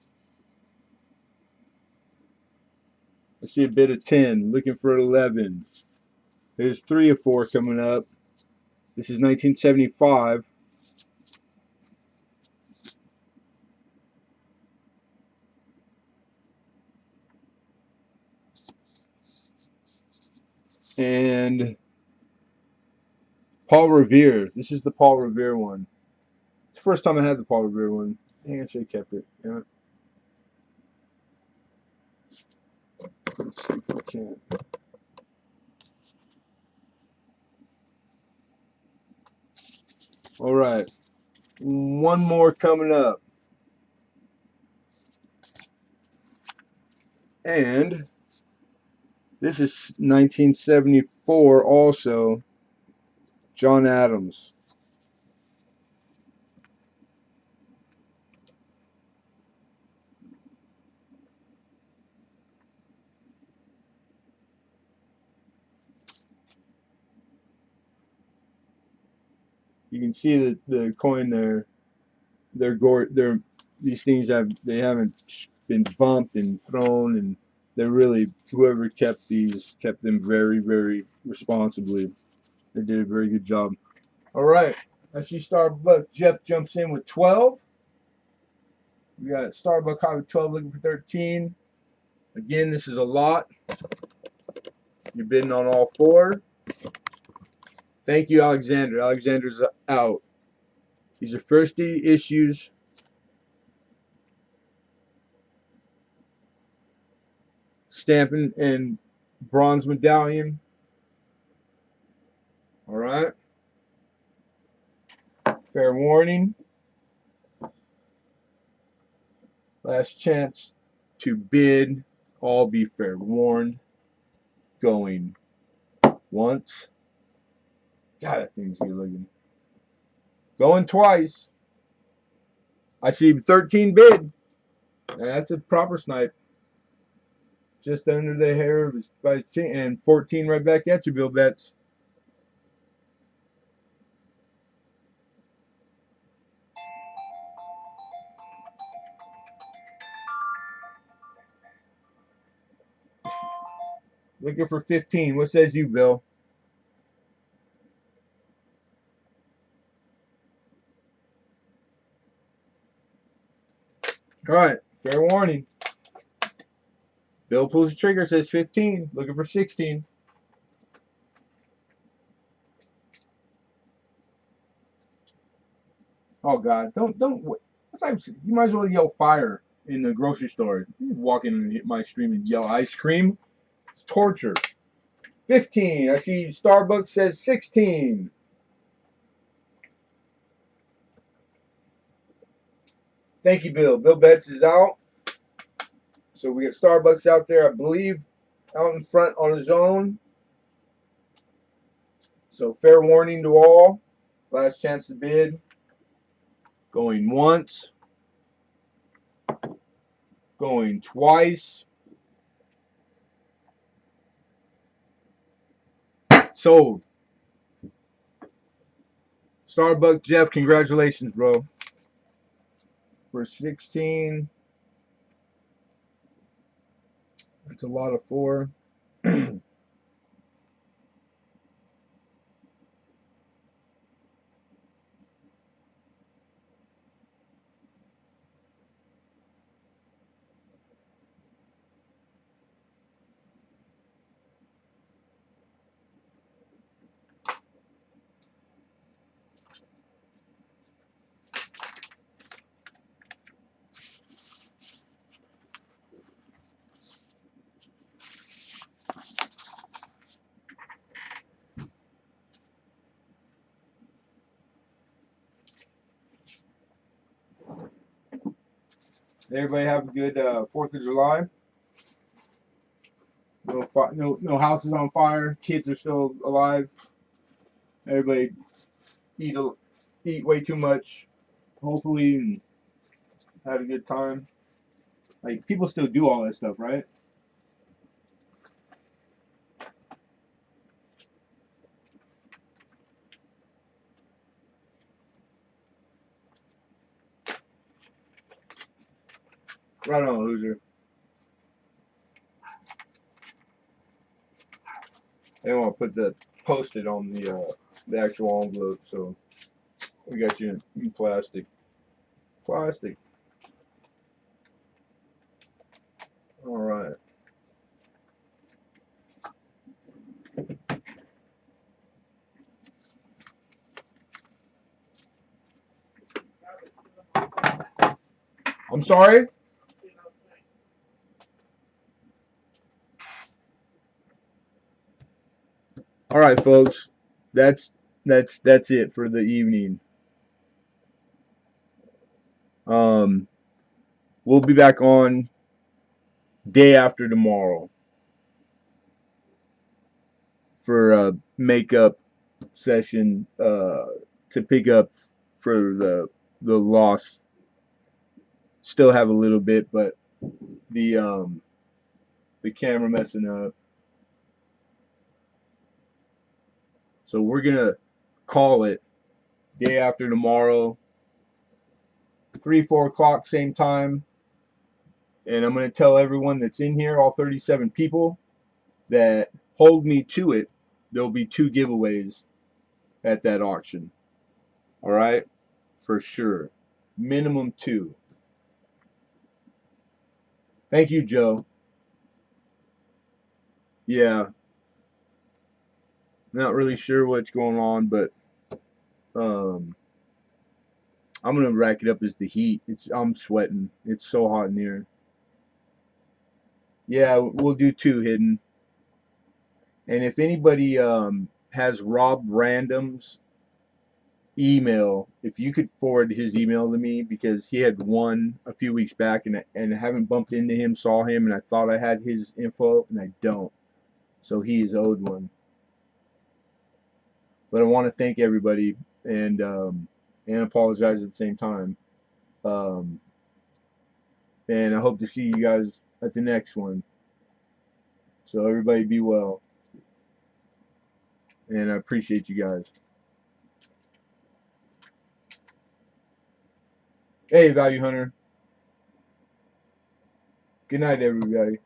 I see a bid of 10. Looking for 11. There's 3 or 4 coming up. This is 1975. And Paul Revere. This is the Paul Revere one. It's the first time I had the Paul Revere one. Dang, I should have kept it. Yeah. Let's see if I can. All right. One more coming up. And this is 1974 also. John Adams. You can see the coin there. They're these things haven't been bumped and thrown, and they're really, whoever kept these kept them very responsibly. They did a very good job. All right, I see Starbucks. Jeff jumps in with 12. We got Starbucks high with 12, looking for 13. Again, this is a lot. You're bidding on all 4. Thank you, Alexander. Alexander's out. These are first issues. Stamping and bronze medallion. All right. Fair warning. Last chance to bid. All be fair warned. Going once. God, that thing's good looking. Going twice. I see 13 bid. That's a proper snipe. Just under the hair of his chin, and 14 right back at you, Bill Betts. Looking for 15. What says you, Bill? All right, fair warning. Bill pulls the trigger, says 15. Looking for 16. Oh God, don't. It's like you might as well yell fire in the grocery store. You walk in and hit my stream and yell ice cream. It's torture. 15. I see Starbucks says 16. Thank you, Bill. Bill Betts is out. So we got Starbucks out there, I believe, out in front on his own. So fair warning to all. Last chance to bid. Going once. Going twice. Sold. Starbucks Jeff, congratulations, bro. For 16. That's a lot of 4. Everybody have a good 4th of July. No houses on fire. Kids are still alive. Everybody eat way too much, hopefully, and have a good time. Like, people still do all that stuff, right? Right on, loser. They want to put the post-it on the actual envelope, so we got you in plastic. Plastic. All right. I'm sorry. All right, folks. That's it for the evening. We'll be back on day after tomorrow for a makeup session to pick up for the loss. Still have a little bit, but the camera messing up. So we're gonna call it day after tomorrow, 3-4 o'clock, same time. And I'm gonna tell everyone that's in here, all 37 people, that hold me to it. There'll be 2 giveaways at that auction. All right, for sure, minimum 2. Thank you, Joe. Yeah, not really sure what's going on, but I'm gonna rack it up as the heat. I'm sweating. It's so hot in here. Yeah, we'll do 2 hidden. And if anybody has Rob Random's email, if you could forward his email to me, because he had one a few weeks back, and I haven't bumped into him, saw him, and I thought I had his info, and I don't. So he is owed one. But I want to thank everybody, and apologize at the same time. Um, and I hope to see you guys at the next one. So everybody be well, and I appreciate you guys. Hey, Value Hunter. Good night, everybody.